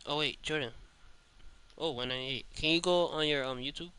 Oh wait, Jordan. Oh, 198. Can you go on your YouTube?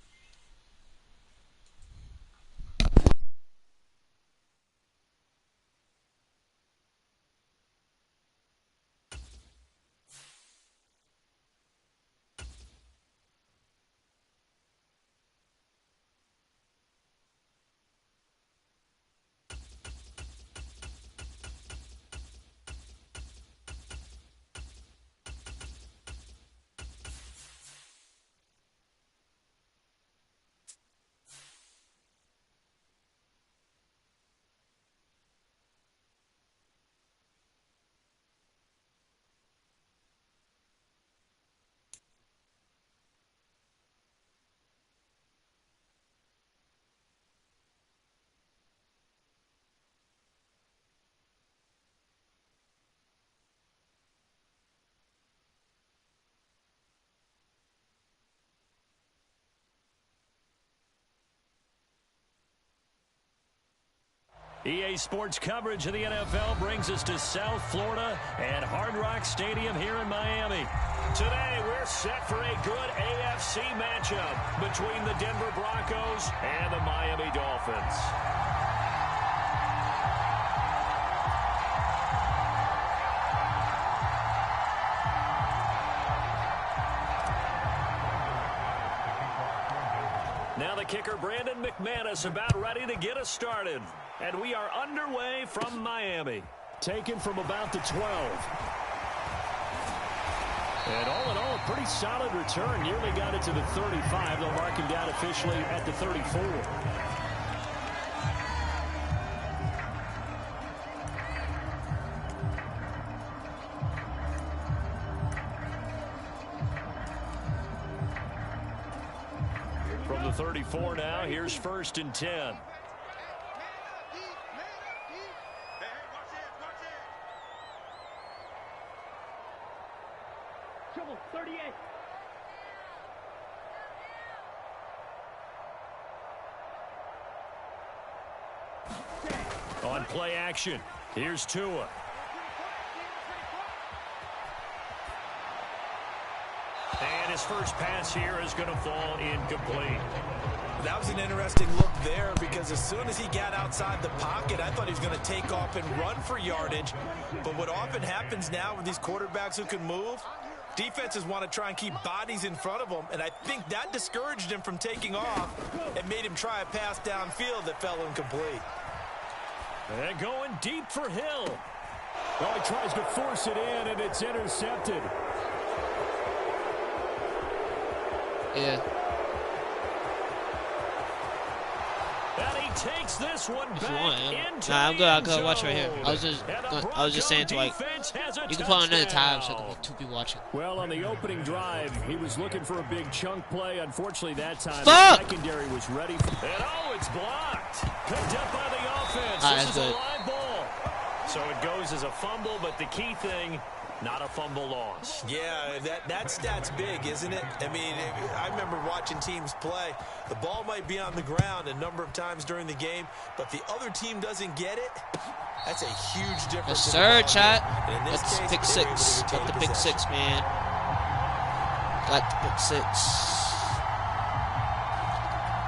EA Sports coverage of the NFL brings us to South Florida and Hard Rock Stadium here in Miami. Today, we're set for a good AFC matchup between the Denver Broncos and the Miami Dolphins. Now the kicker, Brandon McManus, about ready to get us started. And we are underway from Miami. Taken from about the 12. And all in all, a pretty solid return. Nearly got it to the 35. They'll mark him down officially at the 34. From the 34 now, here's 1st and 10. Trouble, 38. On play action, here's Tua. And his first pass here is going to fall incomplete. That was an interesting look there because as soon as he got outside the pocket, I thought he was going to take off and run for yardage. But what often happens now with these quarterbacks who can move, defenses want to try and keep bodies in front of them, and I think that discouraged him from taking off and made him try a pass downfield that fell incomplete. And going deep for Hill. Oh, he tries to force it in, and it's intercepted. Yeah. And he takes this one If you back want, yeah. into Nah, I'm good. I the could end watch right here. zone. I was just saying to, like, you can put on another tab so I can two people watching. Well, on the opening drive, he was looking for a big chunk play. Unfortunately, that time Fuck! the secondary was ready. And it's blocked. Picked up by the offense. Alright, This is that's a good. live ball. So it goes as a fumble, but the key thing, not a fumble loss. Yeah, that stat's big, isn't it? I mean, I remember watching teams play. The ball might be on the ground a number of times during the game, but the other team doesn't get it. That's a huge difference. Yes, sir, chat. And in this That's case, pick they were able to six. retain Got the pick possession. six, man. Got the pick six.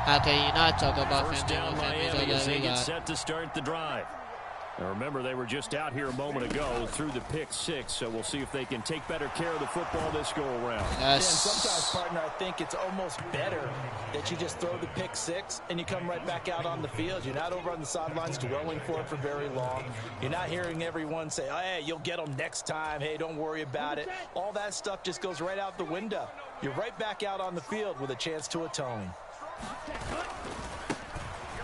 How can you not talk about First down, families Miami as they we get got? set to start the drive. Now remember, they were just out here a moment ago through the pick six, so we'll see if they can take better care of the football this go-around. Yes. Yeah, and sometimes, partner, I think it's almost better that you just throw the pick six and you come right back out on the field. You're not over on the sidelines dwelling for it for very long. You're not hearing everyone say, oh, hey, you'll get them next time. Hey, don't worry about it. All that stuff just goes right out the window. You're right back out on the field with a chance to atone.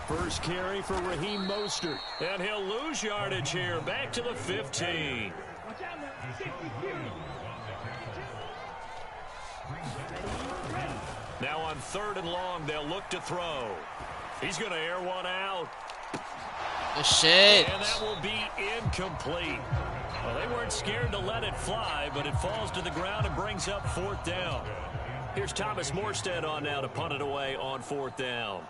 First carry for Raheem Mostert. And he'll lose yardage here. Back to the 15. Now on 3rd and long, they'll look to throw. He's going to air one out. The shit. And that will be incomplete. Well, they weren't scared to let it fly, but it falls to the ground and brings up 4th down. Here's Thomas Morstead on now to punt it away on 4th down.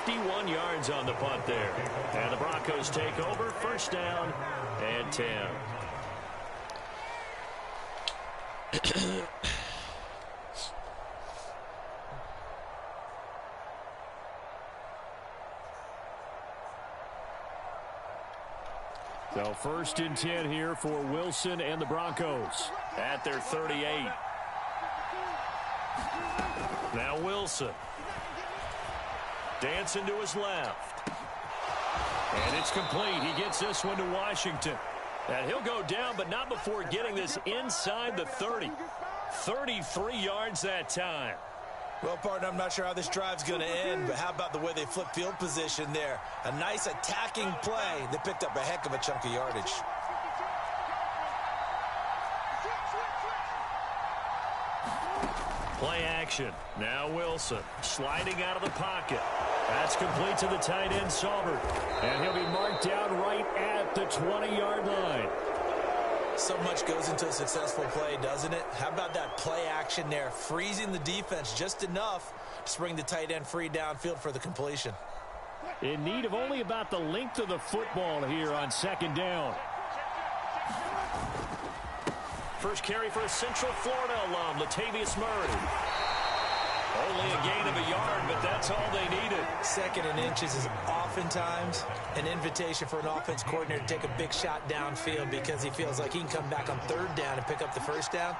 51 yards on the punt there. And the Broncos take over, first down and 10. So first and 10 here for Wilson and the Broncos at their 38. Now Wilson. Dancing to his left. And it's complete. He gets this one to Washington. And he'll go down, but not before getting this inside the 30. 33 yards that time. Well, partner, I'm not sure how this drive's going to end, but how about the way they flip field position there? A nice attacking play. They picked up a heck of a chunk of yardage. Play action. Now Wilson sliding out of the pocket. That's complete to the tight end, Saubert. And he'll be marked down right at the 20-yard line. So much goes into a successful play, doesn't it? How about that play action there, freezing the defense just enough to bring the tight end free downfield for the completion. In need of only about the length of the football here on second down. First carry for a Central Florida alum, Latavius Murray. Only a gain of a yard, but that's all they needed. Second and inches is oftentimes an invitation for an offense coordinator to take a big shot downfield because he feels like he can come back on third down and pick up the first down.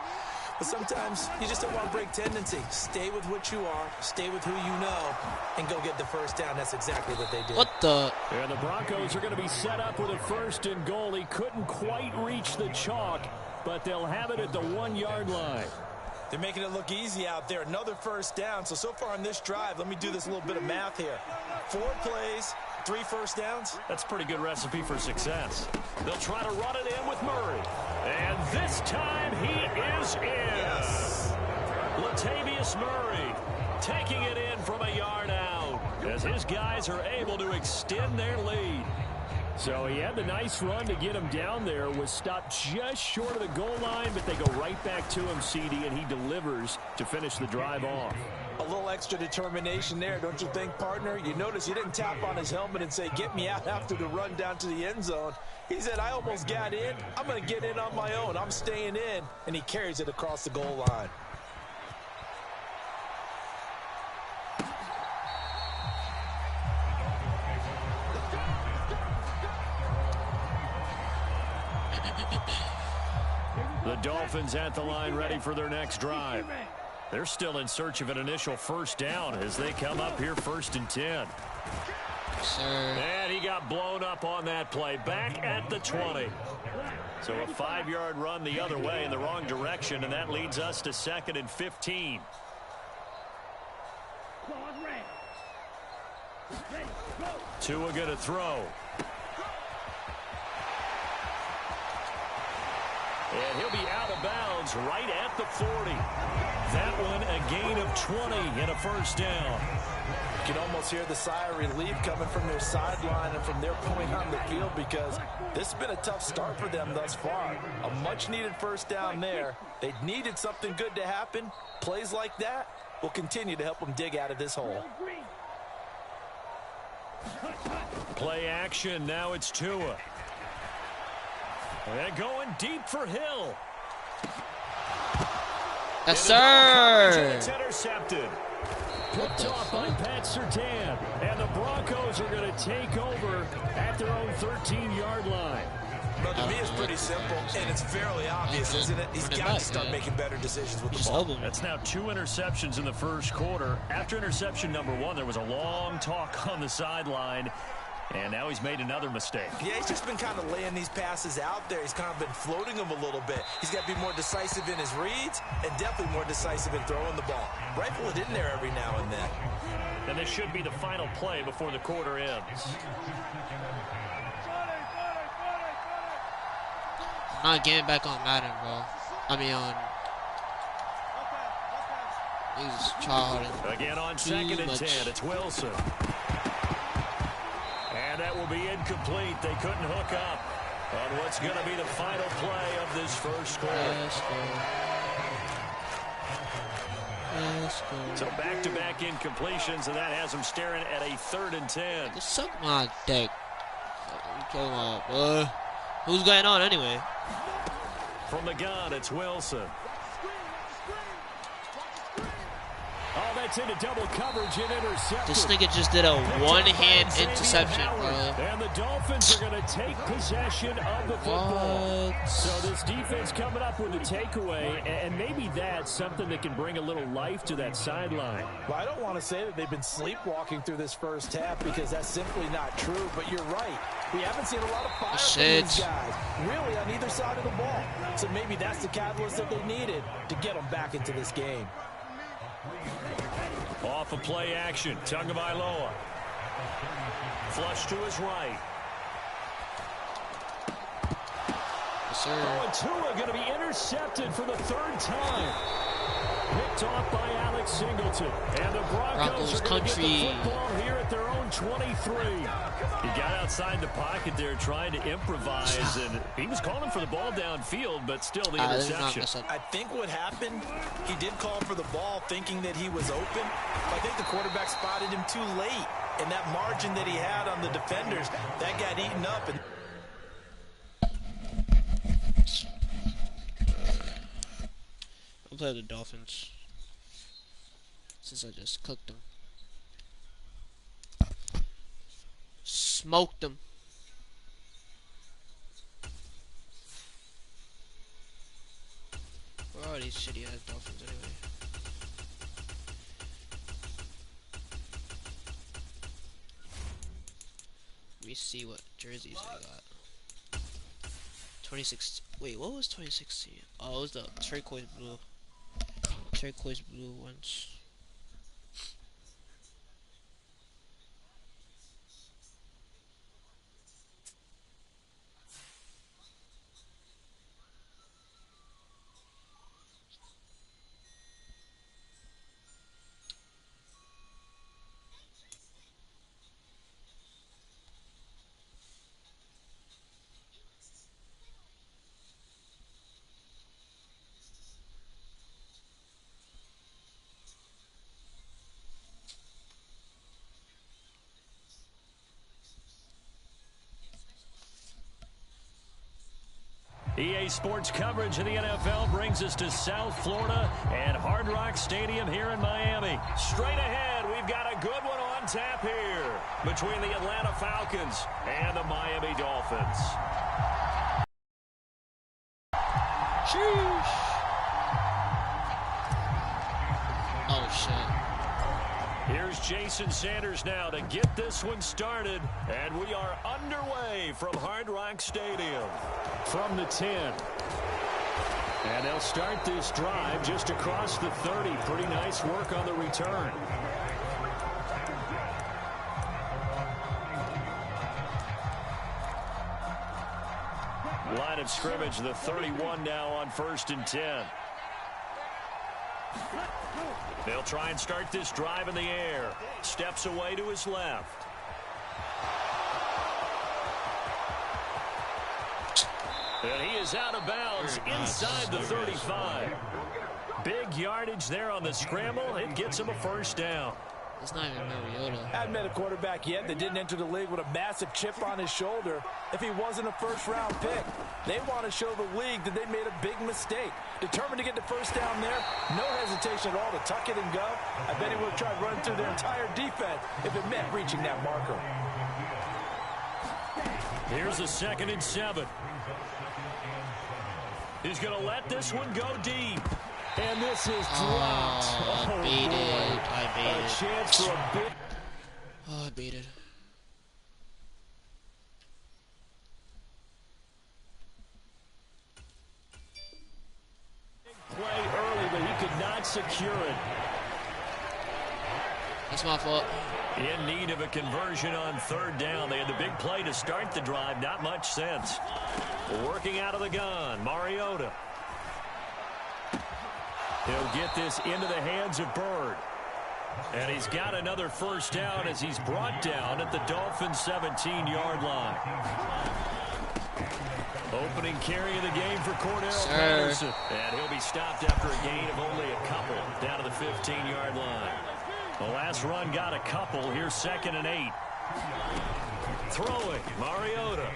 But sometimes you just don't want to break tendency. Stay with what you are, stay with who you know, and go get the first down. That's exactly what they did. What the? And the Broncos are going to be set up with a first and goal. He couldn't quite reach the chalk, but they'll have it at the 1-yard line. They're making it look easy out there. Another first down. So far on this drive, let me do this little bit of math here. 4 plays, 3 first downs. That's a pretty good recipe for success. They'll try to run it in with Murray. And this time he is in. Yes. Latavius Murray taking it in from a yard out as his guys are able to extend their lead. So he had the nice run to get him down there, was stopped just short of the goal line, but they go right back to him, CD, and he delivers to finish the drive off. A little extra determination there, don't you think, partner? You notice he didn't tap on his helmet and say, get me out after the run down to the end zone. He said, I almost got in. I'm going to get in on my own. I'm staying in. And he carries it across the goal line. The Dolphins at the line ready for their next drive. They're still in search of an initial first down as they come up here first and 10. Sir. And he got blown up on that play. Back at the 20. So a 5-yard run the other way in the wrong direction, and that leads us to 2nd and 15. Tua going to throw. And he'll be out of bounds right at the 40. That one a gain of 20 and a first down. You can almost hear the sigh of relief coming from their sideline and from their point on the field because this has been a tough start for them thus far. A much-needed first down there. They needed something good to happen. Plays like that will continue to help them dig out of this hole. Play action. Now it's Tua. And going deep for Hill. Yes, sir. It's intercepted. Picked off by Pat Surtain. And the Broncos are going to take over at their own 13-yard line. Well, to me, it's pretty simple, and it's fairly obvious, isn't it? He's got to start making better decisions with the ball. That's now 2 interceptions in the first quarter. After interception number 1, there was a long talk on the sideline. And now he's made another mistake. Yeah, he's just been kind of laying these passes out there. He's kind of been floating them a little bit. He's got to be more decisive in his reads and definitely more decisive in throwing the ball. Rifle it in there every now and then. And this should be the final play before the quarter ends. I'm not getting back on Madden, bro. I mean, on... He's trying hard. Again on 2nd and 10, it's Wilson. And that will be incomplete. They couldn't hook up on what's going to be the final play of this first quarter. Let's go. So back-to-back incompletions, and that has him staring at a 3rd and 10. Just suck my dick. Come on, boy. Who's going on anyway? From the gun, it's Wilson. Oh, that's into double coverage and intercepted. This nigga just did a one-hand interception, bro. And the Dolphins are going to take possession of the football. What? So this defense coming up with a takeaway, and maybe that's something that can bring a little life to that sideline. Well, I don't want to say that they've been sleepwalking through this first half because that's simply not true, but you're right. We haven't seen a lot of fire from these guys, really, on either side of the ball. So maybe that's the catalyst that they needed to get them back into this game. Off of play action, Tagovailoa. Flush to his right. Yes, sir. Oh, and Tua going to be intercepted for the 3rd time. Picked off by Alex Singleton. And the Broncos are going to get the football here at their own 23. He got outside the pocket there trying to improvise, and he was calling for the ball downfield, but still the interception. I think what happened, he did call for the ball thinking that he was open. I think the quarterback spotted him too late, and that margin that he had on the defenders, that got eaten up. And I'll play the Dolphins since I just cooked them. Smoked them. Where are these shitty ass Dolphins anyway? Let me see what jerseys I got. 26. Wait, what was 2016? Oh, it was the turquoise blue. Turquoise blue ones. EA Sports coverage of the NFL brings us to South Florida and Hard Rock Stadium here in Miami. Straight ahead, we've got a good one on tap here between the Atlanta Falcons and the Miami Dolphins. Sheesh. Oh, shit. Here's Jason Sanders now to get this one started, and we are underway from Hard Rock Stadium. From the 10. And they'll start this drive just across the 30. Pretty nice work on the return. Line of scrimmage, the 31 now on 1st and 10. They'll try and start this drive in the air. Steps away to his left. And he is out of bounds inside the 35. Big yardage there on the scramble. It gets him a first down. It's not even Mariota. I haven't met a quarterback yet that didn't enter the league with a massive chip on his shoulder if he wasn't a first-round pick. They want to show the league that they made a big mistake. Determined to get the first down there, no hesitation at all to tuck it and go. I bet he would have tried running through their entire defense if it meant reaching that marker. Here's a 2nd and 7. He's going to let this one go deep. And this is dropped. I baited. I baited. A chance for a big... Oh, I baited. Play early, but he could not secure it. That's my fault. In need of a conversion on 3rd down. They had the big play to start the drive. Not much sense. Working out of the gun, Mariota. He'll get this into the hands of Bird. And he's got another first down as he's brought down at the Dolphins' 17-yard line. Opening carry of the game for Cordell Sir. Patterson. And he'll be stopped after a gain of only a couple down to the 15-yard line. The last run got a couple. Here's 2nd and 8. Throwing, Mariota.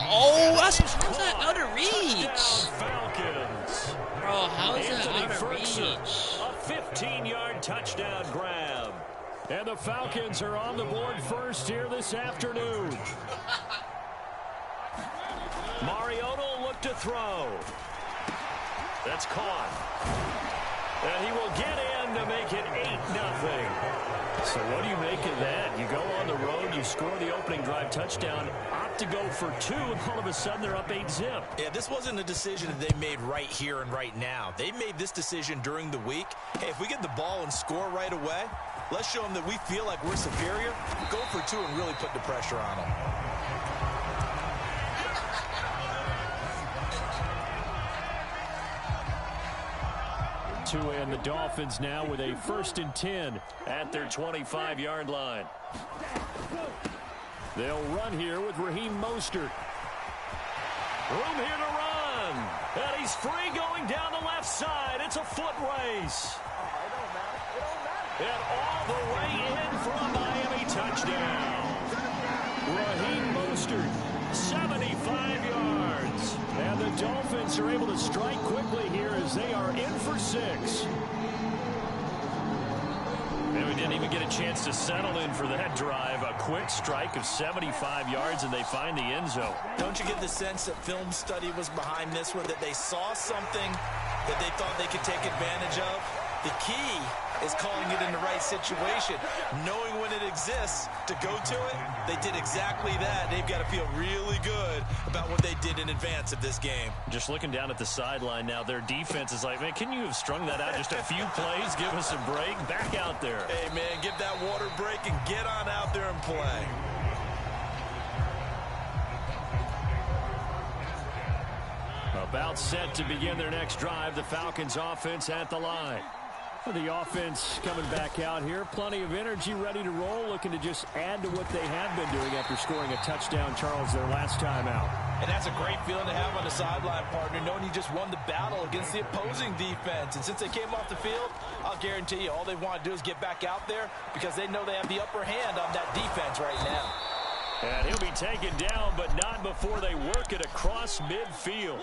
Oh, how's that out of reach? Touchdown, Falcons. Bro, how is that Anthony out of Ferguson, reach? a 15-yard touchdown grab. And the Falcons are on the board first here this afternoon. Mariota will look to throw. That's caught. And he will get in to make it 8-0. So what do you make of that? You go on the road, you score the opening drive touchdown, opt to go for 2, and all of a sudden they're up 8-zip. Yeah, this wasn't a decision that they made right here and right now. They made this decision during the week. Hey, if we get the ball and score right away, let's show them that we feel like we're superior. Go for 2 and really put the pressure on them. And the Dolphins now with a 1st and 10 at their 25-yard line. They'll run here with Raheem Mostert. Room here to run. And he's free going down the left side. It's a foot race. And all the way in for a Miami touchdown. Raheem Mostert, 75 yards. And the Dolphins are able to strike quickly here as they are in for 6. And we didn't even get a chance to settle in for that drive. A quick strike of 75 yards, and they find the end zone. Don't you get the sense that film study was behind this one, that they saw something that they thought they could take advantage of? The key is calling it in the right situation, knowing when it exists to go to it. They did exactly that. They've got to feel really good about what they did in advance of this game. Just looking down at the sideline now, their defense is like, man, can you have strung that out just a few plays? Give us a break. Back out there. Hey, man, give that water break and get on out there and play. About set to begin their next drive, the Falcons offense at the line. The offense coming back out here. Plenty of energy, ready to roll, looking to just add to what they have been doing after scoring a touchdown, Charles, their last time out. And that's a great feeling to have on the sideline, partner, knowing you just won the battle against the opposing defense. And since they came off the field, I'll guarantee you all they want to do is get back out there because they know they have the upper hand on that defense right now. And he'll be taken down, but not before they work it across midfield.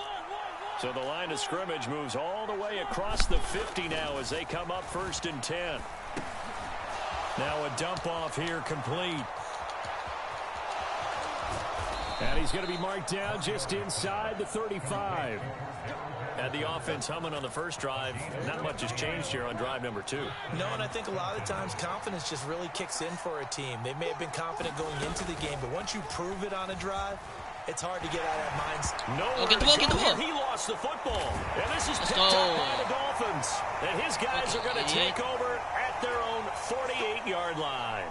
So the line of scrimmage moves all the way across the 50 now as they come up 1st and 10. Now a dump off here complete. And he's going to be marked down just inside the 35. And the offense humming on the first drive. Not much has changed here on drive number 2. No, and I think a lot of times confidence just really kicks in for a team. They may have been confident going into the game, but once you prove it on a drive, it's hard to get out of that mindset. No, get the ball, get the ball. He lost the football. And this is Let's picked go. up by the Dolphins. And his guys are going to take over at their own 48-yard line.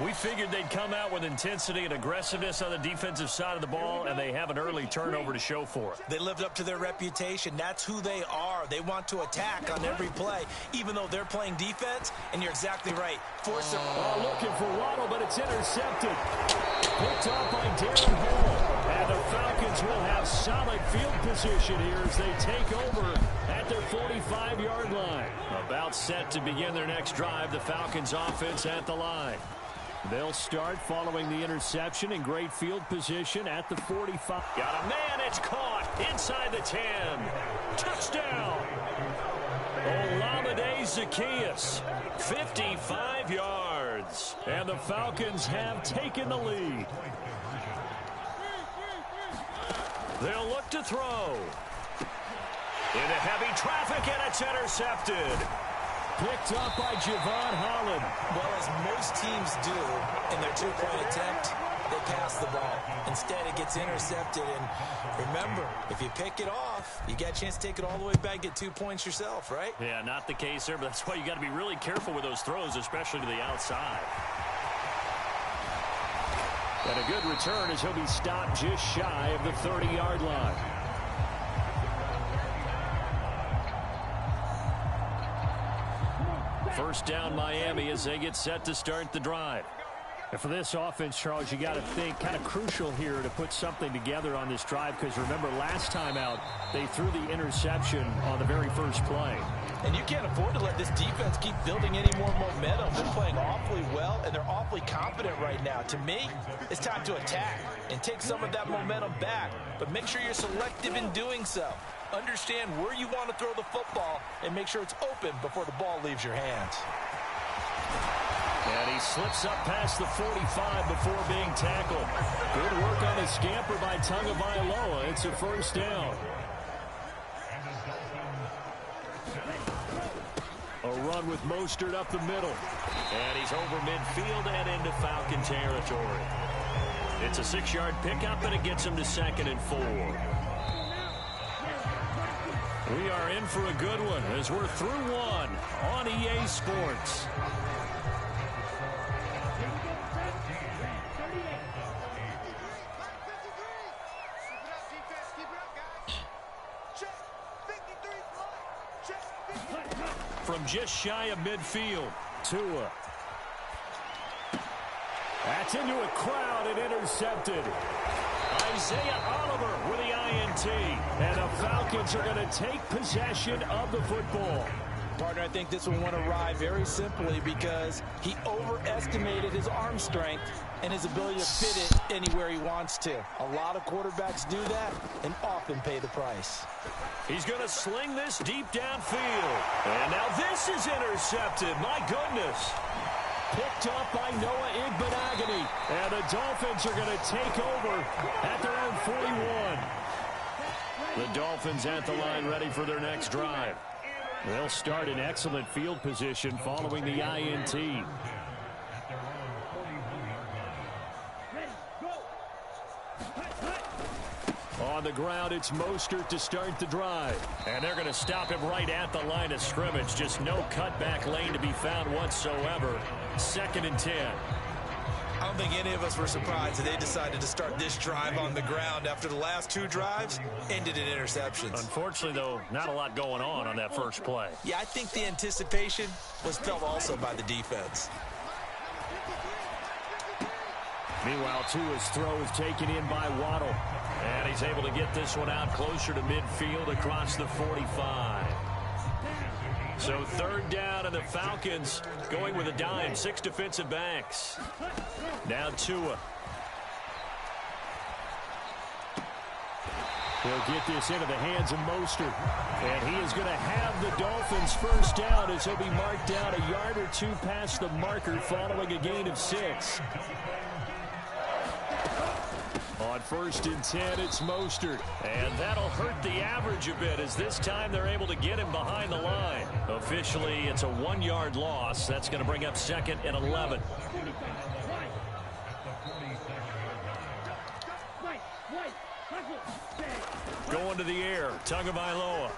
We figured they'd come out with intensity and aggressiveness on the defensive side of the ball, and they have an early turnover to show for it. They lived up to their reputation. That's who they are. They want to attack on every play, even though they're playing defense, and you're exactly right. Force them. Looking for Waddle, but it's intercepted. Picked off by Darren Hall. And the Falcons will have solid field position here as they take over at their 45-yard line. About set to begin their next drive, the Falcons offense at the line. They'll start following the interception in great field position at the 45. Got a man, it's caught inside the 10. Touchdown. Olamide Zaccheaus, 55 yards. And the Falcons have taken the lead. They'll look to throw. Into heavy traffic, and it's intercepted. Picked up by Javon Holland. Well, as most teams do in their two-point attempt, they pass the ball. Instead, it gets intercepted. And remember, if you pick it off, you got a chance to take it all the way back, get 2 points yourself, right? Yeah, not the case there, but that's why you got to be really careful with those throws, especially to the outside. And a good return as he'll be stopped just shy of the 30-yard line. First down Miami as they get set to start the drive. And for this offense, Charles, you got to think kind of crucial here to put something together on this drive, because remember last time out they threw the interception on the very first play. And you can't afford to let this defense keep building any more momentum. They're playing awfully well, and they're awfully confident right now. To me, it's time to attack and take some of that momentum back, but make sure you're selective in doing so. Understand where you want to throw the football and make sure it's open before the ball leaves your hands. And he slips up past the 45 before being tackled. Good work on the scamper by Tagovailoa. It's a first down. A run with Mostert up the middle. And he's over midfield and into Falcon territory. It's a 6-yard pickup, and it gets him to 2nd and 4. We are in for a good one as we're through one on EA Sports. From just shy of midfield, Tua. That's into a crowd and intercepted. Isaiah Oliver with the INT. And the Falcons are going to take possession of the football. Partner, I think this one went awry very simply because he overestimated his arm strength and his ability to fit it anywhere he wants to. A lot of quarterbacks do that and often pay the price. He's going to sling this deep downfield. And now this is intercepted. My goodness. Picked up by Noah Igbenogany. And the Dolphins are going to take over at their own 41. The Dolphins at the line ready for their next drive. They'll start in excellent field position following the INT. On the ground, it's Mostert to start the drive. And they're going to stop him right at the line of scrimmage. Just no cutback lane to be found whatsoever. 2nd and 10. I don't think any of us were surprised that they decided to start this drive on the ground after the last 2 drives ended in interceptions. Unfortunately, though, not a lot going on that first play. Yeah, I think the anticipation was felt also by the defense. Meanwhile, Tua's throw is taken in by Waddle. And he's able to get this one out closer to midfield across the 45. So 3rd down, and the Falcons going with a dime. 6 defensive backs. Now Tua. He'll get this into the hands of Mostert. And he is going to have the Dolphins first down as he'll be marked down a yard or 2 past the marker following a gain of 6. On 1st and 10, it's Mostert. And that'll hurt the average a bit as this time they're able to get him behind the line. Officially, it's a 1-yard loss. That's going to bring up 2nd and 11. Going to the air, Tagovailoa.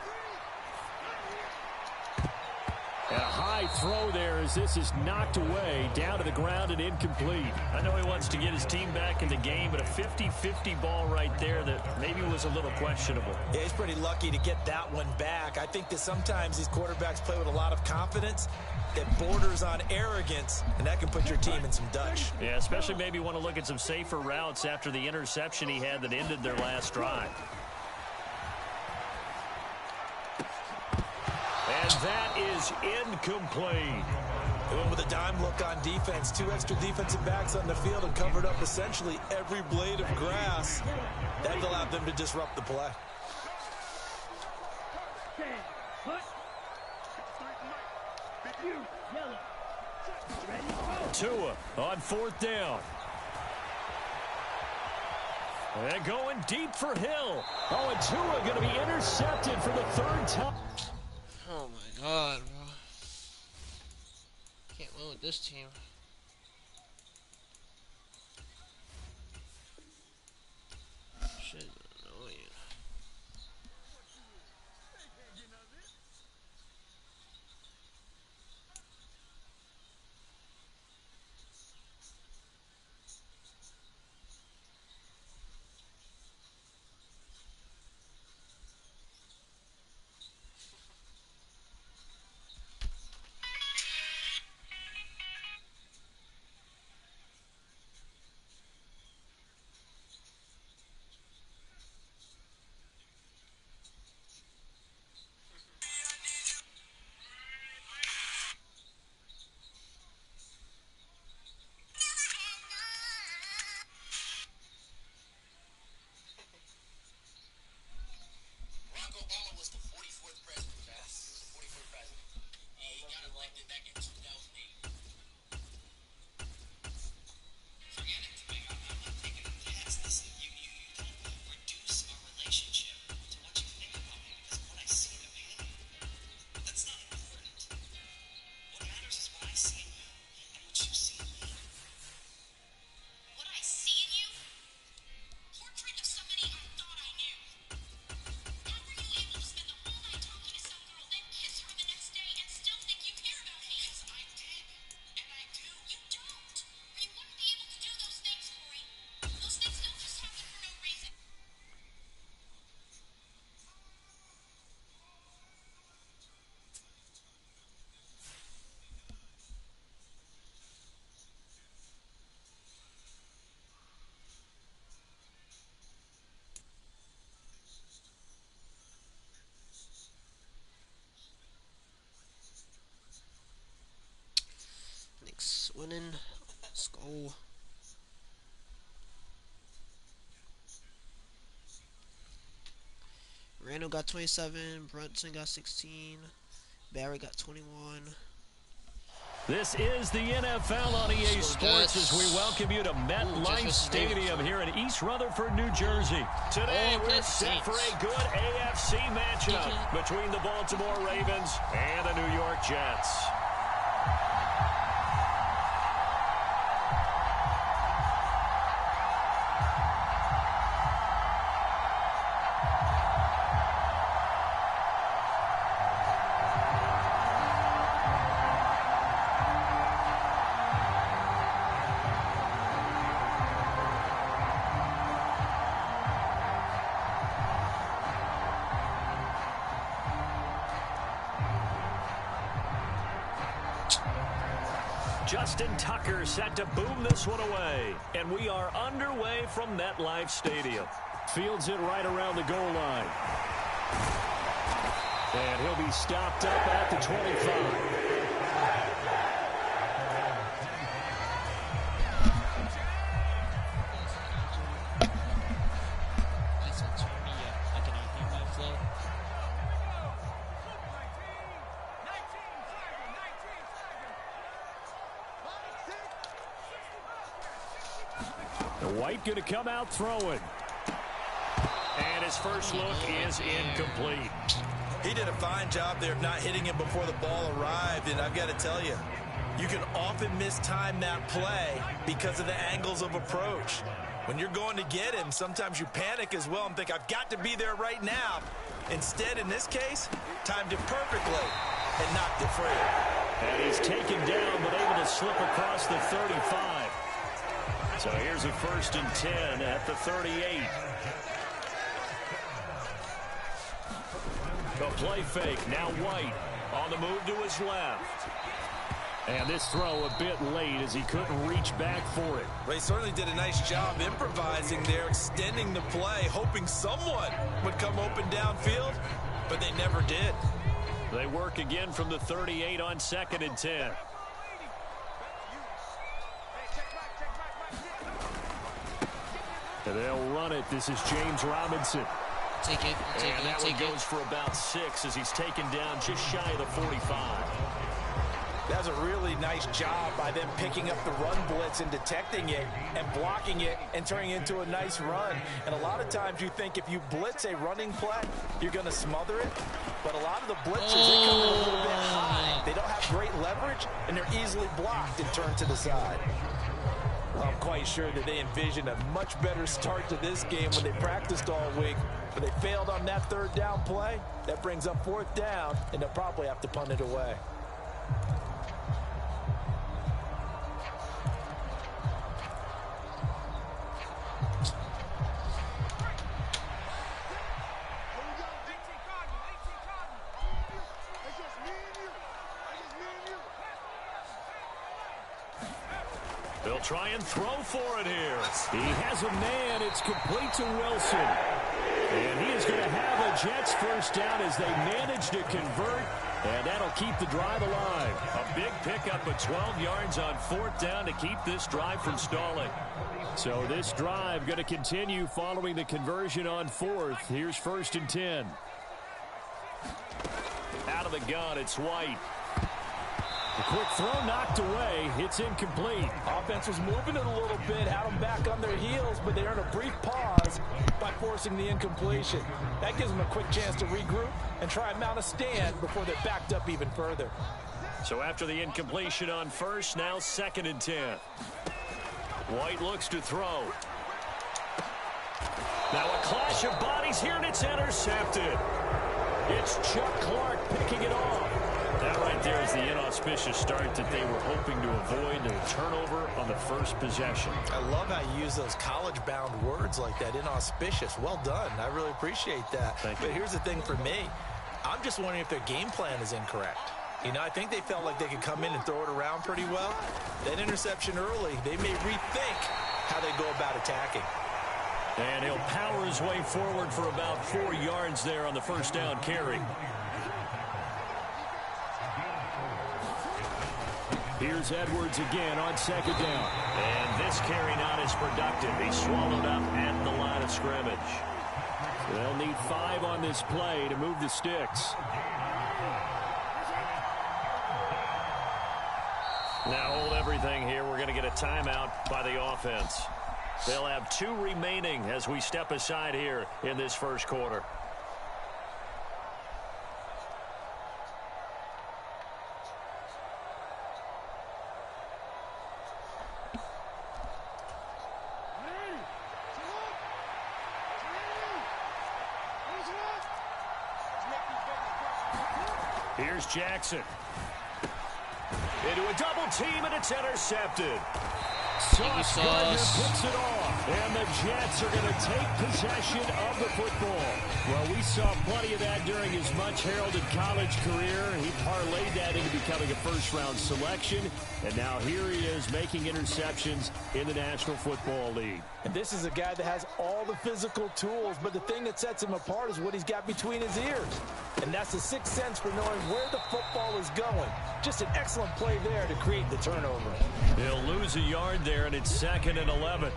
And a high throw there as this is knocked away, down to the ground and incomplete. I know he wants to get his team back in the game, but a 50-50 ball right there that maybe was a little questionable. Yeah, he's pretty lucky to get that one back. I think that sometimes these quarterbacks play with a lot of confidence that borders on arrogance, and that can put your team in some Dutch. Yeah, especially maybe want to look at some safer routes after the interception he had that ended their last drive. And that is incomplete. They went with a dime look on defense. 2 extra defensive backs on the field and covered up essentially every blade of grass. That allowed them to disrupt the play. Tua on 4th down. And going deep for Hill. Oh, and Tua going to be intercepted for the 3rd time. Oh my god, bro. Can't win with this team. Shit, annoying. winning. Let's go. Randall got 27. Brunson got 16. Barry got 21. This is the NFL on EA Sports as we welcome you to MetLife Stadium here in East Rutherford, New Jersey. Today we're set for a good AFC matchup between the Baltimore Ravens and the New York Jets. Justin Tucker set to boom this one away. And we are underway from MetLife Stadium. Fields it right around the goal line. And he'll be stopped up at the 25. White going to come out throwing. And his first look is incomplete. He did a fine job there of not hitting him before the ball arrived, and I've got to tell you, you can often mistime that play because of the angles of approach. When you're going to get him, sometimes you panic as well and think, I've got to be there right now. Instead, in this case, timed it perfectly and knocked it free. And he's taken down but able to slip across the 35. So here's a 1st and 10 at the 38. The play fake, now White on the move to his left. And this throw a bit late as he couldn't reach back for it. Ray certainly did a nice job improvising there, extending the play, hoping someone would come open downfield, but they never did. They work again from the 38 on 2nd and 10. And they'll run it. This is James Robinson. Take it. And that one goes for about 6 as he's taken down just shy of the 45. That's a really nice job by them picking up the run blitz and detecting it and blocking it and turning it into a nice run. And a lot of times you think if you blitz a running play, you're going to smother it. But a lot of the blitzers, they come in a little bit high. They don't have great leverage, and they're easily blocked and turned to the side. I'm quite sure that they envisioned a much better start to this game when they practiced all week. But they failed on that 3rd down play. That brings up 4th down, and they'll probably have to punt it away. They'll try and throw for it here. He has a man. It's complete to Wilson. And he is going to have a Jets 1st down as they manage to convert. And that'll keep the drive alive. A big pickup of 12 yards on 4th down to keep this drive from stalling. So this drive going to continue following the conversion on 4th. Here's 1st and 10. Out of the gun, it's White. A quick throw knocked away. It's incomplete. Offense was moving it a little bit, had them back on their heels, but they earned a brief pause by forcing the incompletion. That gives them a quick chance to regroup and try and mount a stand before they're backed up even further. So after the incompletion on 1st, now 2nd and 10. White looks to throw. Now a clash of bodies here, and it's intercepted. It's Chuck Clark picking it off. That right there is the inauspicious start that they were hoping to avoid, and a turnover on the 1st possession. I love how you use those college-bound words like that, inauspicious. Well done. I really appreciate that. Thank you. But here's the thing for me. I'm just wondering if their game plan is incorrect. You know, I think they felt like they could come in and throw it around pretty well. That interception early, they may rethink how they go about attacking. And he'll power his way forward for about 4 yards there on the 1st down carry. Here's Edwards again on second down. And this carry not as productive. He's swallowed up at the line of scrimmage. They'll need 5 on this play to move the sticks. Now hold everything here. We're going to get a timeout by the offense. They'll have 2 remaining as we step aside here in this first quarter. Here's Jackson. Into a double team, and it's intercepted. Sauce Gardner puts it off, and the Jets are going to take possession of the football. Well, we saw plenty of that during his much-heralded college career. He parlayed that into becoming a first-round selection, and now here he is making interceptions in the National Football League. And this is a guy that has all the physical tools, but the thing that sets him apart is what he's got between his ears. And that's the sixth sense for knowing where the football is going. Just an excellent play there to create the turnover. He'll lose a yard there, and it's 2nd and 11.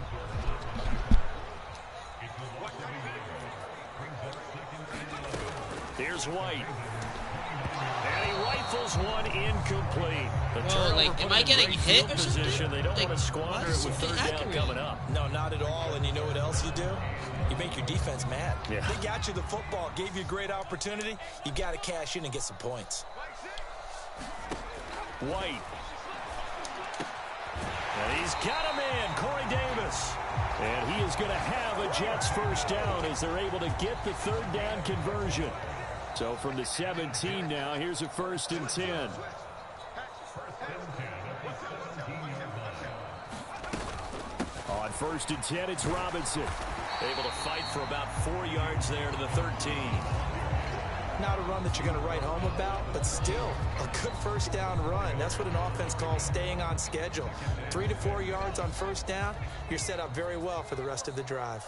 Here's White. And he rifles one incomplete. The turnover like, am I getting hit or something? They don't want to squander it with 3rd down coming up. No, not at all. And you know what else you do? You make your defense mad. Yeah. They got you the football, gave you a great opportunity. You got to cash in and get some points. White. And he's got him in, Corey Davis. And he is going to have a Jets first down as they're able to get the 3rd down conversion. So from the 17 now, here's a 1st and 10. On 1st and 10, it's Robinson. Able to fight for about 4 yards there to the 13. Not a run that you're going to write home about, but still a good first down run. That's what an offense calls staying on schedule. 3 to 4 yards on first down, you're set up very well for the rest of the drive.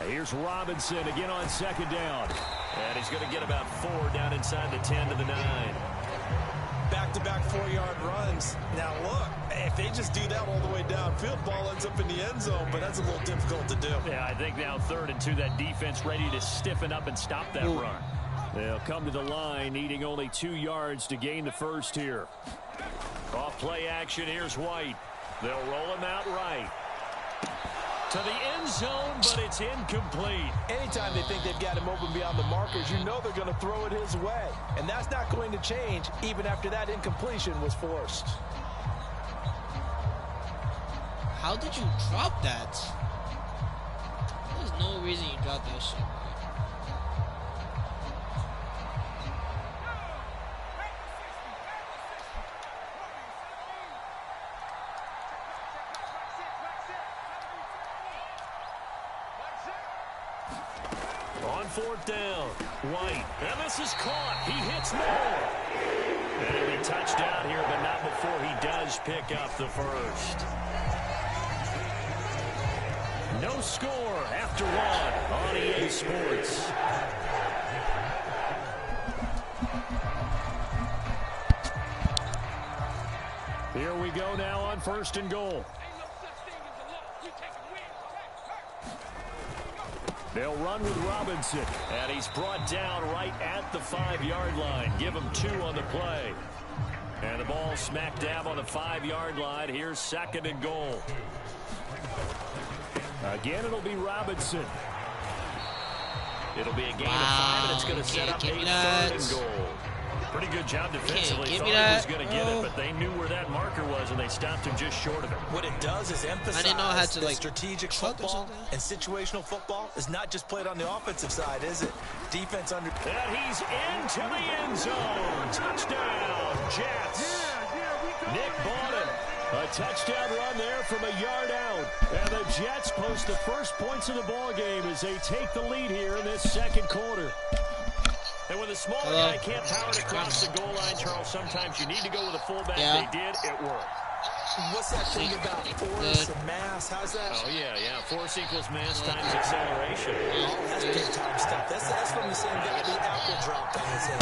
Here's Robinson again on 2nd down. And he's going to get about 4 down inside the 10 to the 9. Back-to-back 4-yard runs. Now, look, if they just do that all the way downfield, ball ends up in the end zone, but that's a little difficult to do. Yeah, I think now 3rd and 2, that defense ready to stiffen up and stop that run. They'll come to the line, needing only 2 yards to gain the first here. Off play action, here's White. They'll roll him out right. To the end zone, but it's incomplete. Anytime they think they've got him open beyond the markers, you know they're going to throw it his way. And that's not going to change even after that incompletion was forced. How did you drop that? There's no reason you dropped that shit. On 4th down, White. And this is caught. He hits more. And it'll be touchdown here, but not before he does pick up the first. No score after 1 on EA Sports. Here we go now on 1st and goal. They'll run with Robinson. And he's brought down right at the 5-yard line. Give him 2 on the play. And the ball smack dab on the 5-yard line. Here's 2nd and goal. Again, it'll be Robinson. It'll be a gain of 5, and it's going to set up a 3rd and goal. Pretty good job defensively. Give Thought me he that. was going to get it, but they knew where that marker was, and they stopped him just short of it. What it does is emphasize I didn't know I had to, that like, strategic truck or football something. and situational football is not just played on the offensive side, is it? Defense under... And he's into the end zone. Touchdown, Jets. Nick Bawden. A touchdown run there from a yard out. And the Jets post the first points of the ball game as they take the lead here in this 2nd quarter. And when the smaller guy can't power it across the goal line, Charles, sometimes you need to go with a fullback. Yeah. They did. It worked. What's that thing about force and mass? How's that? Oh, yeah. Force equals mass times acceleration. Oh, that's big-time stuff. That's from the same guy the apple dropped on his head.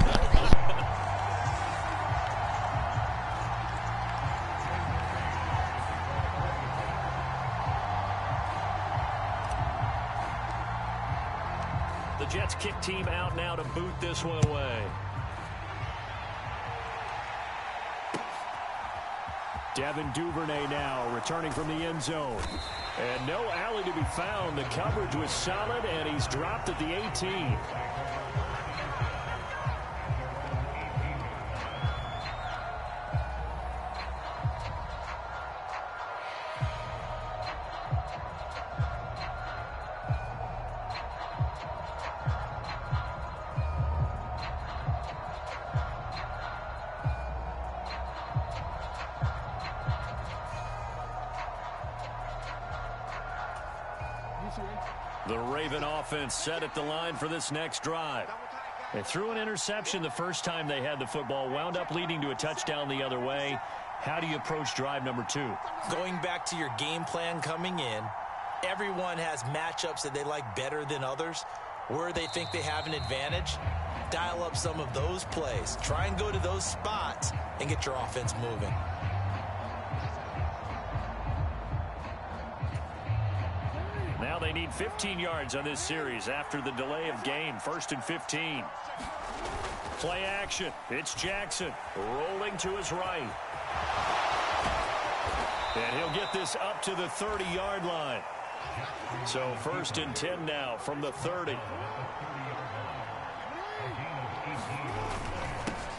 The Jets kick team out now to boot this one away. Devin Duvernay now returning from the end zone. And no alley to be found. The coverage was solid, and he's dropped at the 18. The Raven offense set at the line for this next drive. They threw an interception the first time they had the football, wound up leading to a touchdown the other way. How do you approach drive number 2? Going back to your game plan coming in, everyone has matchups that they like better than others. Where they think they have an advantage, dial up some of those plays. Try and go to those spots and get your offense moving. Now they need 15 yards on this series after the delay of game. 1st and 15. Play action. It's Jackson rolling to his right. And he'll get this up to the 30-yard line. So 1st and 10 now from the 30.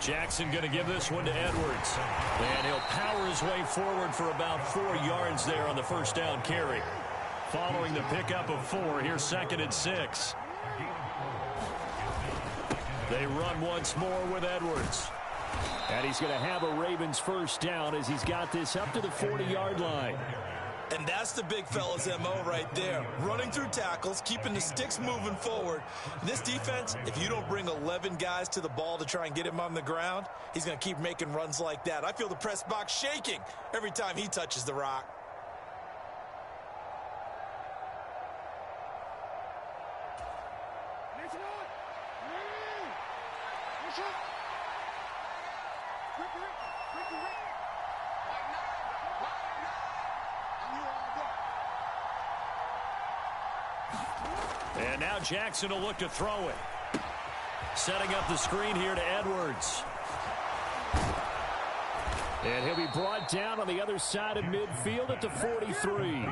Jackson going to give this one to Edwards. And he'll power his way forward for about 4 yards there on the first down carry. Following the pickup of 4, here's 2nd and 6. They run once more with Edwards. And he's going to have a Ravens first down as he's got this up to the 40-yard line. And that's the big fella's MO right there. Running through tackles, keeping the sticks moving forward. This defense, if you don't bring 11 guys to the ball to try and get him on the ground, he's going to keep making runs like that. I feel the press box shaking every time he touches the rock. And now Jackson will look to throw it. Setting up the screen here to Edwards. And he'll be brought down on the other side of midfield at the 43.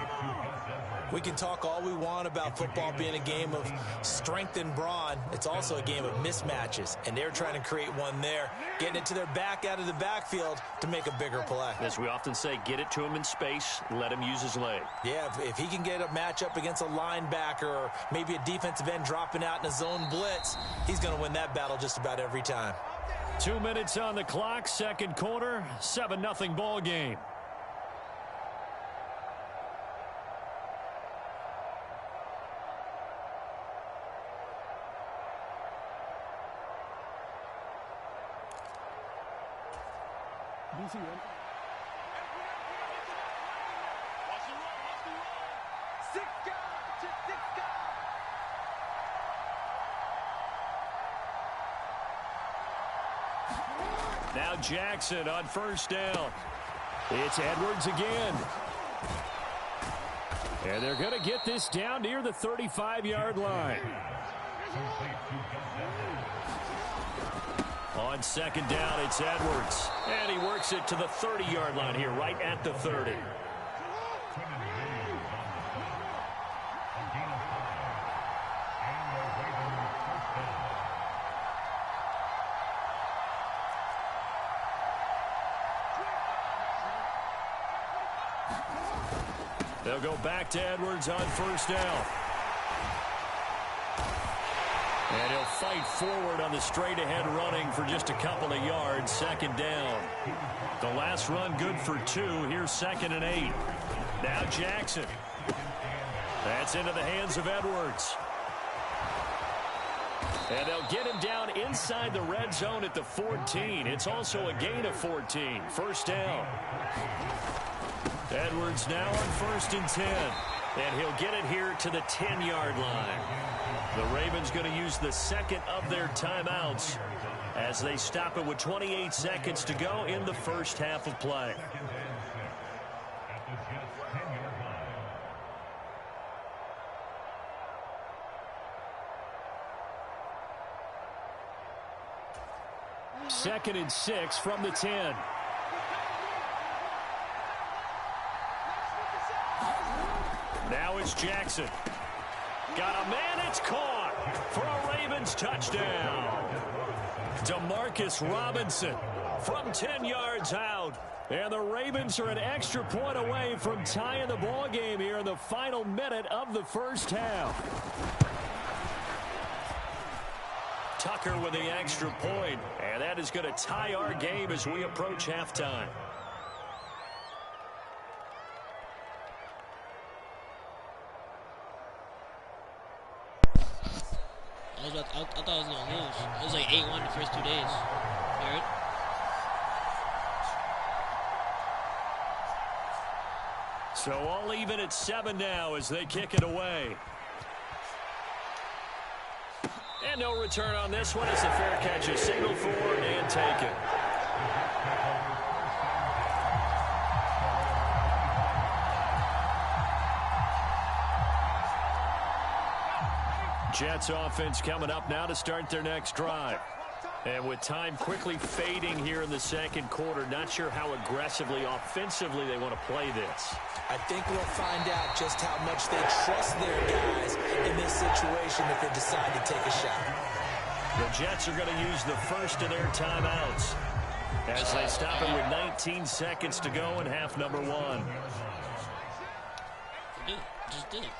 We can talk all we want about football being a game of strength and brawn. It's also a game of mismatches, and they're trying to create one there, getting it to their back out of the backfield to make a bigger play. As we often say, get it to him in space, let him use his leg. Yeah, if he can get a matchup against a linebacker or maybe a defensive end dropping out in a zone blitz, he's going to win that battle just about every time. 2 minutes on the clock, second quarter, 7-0 ball game. Now Jackson on first down. It's Edwards again. And they're going to get this down near the 35-yard line. On second down, it's Edwards. And he works it to the 30-yard line here, right at the 30. They'll go back to Edwards on first down. And he'll fight forward on the straight-ahead running for just a couple of yards. Second down. The last run good for 2. Here's 2nd and 8. Now Jackson. That's into the hands of Edwards. And they'll get him down inside the red zone at the 14. It's also a gain of 14. First down. Edwards now on 1st and 10. And he'll get it here to the 10-yard line. The Ravens going to use the second of their timeouts as they stop it with 28 seconds to go in the first half of play. Second and 6 from the 10. Now it's Jackson. Got a man, it's caught for a Ravens touchdown. Demarcus Robinson from 10 yards out. And the Ravens are an extra point away from tying the ball game here in the final minute of the first half. Tucker with the extra point, and that is going to tie our game as we approach halftime. I thought I was going to lose. It was like 8-1 the first 2 days. You heard? So all even at 7 now as they kick it away. And no return on this one. It's a fair catch. A signal for and take it. Jets offense coming up now to start their next drive. And with time quickly fading here in the second quarter, not sure how aggressively, offensively they want to play this. I think we'll find out just how much they trust their guys in this situation if they decide to take a shot. The Jets are going to use the first of their timeouts as they stop it with 19 seconds to go in half number 1. Just did it.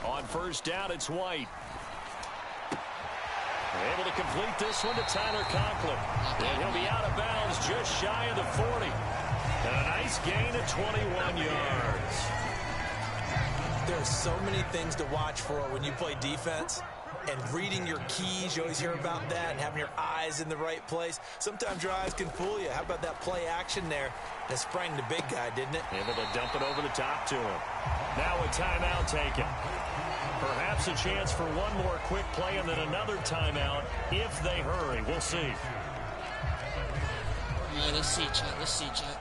On first down, it's White. Able to complete this one to Tyler Conklin. And he'll be out of bounds just shy of the 40. And a nice gain of 21 yards. There's so many things to watch for when you play defense. And reading your keys, you always hear about that, and having your eyes in the right place. Sometimes your eyes can fool you. How about that play action there? That sprang the big guy, didn't it? Able to dump it over the top to him. Now a timeout taken. Perhaps a chance for one more quick play and then another timeout if they hurry. We'll see. All right, let's see, chat. Let's see, chat.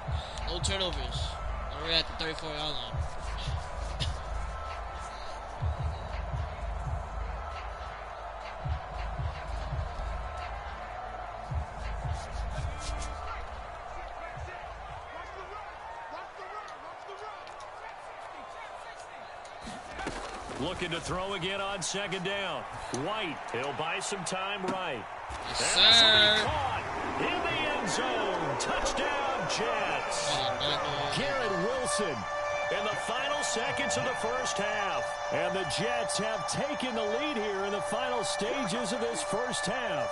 No turnovers. We're at the 34-yard line. Looking to throw again on second down. White, he'll buy some time right. Yes, and sir. this will be caught in the end zone. Touchdown, Jets. Garrett Wilson in the final seconds of the first half. And the Jets have taken the lead here in the final stages of this first half.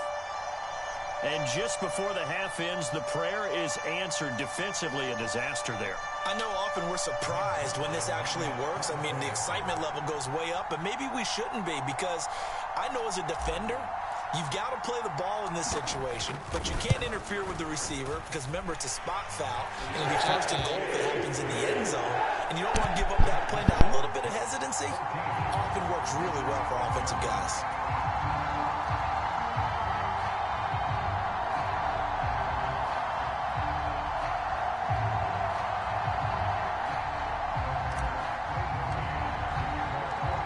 And just before the half ends, the prayer is answered. Defensively, a disaster there. I know often we're surprised when this actually works. I mean, the excitement level goes way up, but maybe we shouldn't be, because I know as a defender, you've got to play the ball in this situation, but you can't interfere with the receiver because, remember, it's a spot foul. It'll be first and goal if it happens in the end zone, and you don't want to give up that play. Now, a little bit of hesitancy often works really well for offensive guys.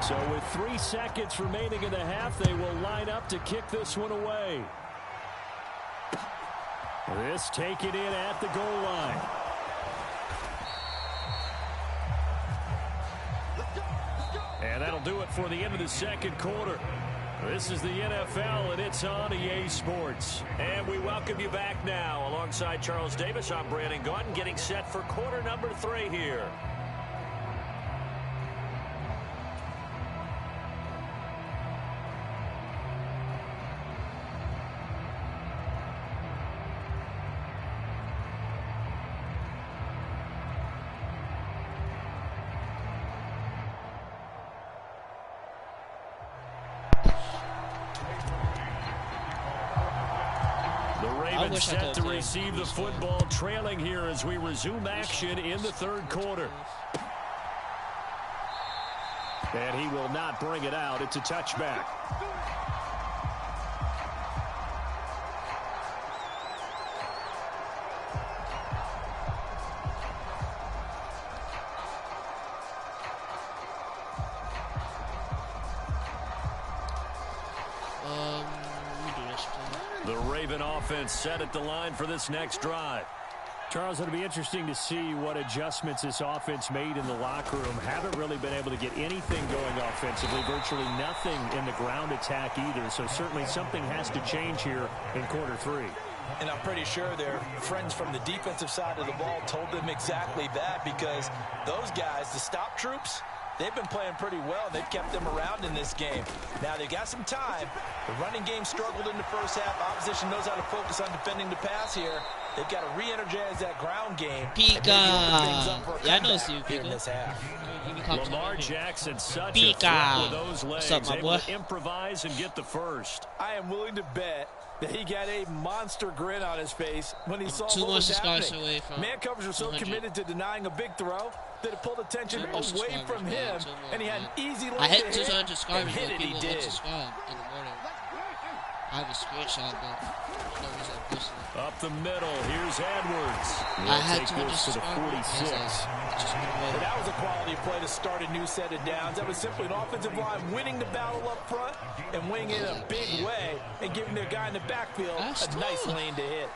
So with 3 seconds remaining in the half, they will line up to kick this one away. This taken in at the goal line. And that'll do it for the end of the second quarter. This is the NFL, and it's on EA Sports. And we welcome you back now. Alongside Charles Davis, I'm Brandon Gaudin, getting set for quarter number 3 here. Ravens set to receive the football, trailing here as we resume action in the third quarter. And he will not bring it out. It's a touchback. The Raven offense set at the line for this next drive. Charles, it'll be interesting to see what adjustments this offense made in the locker room. Haven't really been able to get anything going offensively, virtually nothing in the ground attack either. So certainly something has to change here in quarter three. And I'm pretty sure their friends from the defensive side of the ball told them exactly that, because those guys, the stop troops, they've been playing pretty well. They've kept them around in this game. Now, they've got some time. The running game struggled in the first half. Opposition knows how to focus on defending the pass here. They've got to re-energize that ground game. Pika. Yeah, I know you, Pika. Lamar Jackson, such a threat with those legs. What's up, my boy? Able to improvise and get the first. I am willing to bet that he got a monster grin on his face when he saw Too what much was happening. away from Man covers were so 200. committed to denying a big throw that it pulled attention away from him, and he had an easy lane I hit to hit, 200 subscribers, and hit but it, he people did. unsubscribe in the morning. I have a screenshot, but no reason I posted it. Up the middle, here's Edwards. I had Take 200 this to the subscribers. 46. But that was a quality play to start a new set of downs. That was simply an offensive line winning the battle up front and winning it in a big way and giving their guy in the backfield a nice lane to hit.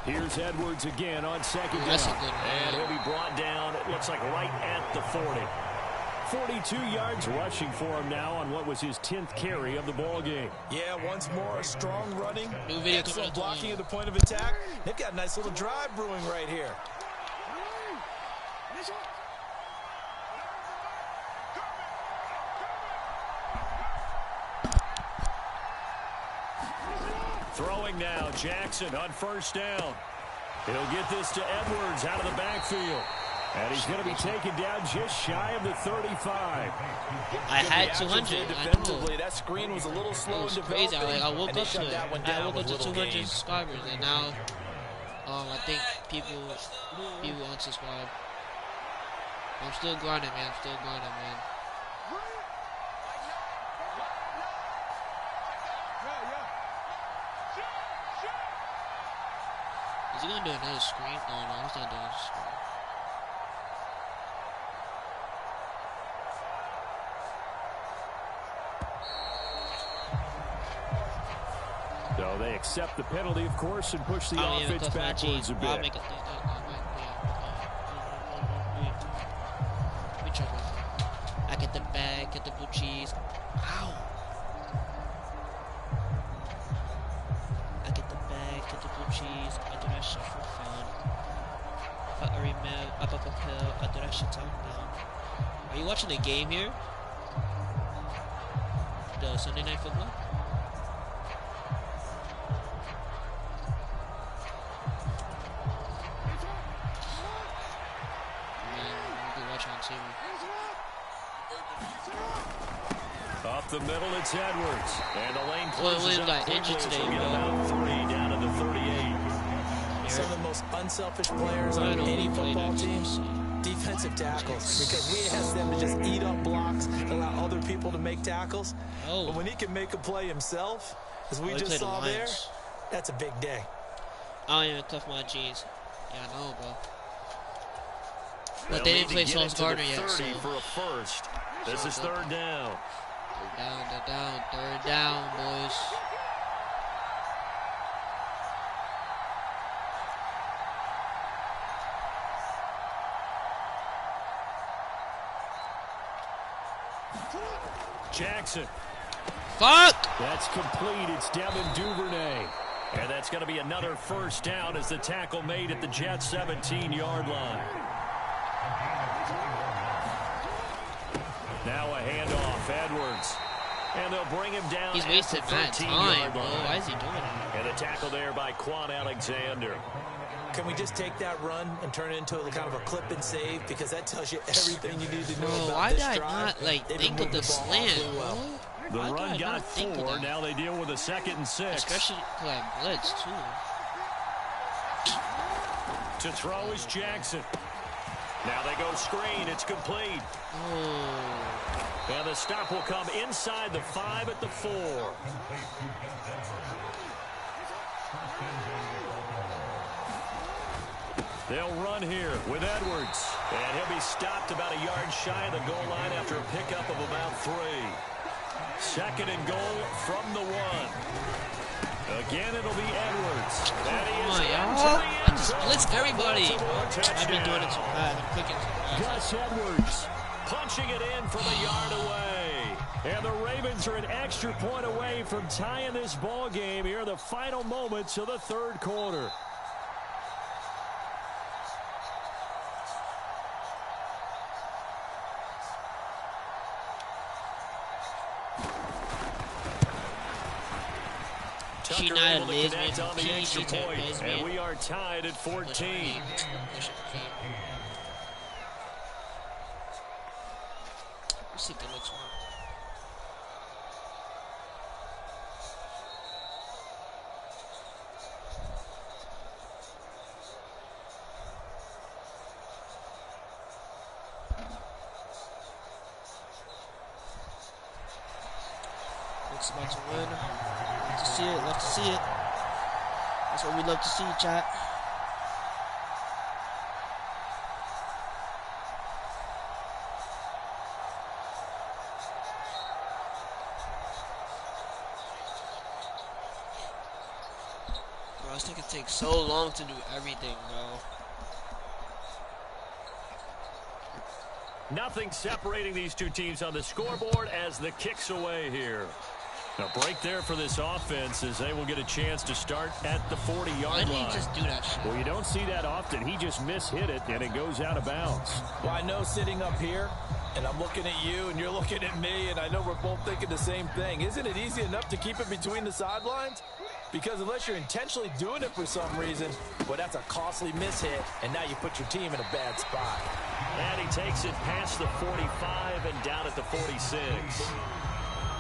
Here's Edwards again on second down. And he'll be brought down, it looks like right at the 40. 42 yards rushing for him now on what was his 10th carry of the ball game. Yeah, once more, strong running, excellent coming blocking at the point of attack. They've got a nice little drive brewing right here. Throwing now, Jackson on first down. He'll get this to Edwards out of the backfield. And he's going to be taken down just shy of the 35. I had 200. Defensively, that screen was a little slow in developing. Crazy. I woke up to it. I woke up to 200 games. subscribers, and now I think people unsubscribe. I'm still grinding, man. Is he gonna do another screen? No, he's not doing a screen. So they accept the penalty, of course, and push the offense backwards a bit. I'll make it. I get the bag, get the blue cheese. Ow! I get the bag, get the blue cheese. I do that shit for fun. Fuck a remember, I pop a pill. I do that shit time down. Are you watching the game here? The Sunday Night Football? Up the middle, it's Edwards. And the lane closes up got quickly injured as today, we get about 3 down to the 38. Some of the most unselfish players on any football team, defensive tackles, because we ask them to just eat up blocks, allow other people to make tackles. But when he can make a play himself, as we just saw there, that's a big day. I don't even cuff my jeans. Yeah, I know, bro. But they didn't play Sauce Gardner yet, so. For a first. This is third down. Third down, boys. Jackson. Fuck! That's complete. It's Devin Duvernay. And that's going to be another first down as the tackle made at the Jets' 17-yard line. Now a handoff, Edwards. And they'll bring him down. He's wasted mad time, bro. Why is he doing that? And a tackle there by Quan Alexander. Can we just take that run and turn it into kind of a clip and save? Because that tells you everything you need to know about why this did I drive. not, like, think of the slant, bro? The run got 4. Now they deal with a 2nd and 6. Especially because I blitzed, too. To throw is Jackson. Now they go screen. It's complete. Oh. And the stop will come inside the 5 at the 4. They'll run here with Edwards. And he'll be stopped about a yard shy of the goal line after a pickup of about 3. 2nd and goal from the 1. Again, it'll be Edwards. And he is I just blitzed everybody. I've been doing it too bad. I'm clicking too fast. Gus Edwards punching it in from a yard away. And the Ravens are an extra point away from tying this ball game here in the final moments of the 3rd quarter. Tucker able to connect on the extra point, and we are tied at 14. Let's see the next one. Looks about to win. Love to see it. Love to see it. That's what we love to see, chat. Bro, this thing can take so long to do everything, bro. Nothing separating these two teams on the scoreboard as the kick's away here. A break there for this offense as they will get a chance to start at the 40-yard line. Why did he just do that shit? Well, you don't see that often. He just mishit it, and it goes out of bounds. Well, I know sitting up here, and I'm looking at you, and you're looking at me, and I know we're both thinking the same thing. Isn't it easy enough to keep it between the sidelines? Because unless you're intentionally doing it for some reason, well, that's a costly mishit, and now you put your team in a bad spot. And he takes it past the 45 and down at the 46.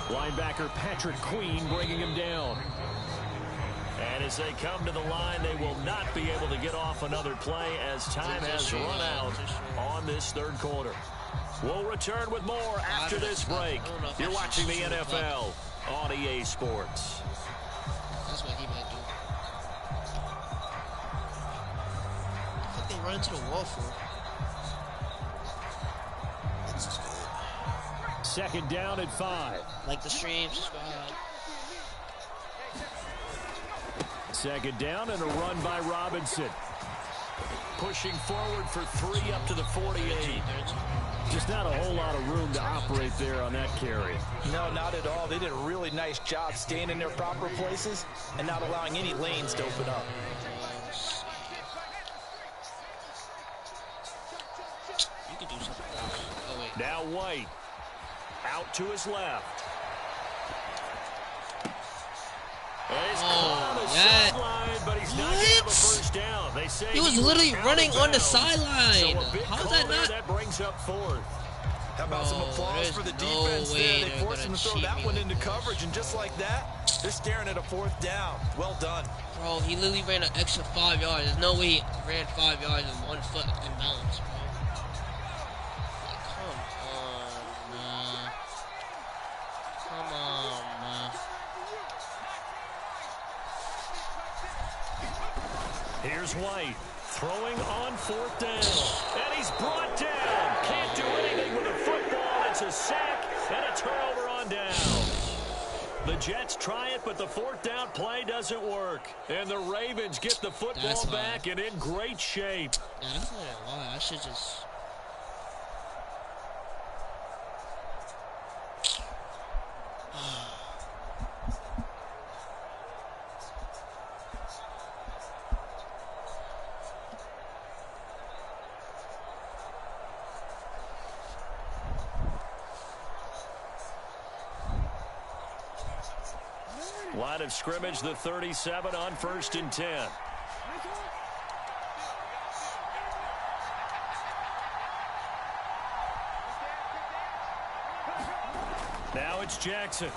Linebacker Patrick Queen bringing him down. And as they come to the line, they will not be able to get off another play as time has run out on this 3rd quarter. We'll return with more after this break. You're watching the NFL on EA Sports. That's what he might do. What they run into the wall for? That's just good. 2nd down at 5. Like the stream, subscribe. 2nd down and a run by Robinson. Pushing forward for 3 up to the 48. Just not a whole lot of room to operate there on that carry. No, not at all. They did a really nice job staying in their proper places and not allowing any lanes to open up. You could do something else. Oh, wait. Now White. Out to his left. He's caught on the sideline, but he's not going to have a first down. They say he was literally running on the sideline. So How's that not? That brings up 4th. How about some applause for the defense there? They forced him to throw that one into coverage, and just like that, they're staring at a 4th down. Well done. Bro, he literally ran an extra 5 yards. There's no way he ran 5 yards in 1 foot in bounds, bro. Like, come on, man. Come on, man. Here's White throwing on 4th down. And he's brought down. Can't do anything with a football. It's a sack and a turnover on down. The Jets try it, but the 4th down play doesn't work. And the Ravens get the football back and in great shape. Yeah, that's not why. I should just... Line of scrimmage, the 37 on 1st and 10. Now it's Jackson.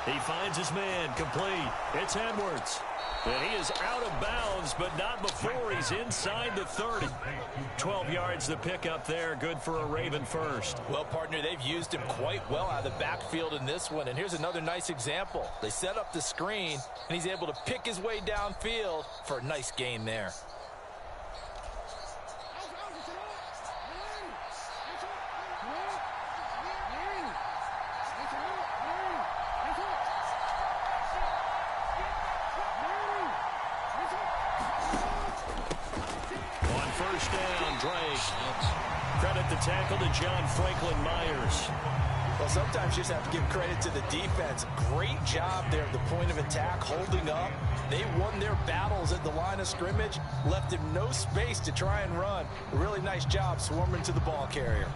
He finds his man, complete. It's Edwards. And he is out of bounds, but not before he's inside the 30. 12 yards the pickup there, good for a Raven first. Well, partner, they've used him quite well out of the backfield in this one. And here's another nice example. They set up the screen, and he's able to pick his way downfield for a nice gain there. Credit the tackle to John Franklin Myers. Well, sometimes you just have to give credit to the defense. Great job there at the point of attack, holding up. They won their battles at the line of scrimmage, left him no space to try and run. A really nice job swarming to the ball carrier.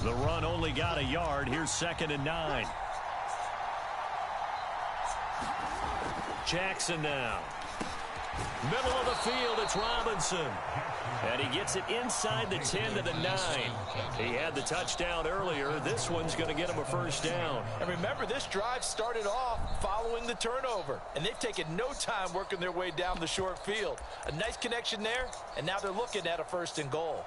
The run only got a yard. Here's 2nd and 9. Jackson now. Middle of the field, it's Robinson. And he gets it inside the 10 to the 9. He had the touchdown earlier. This one's going to get him a first down. And remember, this drive started off following the turnover. And they've taken no time working their way down the short field. A nice connection there, and now they're looking at a 1st and goal.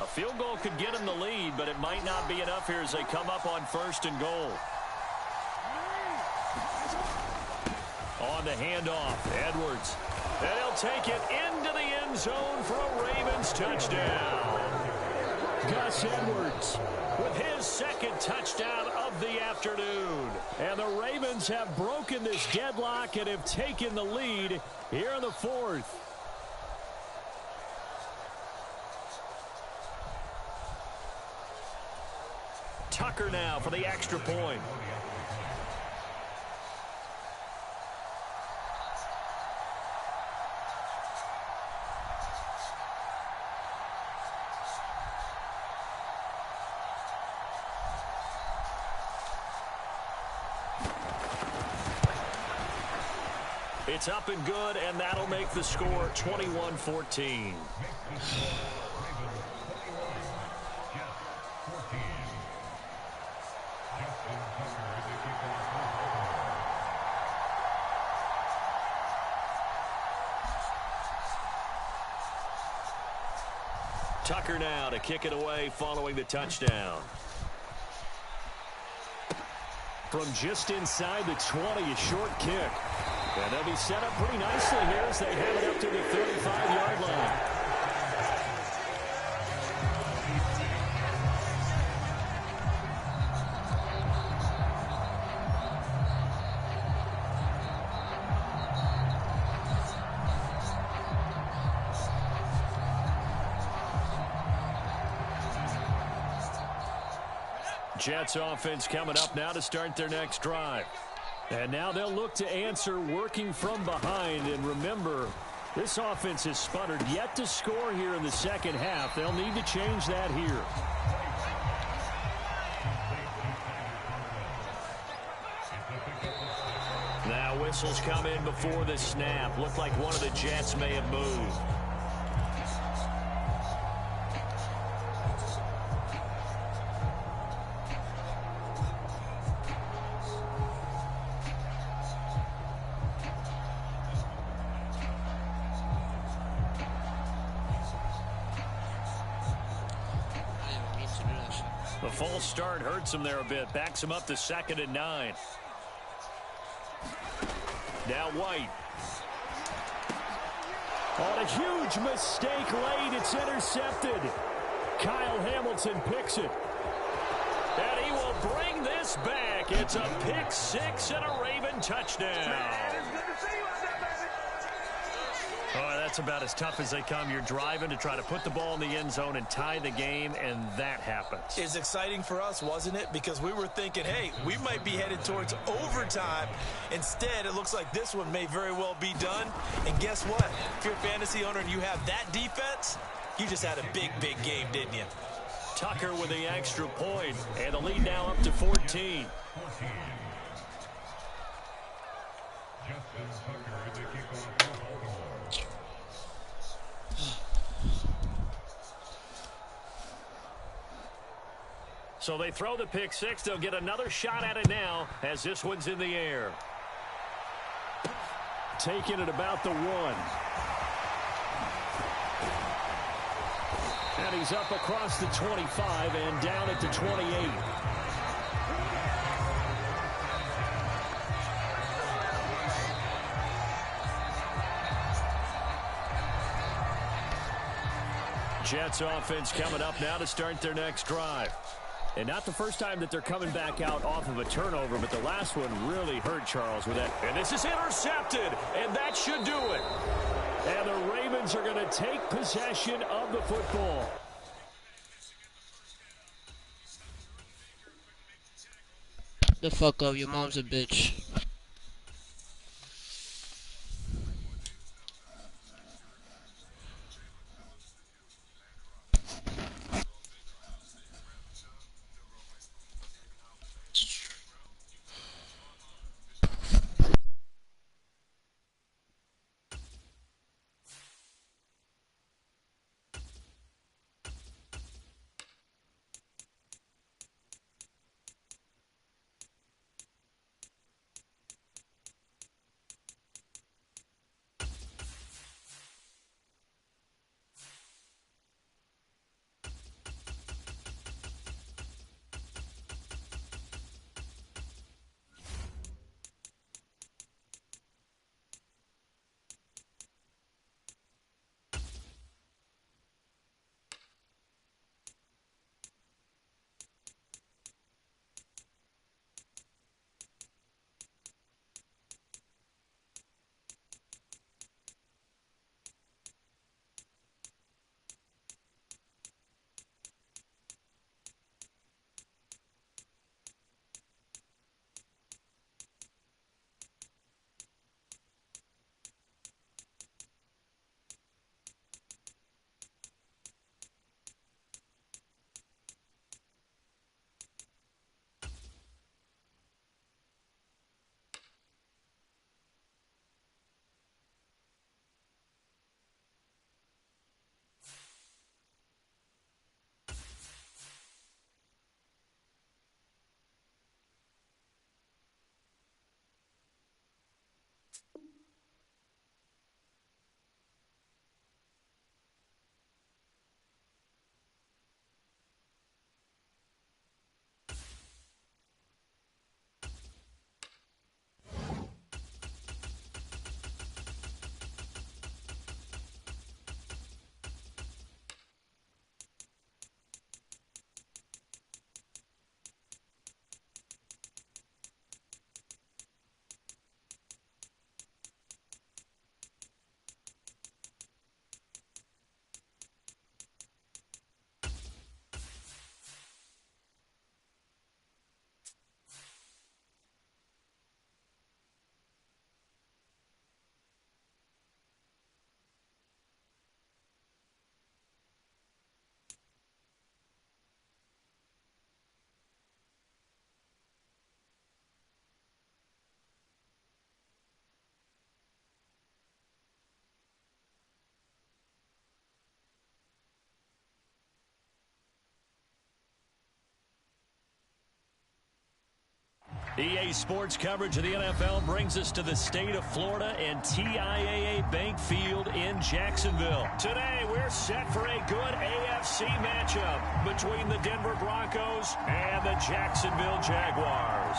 A field goal could get him the lead, but it might not be enough here as they come up on 1st and goal. On the handoff, Edwards. And he'll take it into the end zone for a Ravens touchdown. Gus Edwards with his 2nd touchdown of the afternoon. And the Ravens have broken this deadlock and have taken the lead here in the 4th. Tucker now for the extra point. It's up and good, and that'll make the score 21-14. Tucker now to kick it away following the touchdown. From just inside the 20, a short kick. And they'll be set up pretty nicely here as they have it up to the 35-yard line. Jets offense coming up now to start their next drive. And now they'll look to answer working from behind. And remember, this offense has sputtered yet to score here in the 2nd half. They'll need to change that here. Now whistles come in before the snap. Looked like one of the Jets may have moved. The false start hurts him there a bit. Backs him up to 2nd and 9. Now White. On a huge mistake late. It's intercepted. Kyle Hamilton picks it. And he will bring this back. It's a pick 6 and a Raven touchdown. Oh, that's about as tough as they come. You're driving to try to put the ball in the end zone and tie the game, and that happens. It's exciting for us, wasn't it? Because we were thinking, hey, we might be headed towards overtime. Instead, it looks like this one may very well be done. And guess what? If you're a fantasy owner and you have that defense, you just had a big, big game, didn't you? Tucker with the extra point, and the lead now up to 14. So they throw the pick six. They'll get another shot at it now as this one's in the air. Taking it about the 1. And he's up across the 25 and down at the 28. Jets offense coming up now to start their next drive. And not the first time that they're coming back out off of a turnover, but the last one really hurt, Charles, with that. And this is intercepted, and that should do it. And the Ravens are going to take possession of the football. The fuck up, your mom's a bitch. EA Sports coverage of the NFL brings us to the state of Florida and TIAA Bank Field in Jacksonville. Today, we're set for a good AFC matchup between the Denver Broncos and the Jacksonville Jaguars.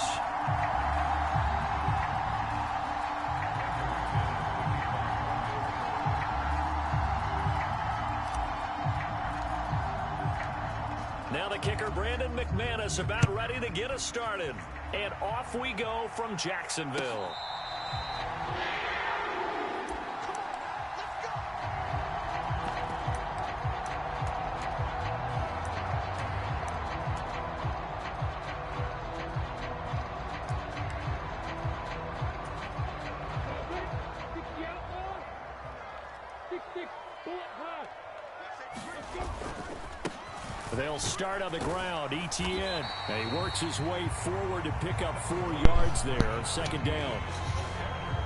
Now the kicker, Brandon McManus, about ready to get us started. And off we go from Jacksonville. They'll start on the ground. Etienne. And he works his way forward to pick up 4 yards there. Second down.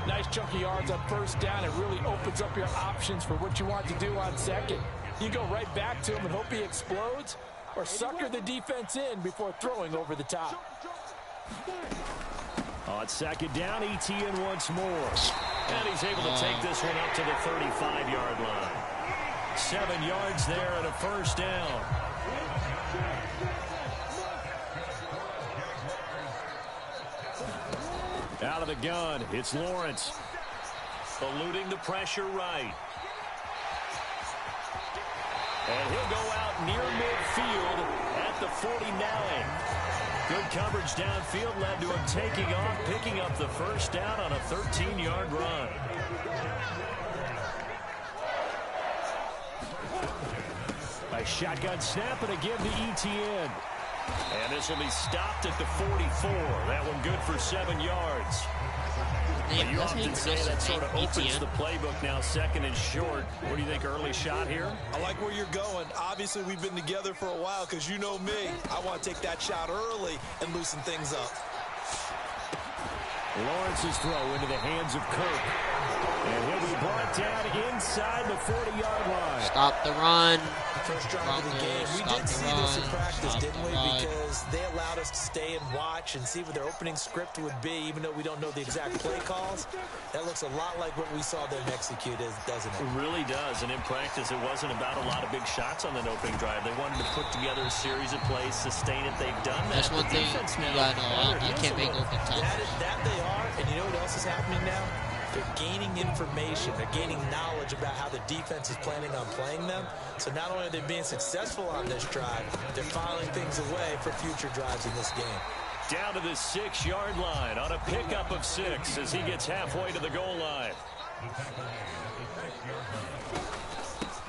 Nice chunky yards on first down. It really opens up your options for what you want to do on second. You go right back to him and hope he explodes, or sucker the defense in before throwing over the top. On second down, Etienne once more. And he's able to take this one up to the 35-yard line. 7 yards there and a first down. Out of the gun, it's Lawrence. Eluding the pressure right. And he'll go out near midfield at the 49. Good coverage downfield led to him taking off, picking up the first down on a 13-yard run. A shotgun snap and a give to Etienne. And this will be stopped at the 44. That one good for 7 yards. But you often say that sort of opens the playbook now, second and short. What do you think, early shot here? I like where you're going. Obviously, we've been together for a while because you know me. I want to take that shot early and loosen things up. Lawrence's throw into the hands of Kirk. And he'll be brought down inside the 40-yard line. Stop the run. First drive of the game. We did see this in practice, didn't we? Because they allowed us to stay and watch and see what their opening script would be, even though we don't know the exact play calls. That looks a lot like what we saw them execute, doesn't it? It really does. And in practice, it wasn't about a lot of big shots on that opening drive. They wanted to put together a series of plays, sustain it. They've done that. That's one thing you gotta know. I can't make open time. That they are, and you know what else is happening now? They're gaining information. They're gaining knowledge about how the defense is planning on playing them. So not only are they being successful on this drive, they're filing things away for future drives in this game. Down to the 6-yard line on a pickup of 6 as he gets halfway to the goal line.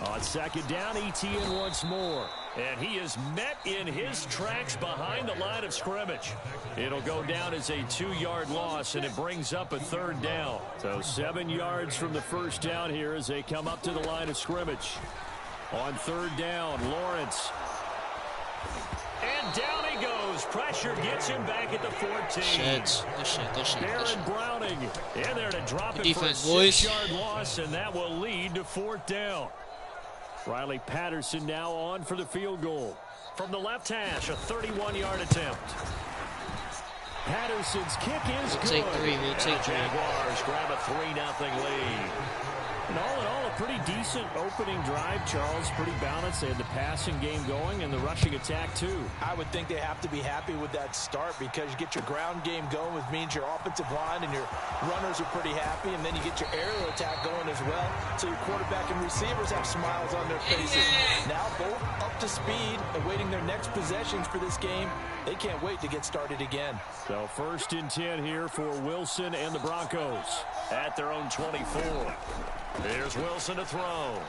On second down, Etienne once more. And he is met in his tracks behind the line of scrimmage. It'll go down as a 2-yard loss, and it brings up a third down. So 7 yards from the first down here as they come up to the line of scrimmage. On third down, Lawrence. And down he goes. Pressure gets him back at the 14. Good shit. Aaron Browning in there to drop it for a 6-yard loss, and that will lead to fourth down. Riley Patterson now on for the field goal. From the left hash, a 31-yard attempt. Patterson's kick is good. We'll take 3. Jaguars grab a 3-0 lead. And all in all, a pretty decent opening drive, Charles. Pretty balanced. They had the passing game going and the rushing attack, too. I would think they have to be happy with that start because you get your ground game going, which means your offensive line and your runners are pretty happy, and then you get your aerial attack going as well. So your quarterback and receivers have smiles on their faces. Now both up to speed, awaiting their next possessions for this game. They can't wait to get started again. So 1st and 10 here for Wilson and the Broncos at their own 24. Here's Wilson to throw.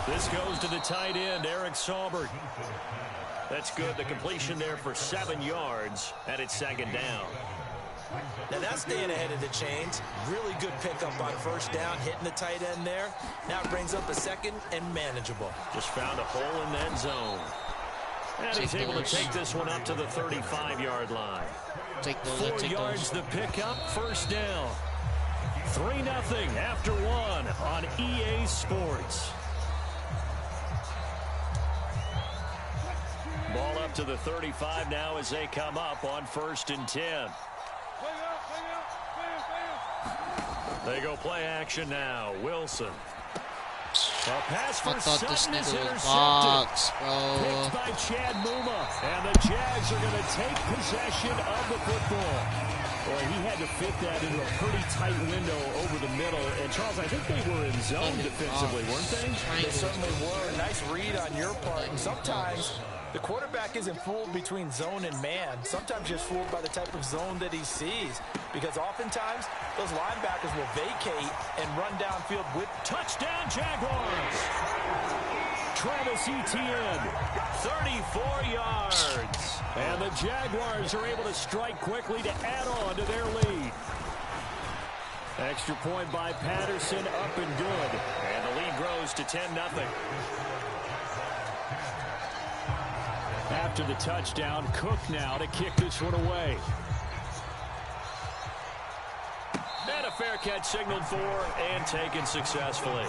This goes to the tight end, Eric Saubert. That's good. The completion there for 7 yards, and it's second down. Now that's staying ahead of the chains. Really good pickup on first down, hitting the tight end there. Now it brings up a second and manageable. Just found a hole in that zone. And he's able to take this one up to the 35-yard line. 4 yards the pickup, first down. 3-0 after 1 on EA Sports. Ball up to the 35 now as they come up on 1st and 10. They go play action now. Wilson. A pass for Sutton is intercepted. Picked by Chad Muma. And the Jags are going to take possession of the football. Boy, he had to fit that into a pretty tight window over the middle. And, Charles, I think they were in zone defensively, weren't they? They certainly were. Nice read on your part. And sometimes the quarterback isn't fooled between zone and man. Sometimes just fooled by the type of zone that he sees. Because oftentimes, those linebackers will vacate and run downfield with touchdown Jaguars. Travis Etienne, 34 yards. And the Jaguars are able to strike quickly to add on to their lead. Extra point by Patterson, up and good. And the lead grows to 10-0. After the touchdown, Cook now to kick this one away. And a fair catch signaled for and taken successfully.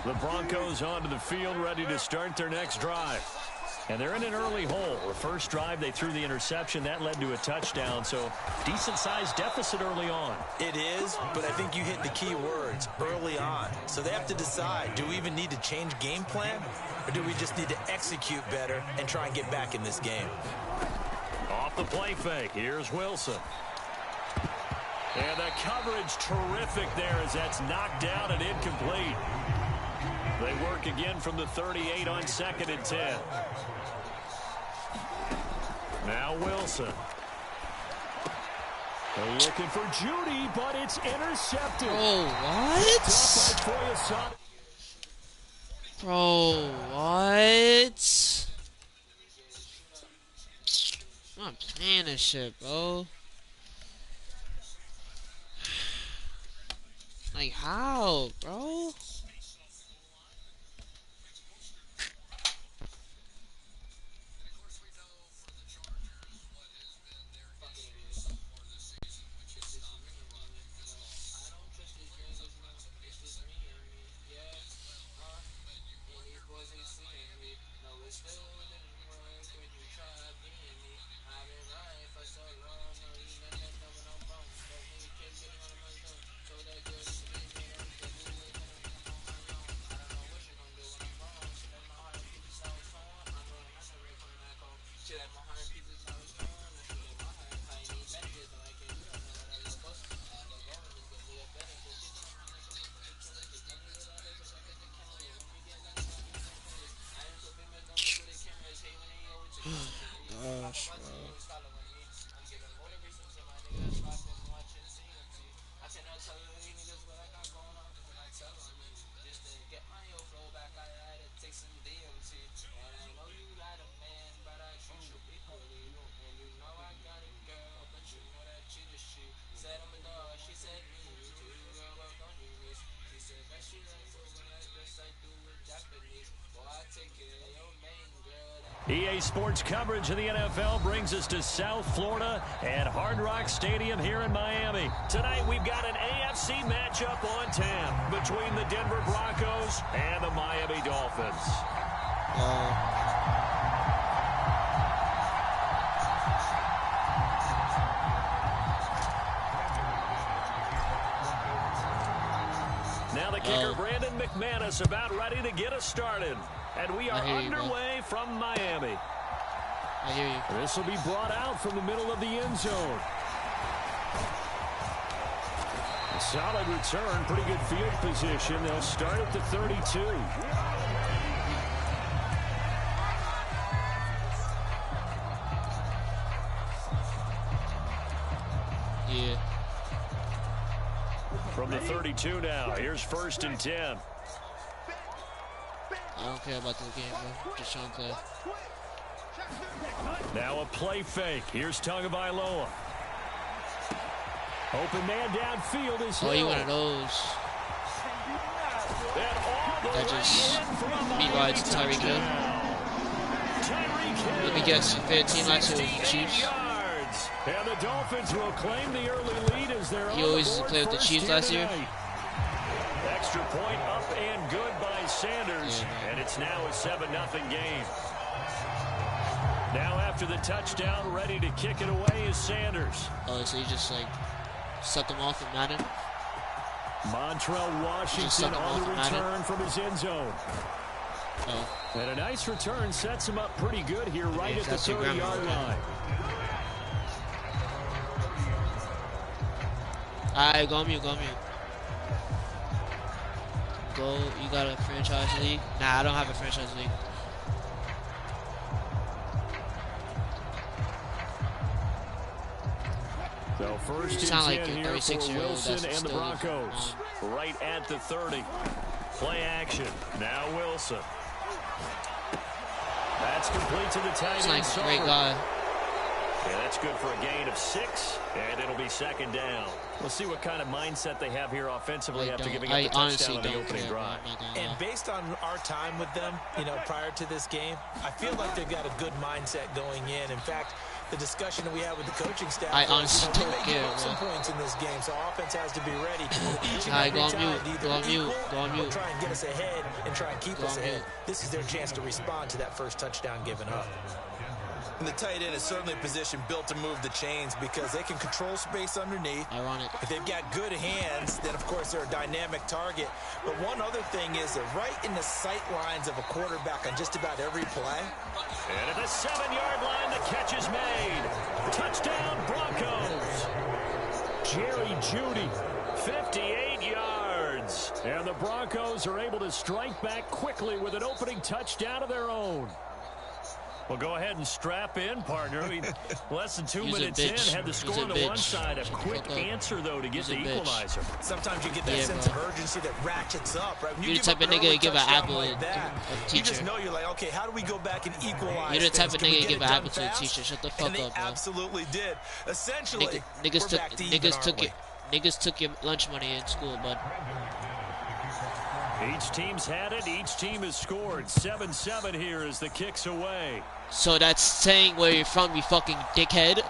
The Broncos onto the field, ready to start their next drive. And they're in an early hole. The first drive, they threw the interception. That led to a touchdown, so decent-sized deficit early on. It is, but I think you hit the key words, early on. So they have to decide, do we even need to change game plan, or do we just need to execute better and try and get back in this game? Off the play fake, here's Wilson. And the coverage terrific there as that's knocked down and incomplete. They work again from the 38 on 2nd and 10. Now Wilson. They're looking for Judy, but it's intercepted. Oh, what? Bro, what? I'm not playing this shit, bro. Like, how, bro? Gosh, bro. EA Sports coverage of the NFL brings us to South Florida at Hard Rock Stadium here in Miami. Tonight we've got an AFC matchup on tap between the Denver Broncos and the Miami Dolphins. Now the kicker, Brandon McManus, about ready to get us started. And we are underway from Miami. I hear you. This will be brought out from the middle of the end zone. A solid return, pretty good field position. They'll start at the 32. Yeah. From the 32 now, here's 1st and 10. I don't care about this game, bro. Just trying to play. Now a play fake. Here's Tagovailoa. Open man downfield is Hill. Oh, you one of those. That just rewrites Tyreek Hill. Let me guess, your favorite team last year was the Chiefs? And the Dolphins will claim the early lead as they're You always used to play with the Chiefs last year? Extra point up and good by Sanders, and it's now a 7-0 game. Now after the touchdown, ready to kick it away is Sanders. Oh, so you just like sucked them off in Madden? Montrell Washington on the return from his end zone. Oh. And a nice return sets him up pretty good here right at the 30-yard line. Alright, go on mute, go on mute. Go, you got a franchise league? Nah, I don't have a franchise league. So first You sound and like 10 you're here for 36-year-old. Wilson That's and the still Broncos. Right at the 30. Play action. Now Wilson. That's It's complete to the tight It's end. like a great guy. Yeah, that's good for a gain of 6, and it'll be second down. We'll see what kind of mindset they have here offensively after giving up the touchdown on the opening drive. And based on our time with them, prior to this game, I feel like they've got a good mindset going in. In fact, the discussion that we had with the coaching staff, I honestly don't care, some points in this game, so offense has to be ready. Each and Alright, every go on time, mute. Go on mute. Go on mute. Try and get us ahead and try and keep us ahead. Mute. This is their chance to respond to that first touchdown given up. And the tight end is certainly a position built to move the chains because they can control space underneath. Ironic. If they've got good hands, then, of course, they're a dynamic target. But one other thing is that right in the sight lines of a quarterback on just about every play. And at the 7-yard line, the catch is made. Touchdown, Broncos. Jerry Jeudy, 58 yards. And the Broncos are able to strike back quickly with an opening touchdown of their own. Well, go ahead and strap in, partner. I mean, less than 2 minutes in, had the score on the one side. A quick answer, though, to get the equalizer. Sometimes you get that sense of urgency that ratchets up, right? When You're the type of nigga to give an apple to a teacher. You just know you're like, okay, how do we go back and equalize? You're the type of nigga to give an apple to a teacher. Shut the fuck up, bro. Absolutely did. Essentially, niggas took your lunch money in school, bud. Each team's had it. Each team has scored. 7-7 here as the kick's away. So that's saying where you're from, you fucking dickhead.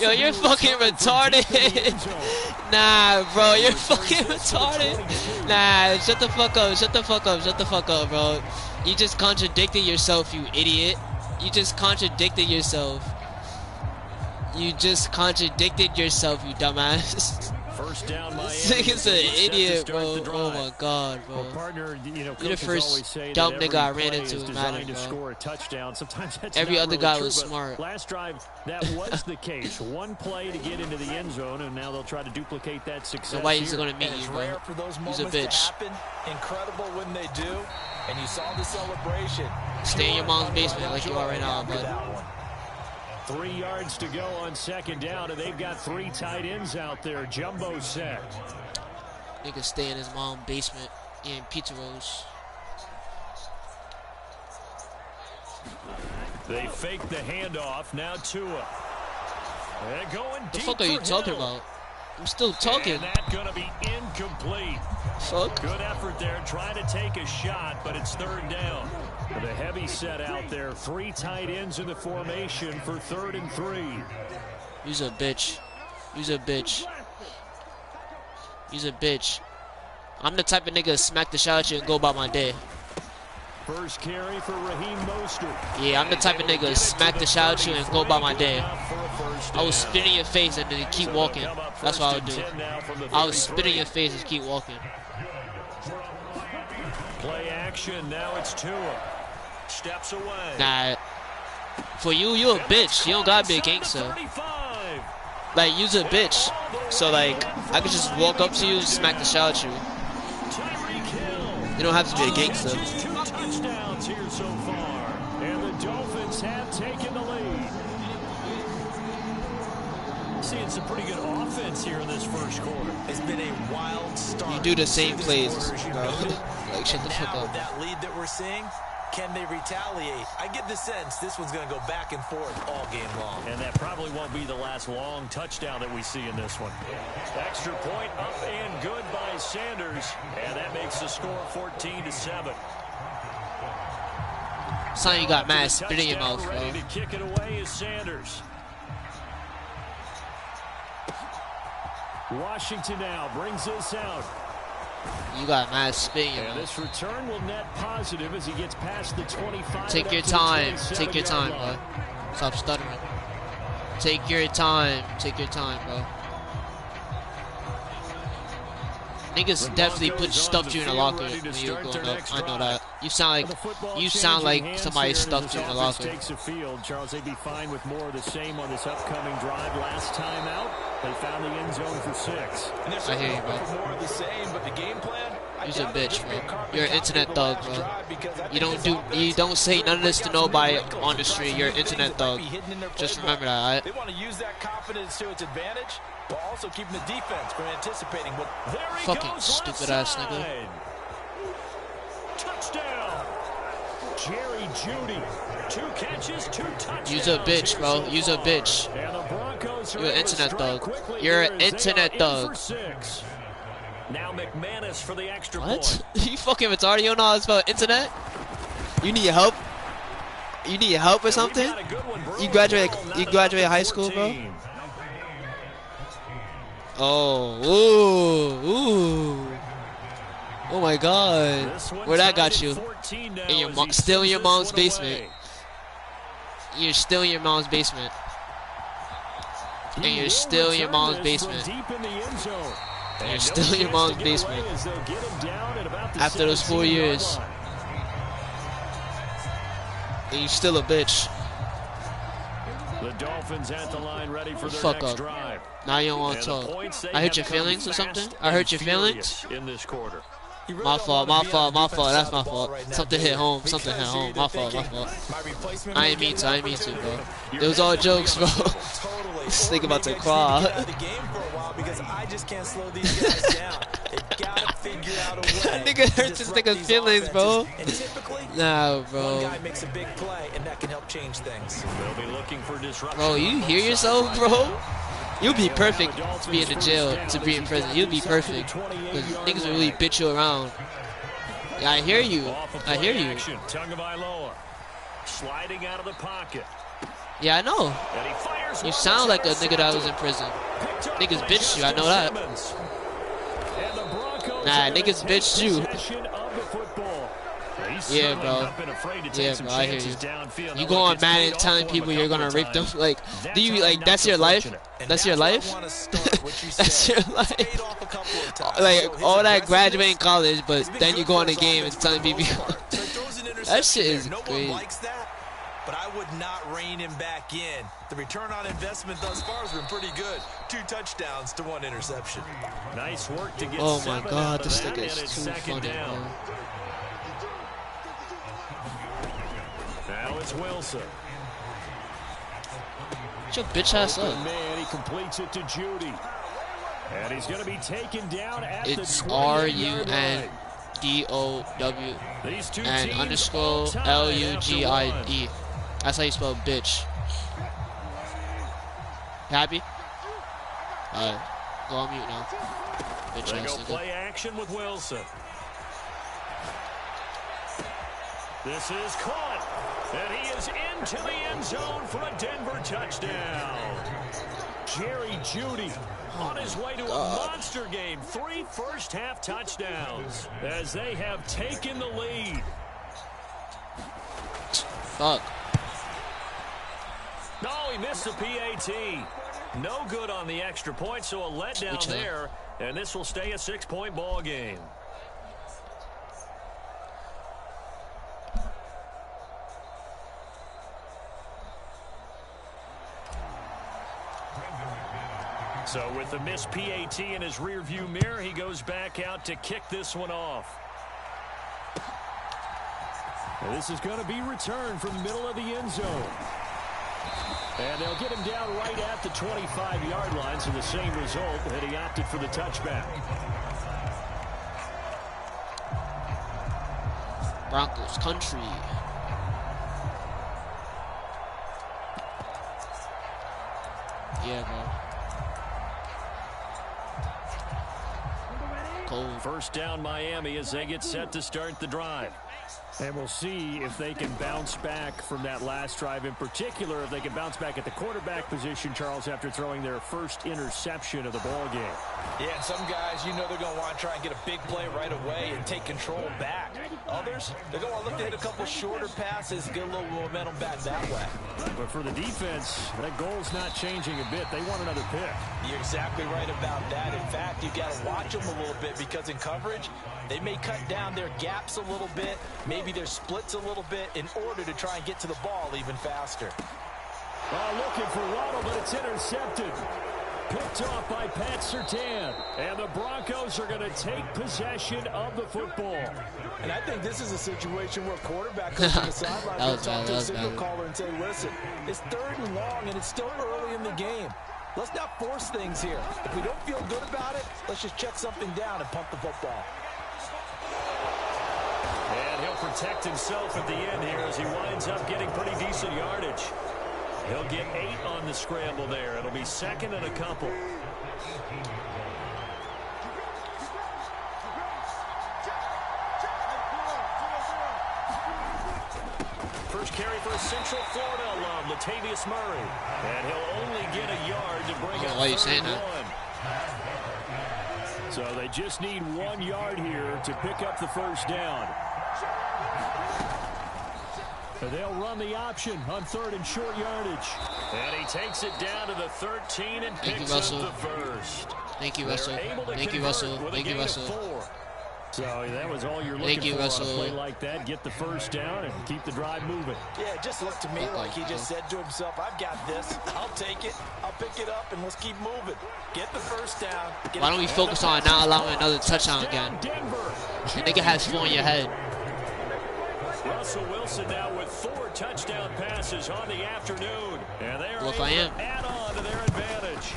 Yo, you're fucking retarded. Nah, bro, you're fucking retarded. Nah, shut the fuck up, shut the fuck up, shut the fuck up, bro. You just contradicted yourself, you idiot. You just contradicted yourself. You just contradicted yourself, you dumbass. First down, Miami. This nigga's an idiot, bro. Oh my god, bro. Well, partner, you're the first dumb nigga I ran into in Madden, bro. Score a touchdown. Sometimes that's every other really guy true, was smart. Last drive, that was the case. One play to get into the end zone, and now they'll try to duplicate that success. Nobody's gonna meet you, bro. He's a bitch. Incredible when they do, and you saw the celebration. Stay in your mom's basement like you are right now, bud. 3 yards to go on second down, and they've got 3 tight ends out there. Jumbo set. Nigga stay in his mom's basement eating pizza rolls. They fake the handoff. Now Tua. They're going deep. The fuck are you talking about? I'm still talking. And that's going to be incomplete. Fuck. Good effort there, trying to take a shot, but it's third down. With a heavy set out there, 3 tight ends in the formation for 3rd and 3. You's a bitch. You's a bitch. You's a bitch. I'm the type of nigga to smack the shot at you and go about my day. First carry for Raheem Mostert. Yeah, I'm the type of nigga to smack the shot at you and go about my day. I will spit in your face and then keep walking. That's what I would do. I will spit in your face and keep walking. Play action. Now it's Tua. Steps away. Nah. For you, you a bitch. You don't gotta be a gangster. Like, you's a bitch. So, like, I could just walk up to you and smack the shot at you. You don't have to be a gangster. 2 touchdowns here so far. And the Dolphins have taken the lead. Seeing some pretty good offense here in this first quarter. It's been a wild start. You do the same plays, bro. Like, shut the fuck up. With that lead that we're seeing, can they retaliate? I get the sense this one's going to go back and forth all game long. And that probably won't be the last long touchdown that we see in this one. Extra point up and good by Sanders. And that makes the score 14-7. Son, you got mad spit in your mouth, bro. Ready to kick it away is Sanders. Washington now brings this out. You got mad spit in your And mouth. this return will net positive as he gets past the 25. Take your time. Take your time, bro. Stop stuttering. Take your time. Take your time, bro. Niggas definitely stuffed you in the locker when you were growing up. I know that. You sound like somebody stuffed you in the locker. Takes a field. Charles, they'd be fine with more of the same on this upcoming drive. Last time out, they found the end zone for 6. I hear you, bro. More of the same, but the game plan, You're a bitch, bro. You're an internet thug, bro. You don't say none of this to nobody on the street. You're an internet thug. Just remember that, alright? They want to use that confidence to its advantage, while also keeping the defense from anticipating what. Fucking stupid ass nigga. Touchdown. Jerry Jeudy, 2 catches, 2 touchdowns. Use a bitch, bro. Use a bitch. You're an internet thug. You're an internet thug. Now McManus for the extra What? point. You fucking retarded? You don't know how to spell internet? You need help? You need help or something? You graduated high school, bro? Oh, ooh. Oh my God. Where that got you? In your still in your mom's basement. You're still in your mom's basement. And you're still in your mom's basement. And you're still in your mom's basement. After those 4 years. And you're still a bitch. The Dolphins at the line ready for their Fuck next up. drive. Now you don't want to talk. I hurt your feelings or something? I hurt your feelings? In this quarter. My fault. That's my fault. Something hit home. My fault. I ain't mean to, bro. It was all jokes, bro. This nigga about to cry. That nigga hurts his nigga's feelings, bro. Nah, bro. Bro, you hear yourself, bro? You'll be perfect to be in the jail, to be in prison. You'll be perfect. Because niggas will really bitch you around. Yeah, I hear you. Sliding out of the pocket. Yeah, I know. You sound like a nigga that was in prison. Niggas bitched you, I know that. Nah, niggas bitched you. Yeah, bro. I hear you. You go on Madden telling people you're gonna rape them. Like, do you, like, that's your life? That's your life? That's your life? Like, all that graduating college, but then you go in the game and telling people. That shit is crazy. But I would not rein him back in. The return on investment thus far has been pretty good. 2 touchdowns to 1 interception. Nice work to get oh my God, this nigga is too funny, down. bro. Now it's Wilson. Get your bitch ass up. Man, he completes it to Jeudy. And he's going to be taken down at It's the RUNDOW and underscore LUGIE. That's how you spell bitch. Happy? Alright. Go on mute now. Bitch They ass go nigga. play action with Wilson. This is caught. And he is into the end zone for a Denver touchdown. Jerry Jeudy on his way to a monster game. 3 first-half touchdowns as they have taken the lead. Fuck. No, he missed the PAT. No good on the extra point, so a letdown there. And this will stay a 6-point ball game. So with the missed PAT in his rearview mirror, he goes back out to kick this one off. And this is going to be returned from the middle of the end zone. And they'll get him down right at the 25-yard line, so the same result, and he opted for the touchback. Broncos country. Yeah, bro. Cold. First down Miami as they get set to start the drive. And we'll see if they can bounce back from that last drive in particular, if they can bounce back at the quarterback position, Charles, after throwing their first interception of the ball game. Yeah, and some guys, you know they're going to want to try and get a big play right away and take control back. Others, they're going to want to look to hit a couple shorter passes, get a little momentum back that way. But for the defense, that goal's not changing a bit. They want another pick. You're exactly right about that. In fact, you've got to watch them a little bit because in coverage, they may cut down their gaps a little bit, maybe their splits a little bit in order to try and get to the ball even faster. Looking for Waddle, but it's intercepted. Picked off by Pat Surtain. And the Broncos are going to take possession of the football. And I think this is a situation where a quarterback goes to the sideline and talk to a signal caller and say, listen, it's 3rd and long and it's still early in the game. Let's not force things here. If we don't feel good about it, let's just check something down and pump the football. And he'll protect himself at the end here as he winds up getting pretty decent yardage. He'll get 8 on the scramble there. It'll be second and a couple. First carry for a Central Florida alum, Latavius Murray. And he'll only get a yard to bring up 3rd and 1. So they just need 1 yard here to pick up the first down. They'll run the option on 3rd and short yardage. And he takes it down to the 13 and picks up the first. Thank you, Russell. Thank you, Russell. Thank you, Russell. So that was all you're looking for on a play like that. Get the first down and keep the drive moving. Yeah, it just looked to me like he just said to himself, I've got this. I'll take it. I'll pick it up, and let's keep moving. Get the first down. Why don't we focus on not allowing another touchdown again? The nigga has 4 in your head. Russell Wilson now with 4 touchdown passes on the afternoon. And they are able to add on to their advantage.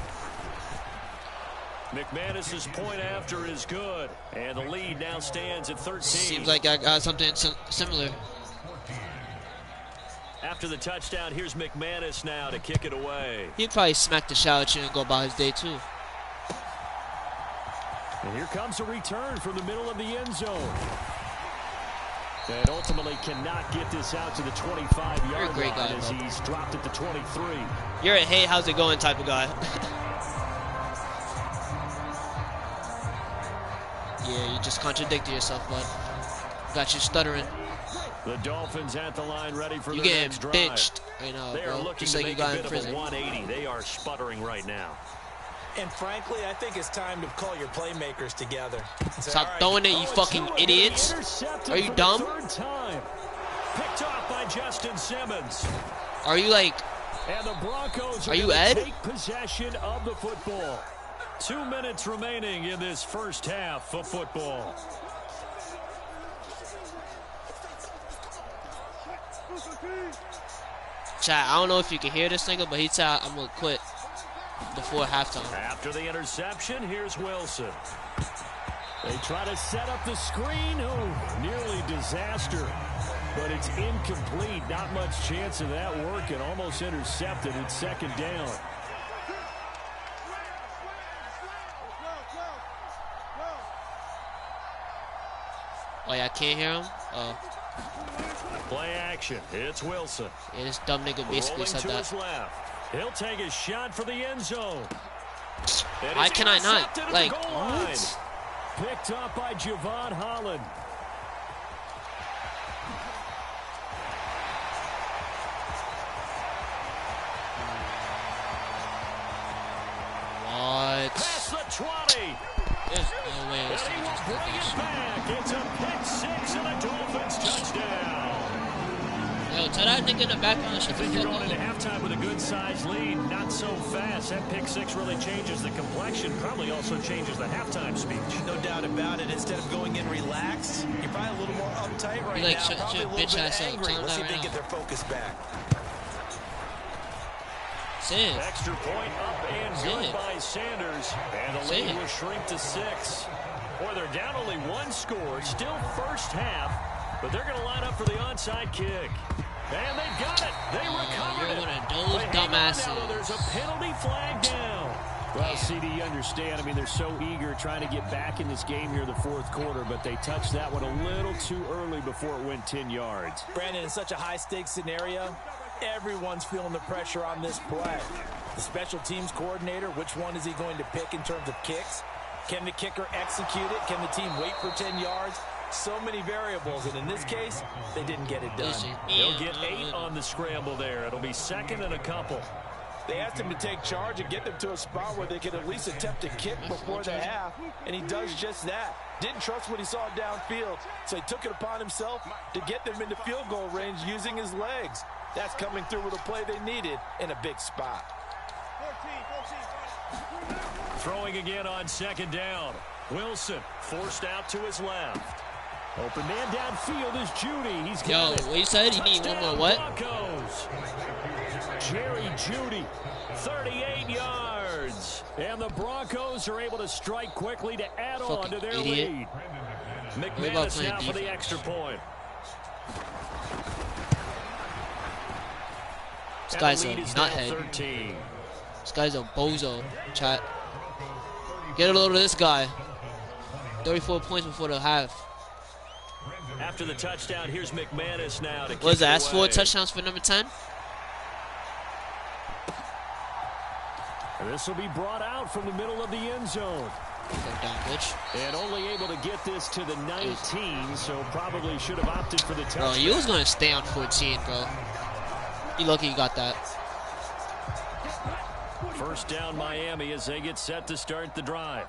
McManus's point after is good. And the lead now stands at 13. Seems like I got something similar. After the touchdown, here's McManus now to kick it away. He'd probably smack the shower chair and go about his day too. And here comes a return from the middle of the end zone. And ultimately cannot get this out to the 25-yard line as he's dropped at the 23. You're a hey, how's it going type of guy. Yeah, you just contradicted yourself, bud. Got you stuttering. The Dolphins at the line ready for the next drive. You're getting benched right now, they are looking just to like make you got a bit in prison. Of a 180. They are sputtering right now. And frankly, I think it's time to call your playmakers together. Stop throwing it, you fucking idiots. Are you dumb? Picked off by Justin Simmons. Are you like, and the Broncos are you Ed? Take possession of the football. 2 minutes remaining in this first half of football. Chat, I don't know if you can hear this nigga, but he said I'm gonna quit before halftime. After the interception, here's Wilson. They try to set up the screen. Oh, nearly disaster. But it's incomplete. Not much chance of that working. Almost intercepted. It's 2nd down. Oh, yeah, I can't hear him? Oh. Play action. It's Wilson. Yeah, this dumb nigga basically said that. His left. He'll take a shot for the end zone. Why can I not? Like, what? Picked up by Javon Holland. What? Past the 20. There's no way this thing just did bring it back. It's a pick 6 and a Dolphins touchdown. Yo, tell that nigga in the background. I think you're going into halftime with a good-sized lead. Not so fast. That pick 6 really changes the complexion. Probably also changes the halftime speech. No doubt about it. Instead of going in relaxed, you're probably a little more uptight right like, now. Probably a little bit angry. Let's see if they get their focus back. Sid. Extra point up and good by Sanders. And the lead will shrink to 6. Boy, they're down only 1 score. Still first half. But they're going to line up for the onside kick. And they've got it. They recovered it. You're one of those dumbasses. Now, there's a penalty flag down. Well, CD, you understand. I mean, they're so eager trying to get back in this game here in the 4th quarter, but they touched that one a little too early before it went 10 yards. Brandon, in such a high-stakes scenario, everyone's feeling the pressure on this play. The special teams coordinator, which one is he going to pick in terms of kicks? Can the kicker execute it? Can the team wait for 10 yards? So many variables, and in this case, they didn't get it done. They'll get 8 on the scramble there. It'll be 2nd and a couple. They asked him to take charge and get them to a spot where they could at least attempt a kick before the half, and he does just that. Didn't trust what he saw downfield, so he took it upon himself to get them into field goal range using his legs. That's coming through with a play they needed in a big spot. Throwing again on 2nd down. Wilson forced out to his left. Open man downfield is Judy. He's got what you said? You need one more what? Broncos. Jerry Judy, 38 yards. And the Broncos are able to strike quickly to add on to their lead. McManus now for the extra point. This guy's a nuthead. This guy's a bozo, chat. Get a load of this guy. 34 points before the half. After the touchdown, here's McManus now to What is that? That's 4 away. touchdowns for number 10? This will be brought out from the middle of the end zone. Down, bitch. And only able to get this to the 19, so probably should have opted for the touchdown. Bro, you was going to stay on 14, bro. You lucky you got that. First down Miami as they get set to start the drive.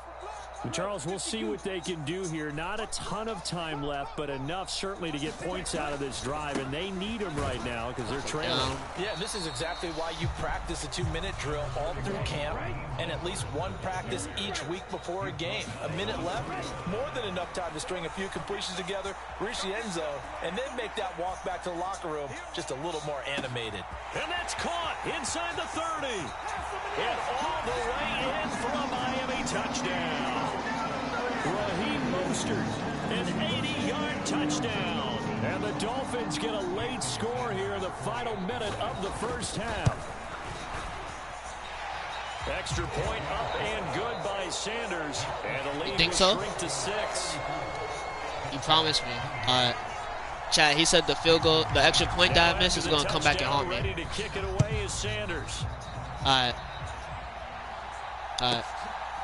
Charles, we'll see what they can do here. Not a ton of time left, but enough certainly to get points out of this drive, and they need them right now because they're trailing. Yeah, this is exactly why you practice a 2-minute drill all through camp and at least one practice each week before a game. A minute left, more than enough time to string a few completions together, reach the end zone, and then make that walk back to the locker room just a little more animated. And that's caught inside the 30. And all the way in for a Miami touchdown. Raheem Mostert, an 80-yard touchdown. And the Dolphins get a late score here in the final minute of the first half. Extra point up and good by Sanders. And the lead will shrink to 6. You promised me. Chad, he said the field goal, the extra point that I missed is going to come back and haunt me. Ready to kick it away is Sanders. Alright.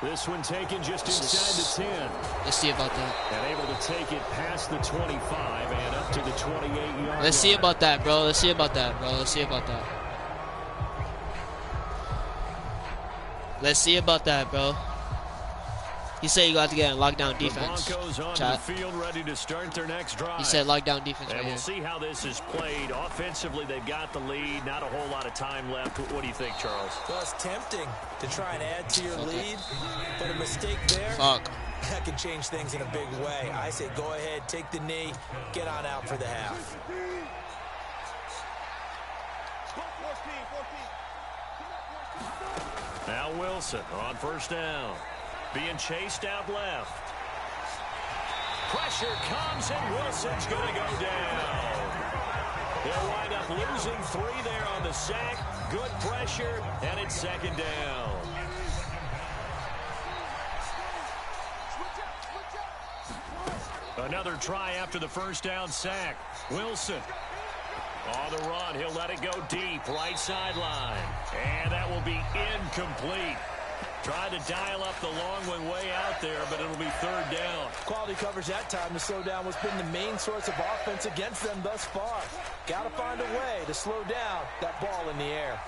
This one taken just inside the 10. Let's see about that. And able to take it past the 25 and up to the 28-yard. Let's see about that, bro. Let's see about that, bro. Let's see about that. Let's see about that, bro. He said you got to get a lockdown defense. The Broncos on the field ready to start their next drive. He said lockdown defense. And we'll see how this is played. Offensively, they've got the lead. Not a whole lot of time left. What do you think, Charles? Well, it's tempting to try and add to your lead, but a mistake there, that can change things in a big way. I say go ahead, take the knee, get on out for the half. Now Wilson on first down. Being chased out left. Pressure comes, and Wilson's going to go down. They'll wind up losing 3 there on the sack. Good pressure, and it's second down. Another try after the first down sack. Wilson on the run. He'll let it go deep, right sideline. And that will be incomplete. Tried to dial up the long one way out there, but it'll be third down. Quality coverage that time to slow down what's been the main source of offense against them thus far. Got to find a way to slow down that ball in the air.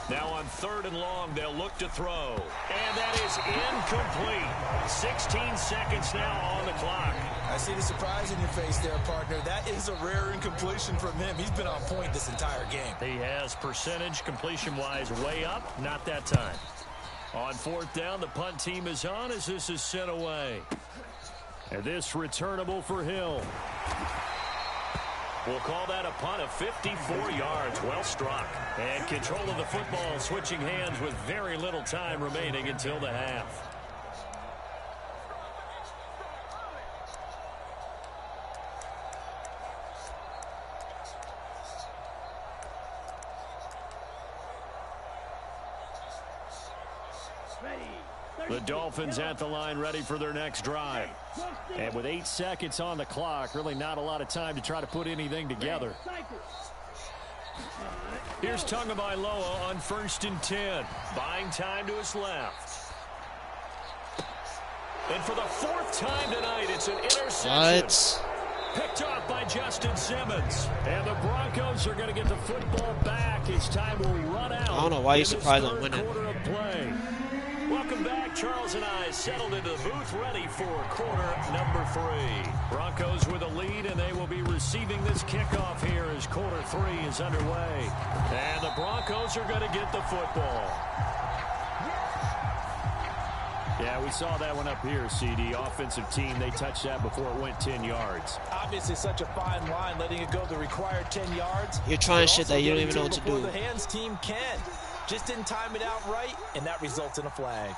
Now on third and long, they'll look to throw. And that is incomplete. 16 seconds now on the clock. I see the surprise in your face there, partner. That is a rare incompletion from him. He's been on point this entire game. He has percentage completion-wise way up. Not that time. On fourth down, the punt team is on as this is sent away. And this returnable for Hill. We'll call that a punt of 54 yards. Well struck. And control of the football switching hands with very little time remaining until the half. The Dolphins at the line ready for their next drive. And with 8 seconds on the clock, really not a lot of time to try to put anything together. Here's Tagovailoa on 1st and 10. Buying time to his left. And for the 4th time tonight, it's an interception. Picked off by Justin Simmons. And the Broncos are going to get the football back as time will run out. I don't know why you're surprised I'm winning. Welcome back. Charles and I settled into the booth ready for quarter number 3. Broncos with a lead, and they will be receiving this kickoff here as quarter 3 is underway. And the Broncos are going to get the football. Yeah, we saw that one up here, CD. Offensive team, they touched that before it went 10 yards. Obviously such a fine line, letting it go the required 10 yards. You're trying shit that you don't even know what to do. The hands team can. Just didn't time it out right, and that results in a flag.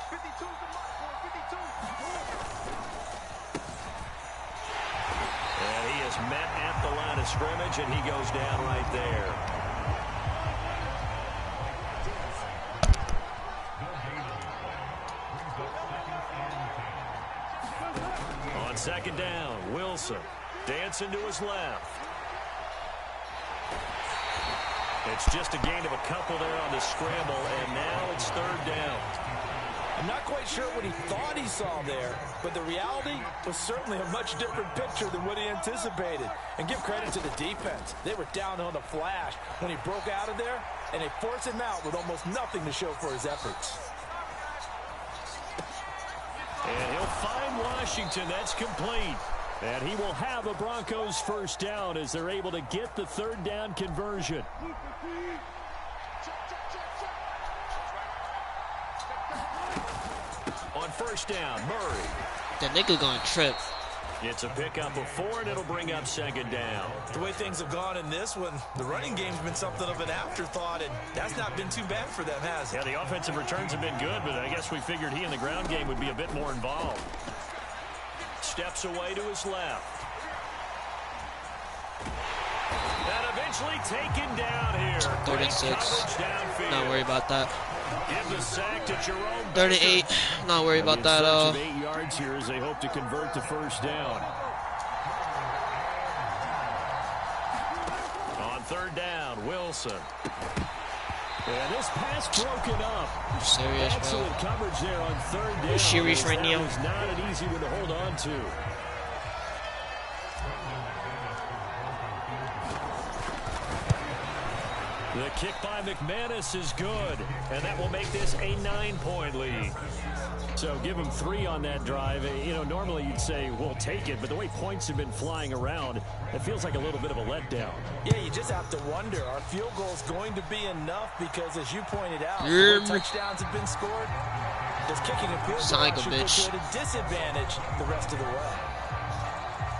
It's met at the line of scrimmage, and he goes down right there. On second down, Wilson dancing to his left. It's just a gain of a couple there on the scramble, and now it's third down. I'm not quite sure what he thought he saw there, but the reality was certainly a much different picture than what he anticipated. And give credit to the defense. They were down on the flash when he broke out of there, and they forced him out with almost nothing to show for his efforts. And he'll find Washington. That's complete. And he will have a Broncos first down as they're able to get the third down conversion. On first down, Murray. That nigga gonna trip. It's a pickup of 4, and it'll bring up second down. The way things have gone in this one, the running game's been something of an afterthought, and that's not been too bad for them, has it? Yeah, the offensive returns have been good, but I guess we figured he in the ground game would be a bit more involved. Steps away to his left. And eventually taken down here. 36. Not worried about that. Give the sack to Jerome. 38. Not worried about that. 8 yards here as they hope to convert to first down. On third down, Wilson. And this pass broken up. Serious, bro. Excellent coverage there on third down. Serious right now. That was not an easy one to hold on to. The kick by McManus is good, and that will make this a 9-point lead. So give him 3 on that drive. You know, normally you'd say, we'll take it, but the way points have been flying around, it feels like a little bit of a letdown. Yeah, you just have to wonder, are field goals going to be enough? Because as you pointed out, the way touchdowns have been scored, does kicking a field goal actually put you at a disadvantage the rest of the way?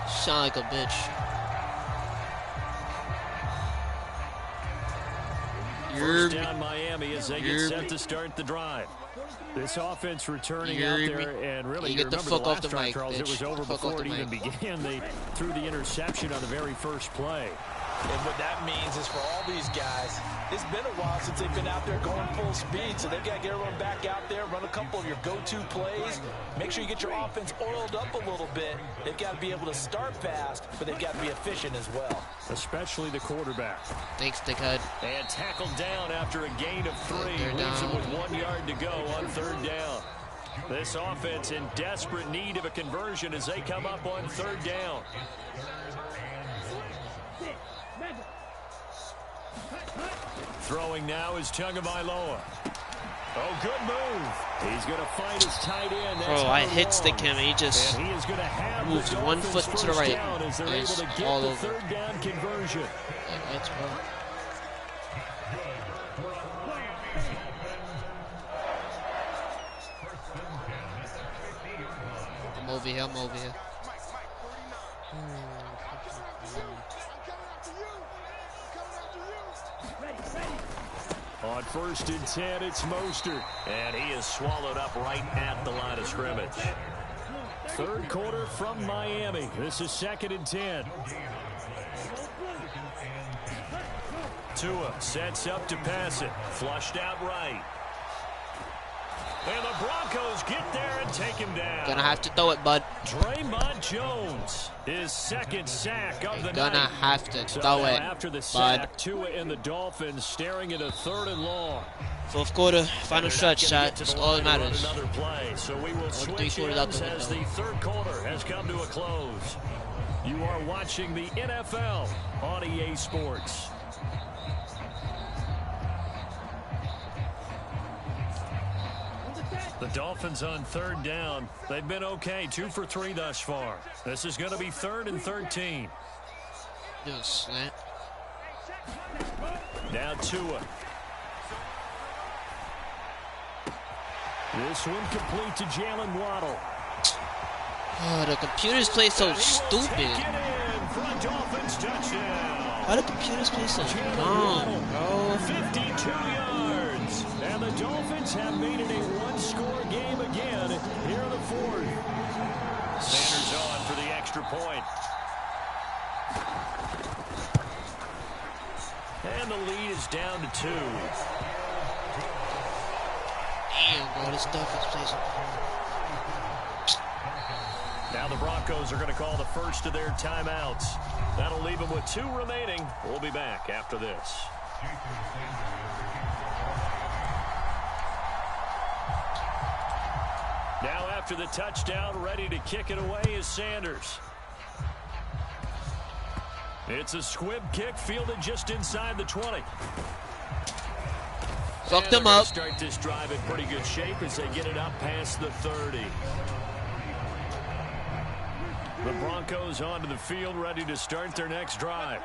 Sound like a bitch. First down Miami as they get set to start the drive. This offense returning out there, and really, you remember the last drive, Charles, it was over before it even began. They threw the interception on the very first play. And what that means is for all these guys, it's been a while since they've been out there going full speed, so they've got to get everyone back out there, run a couple of your go-to plays, make sure you get your offense oiled up a little bit. They've got to be able to start fast, but they've got to be efficient as well. Especially the quarterback. Thanks, dickhead. And tackled down after a gain of 3. Leaves him with 1 yard to go on third down. This offense in desperate need of a conversion as they come up on third down. Throwing now is Tagovailoa. Oh, good move. He's going to find his tight end. Bro, I hit stick him, and he just moves 1 foot to the right. As they're able to get all the over. third down conversion. Like, that's bro. I'm over here, I'm over here. On first and 10, it's Mostert. And he is swallowed up right at the line of scrimmage. Third quarter from Miami. This is second and 10. Tua sets up to pass it. Flushed out right. And the Broncos get there and take him down. Gonna have to throw it, bud. Draymond Jones, his second sack of the night. Gonna have to throw it, After the bud. sack, Tua and the Dolphins staring at a third and long. Fourth quarter, final stretch, chat. That's all that matters. Another play, so we will switch 3 quarters out ends the as window. the third quarter has come to a close. You are watching the NFL on EA Sports. The Dolphins on third down. They've been okay, 2 for 3 thus far. This is going to be 3rd and 13. Do a slant. Now Tua. This one complete to Jalen Waddle. Oh, the computers play so stupid. Why do computers play so dumb, bro? 52 yards. And the Dolphins have made it a one-score game again here in the fourth. Sanders on for the extra point. the lead is down to 2. Damn, bro, this Dolphins plays. Now the Broncos are going to call the first of their timeouts. That'll leave them with 2 remaining. We'll be back after this. Now after the touchdown, ready to kick it away is Sanders. It's a squib kick fielded just inside the 20. Fuck them up. Start this drive in pretty good shape as they get it up past the 30. The Broncos onto the field, ready to start their next drive.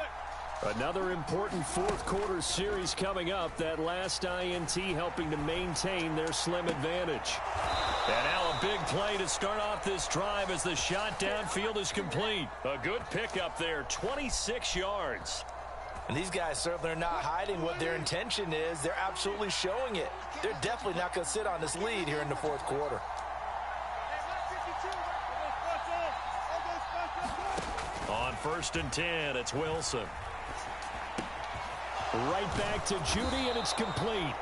Another important fourth quarter series coming up. That last INT helping to maintain their slim advantage. And now a big play to start off this drive as the shot downfield is complete. A good pickup there, 26 yards. And these guys certainly are not hiding what their intention is. They're absolutely showing it. They're definitely not going to sit on this lead here in the fourth quarter. On 1st and 10, it's Wilson. Right back to Judy, and it's complete.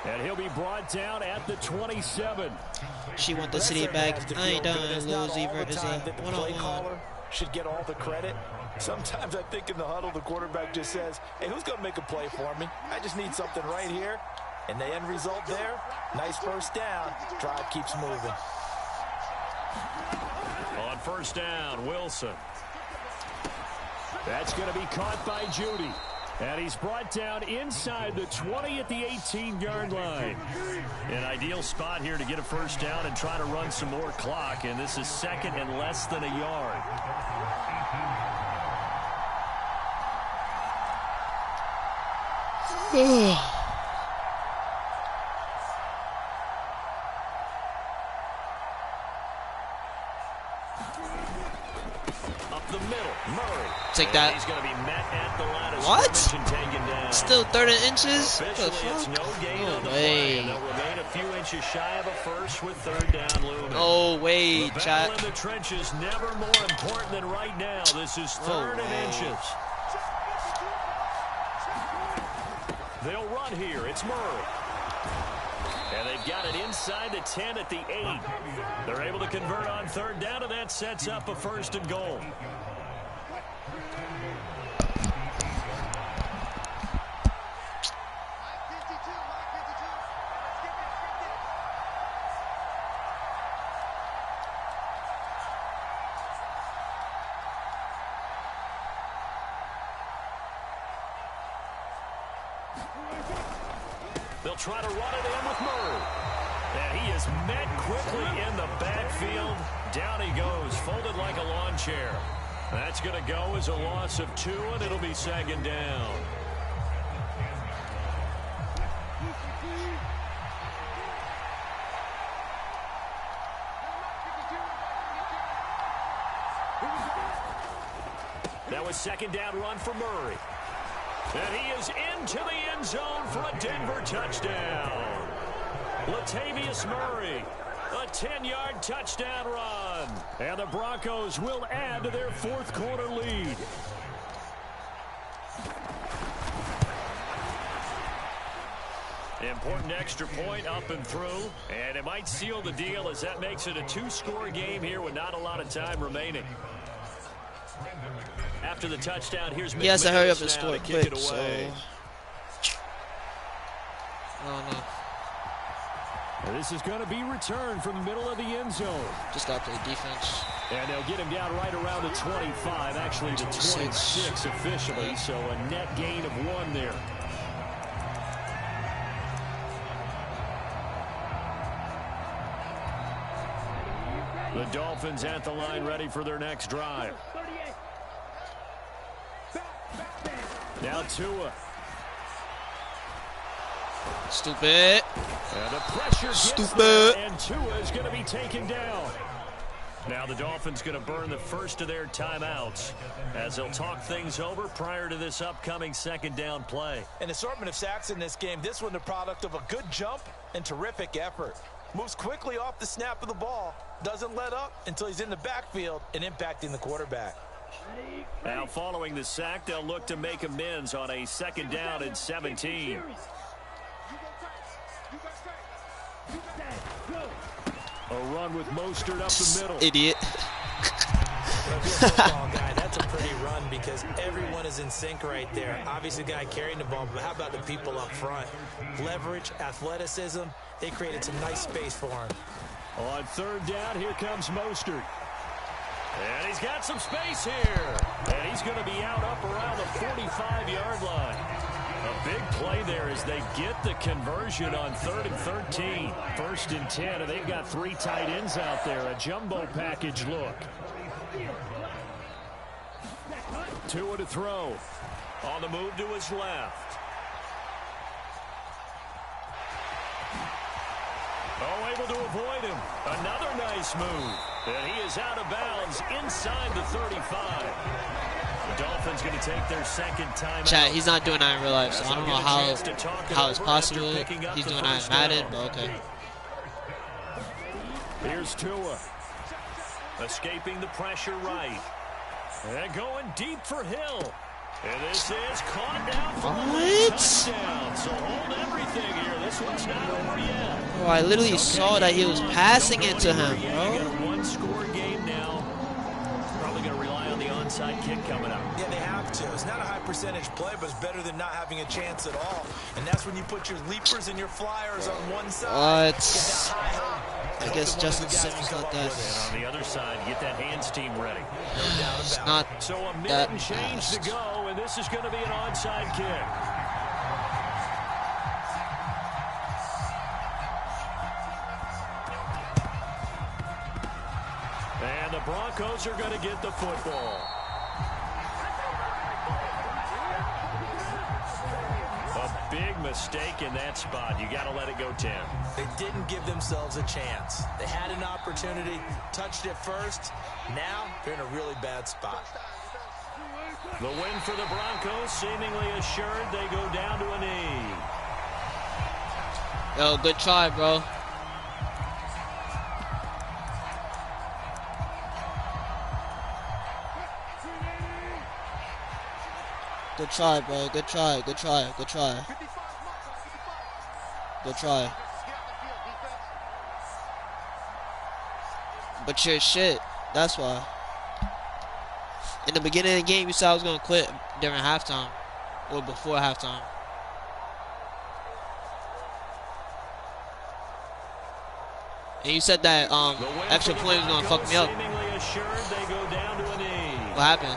And he'll be brought down at the 27. She want the city back. I ain't done lose either. It's a one-on-one. Should get all the credit. Sometimes I think in the huddle, the quarterback just says, hey, who's going to make a play for me? I just need something right here. And the end result there, nice first down. Drive keeps moving. On 1st down, Wilson. That's going to be caught by Judy. And he's brought down inside the 20 at the 18-yard line. An ideal spot here to get a first down and try to run some more clock. And this is 2nd and less than a yard. Up the middle, Murray. Take that. He's going to be met at the line of What? scrimmage and taken down. Still 30 inches? What the Officially, it's fuck? no gain No on the way. play, and they'll remain a few inches shy of a first with 3rd down looming. Oh, wait, The chat. battle in the trenches never more important than right now. This is 3rd and way. inches. They'll run here. It's Murray. And they've got it inside the 10 at the 8. They're able to convert on 3rd down, and that sets up a 1st and goal. They'll try to run it in with Murray. And he is met quickly in the backfield. Down he goes, folded like a lawn chair. That's going to go as a loss of 2, and it'll be 2nd down. That was 2nd down run for Murray. And he is into the end zone for a Denver touchdown. Latavius Murray, a 10-yard touchdown run. And the Broncos will add to their fourth quarter lead. Important extra point up and through. And it might seal the deal as that makes it a 2-score game here with not a lot of time remaining. After the touchdown, here's McMillan. He has to hurry up and now score to it kick quick, it so... away. I don't know. This is going to be returned from the middle of the end zone. Just got to play defense. And they'll get him down right around the 25, actually the 26 officially, so a net gain of 1 there. The Dolphins at the line ready for their next drive. Now Tua. Stupid. And the pressure gets Stupid. there, and Tua is going to be taken down. Now the Dolphins going to burn the first of their timeouts as they'll talk things over prior to this upcoming 2nd down play. An assortment of sacks in this game. This one the product of a good jump and terrific effort. Moves quickly off the snap of the ball. Doesn't let up until he's in the backfield and impacting the quarterback. Now following the sack, they'll look to make amends on a 2nd down and 17. A run with Mostert up the middle. Idiot. Football guy, that's a pretty run because everyone is in sync right there. Obviously, the guy carrying the ball, but how about the people up front? Leverage, athleticism, they created some nice space for him. On 3rd down, here comes Mostert. And he's got some space here. And he's going to be out up around the 45-yard line. A big play there as they get the conversion on 3rd and 13. 1st and 10, and they've got 3 tight ends out there. A jumbo package look. Tua to throw. On the move to his left. Oh, able to avoid him. Another nice move. And he is out of bounds inside the 35. The Dolphins going to take their 2nd time Chat, out. he's not doing that in real life, so I don't know how it's possible he's doing that in Madden, but okay. Here's Tua. Escaping the pressure right. And going deep for Hill. And this is caught down for a touchdown. So hold everything here. This one's not over yet. Bro, I literally saw that he was passing it to him, You bro. got a 1-score game now. Probably going to rely on the onside kick coming up. Yeah, they have to. It's not a high percentage play, but it's better than not having a chance at all. And that's when you put your leapers and your flyers on one side. What? I guess Justin Simmons got that. And on the other side, get that hands team ready. It's not So a minute that and change fast. to go, and this is going to be an onside kick. And the Broncos are going to get the football. A big mistake in that spot. You got to let it go 10. They didn't give themselves a chance. They had an opportunity, touched it first. Now they're in a really bad spot. The win for the Broncos seemingly assured. They go down to a knee. Yo, good try, bro. Good try, bro. Good try. Good try. Good try. Good try. But you're shit. That's why. In the beginning of the game, you said I was gonna quit during halftime or before halftime. And you said that extra point was gonna fuck me up. Seemingly assured. They go down to a knee. What happened?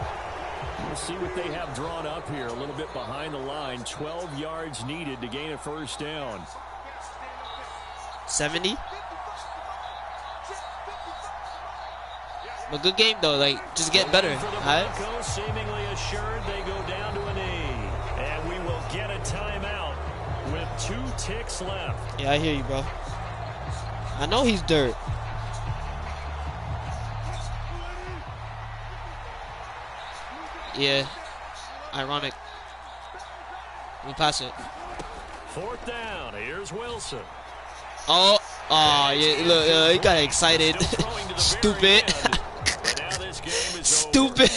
We'll see what they have drawn up here. A little bit behind the line. 12 yards needed to gain a 1st down. 70? But good game though, like just get better. For the Alright? Broncos, seemingly assured. They go down to a knee. And we will get a timeout with 2 ticks left. Yeah, I hear you, bro. I know he's dirt. Yeah. Ironic. We'll pass it. 4th down. Here's Wilson. Oh, yeah, look, he got excited. Still throwing to the Stupid. very end. But now this game is Stupid.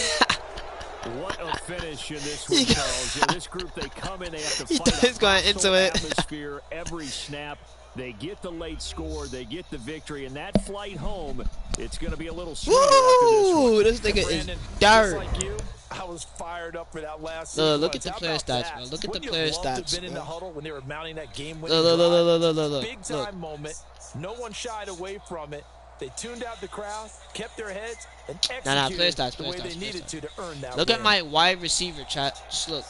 What a finish in this one, Charles. Yeah, this group, they come in, they have to He fight thought he was going a into hostile it. atmosphere every snap. They get the late score, they get the victory, and that flight home, it's going to be a little sweeter after this one. Woo! This nigga is Brandon, just dirt. like you, I was fired up for that last Look at sequence. the How player about stats, that? bro. Look at the Wouldn't you player have loved to have stats, been in bro. the huddle when they were mounting that game-winning Look. Big time moment. No one shied away from it. They tuned out the crowd, kept their heads, and executed player stats, the player way stats, they player needed stats. to earn that Look win. at my wide receiver, chat. Just look.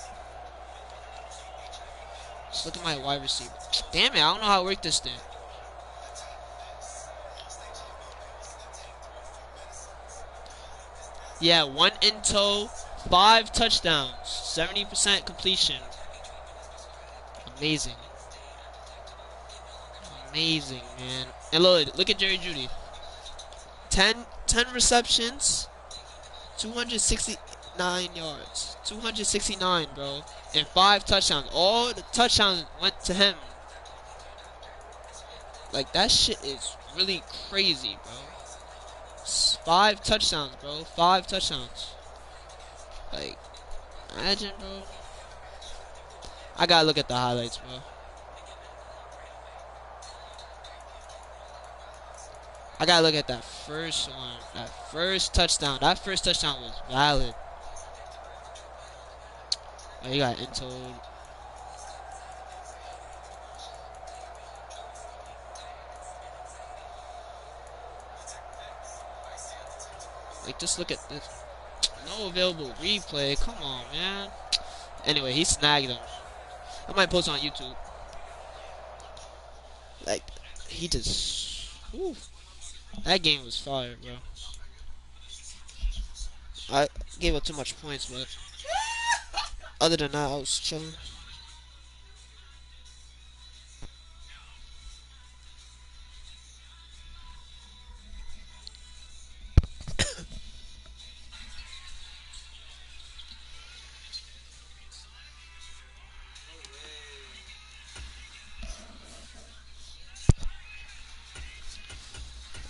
Just look at my wide receiver. Damn it, I don't know how to work this thing. Yeah, 1 in tow, 5 touchdowns, 70% completion. Amazing. Amazing, man. And look at Jerry Jeudy. 10 receptions, 269 yards. 269, bro. And 5 touchdowns. All the touchdowns went to him. Like, that shit is really crazy, bro. 5 touchdowns, bro. 5 touchdowns. Like, imagine, bro. I gotta look at the highlights, bro. I gotta look at that first one. That first touchdown. That first touchdown was valid. Oh, you got intoed. Like, just look at this. No available replay. Come on, man. Anyway, he snagged him. I might post on YouTube. Like, he just... Whew. That game was fire, bro. I gave up too much points, but... Other than that, I was chilling.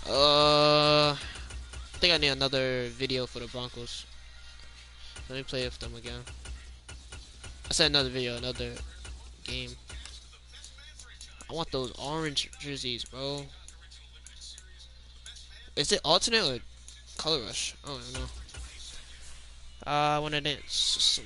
I think I need another video for the Broncos. Let me play with them again. I said another video, another game. I want those orange jerseys, bro. Is it alternate or color rush? I don't even know. I want to dance.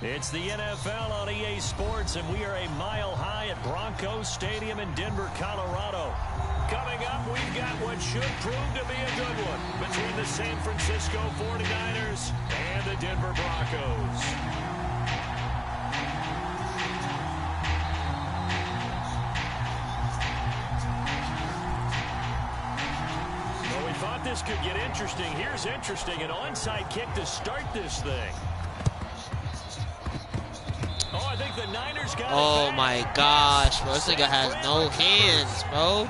It's the NFL on EA Sports, and we are a mile high at Broncos Stadium in Denver, Colorado. Coming up, we've got what should prove to be a good one between the San Francisco 49ers and the Denver Broncos. Well, we thought this could get interesting. Here's interesting, an onside kick to start this thing. I think the Niners got oh my gosh, bro. This nigga has no hands, bro.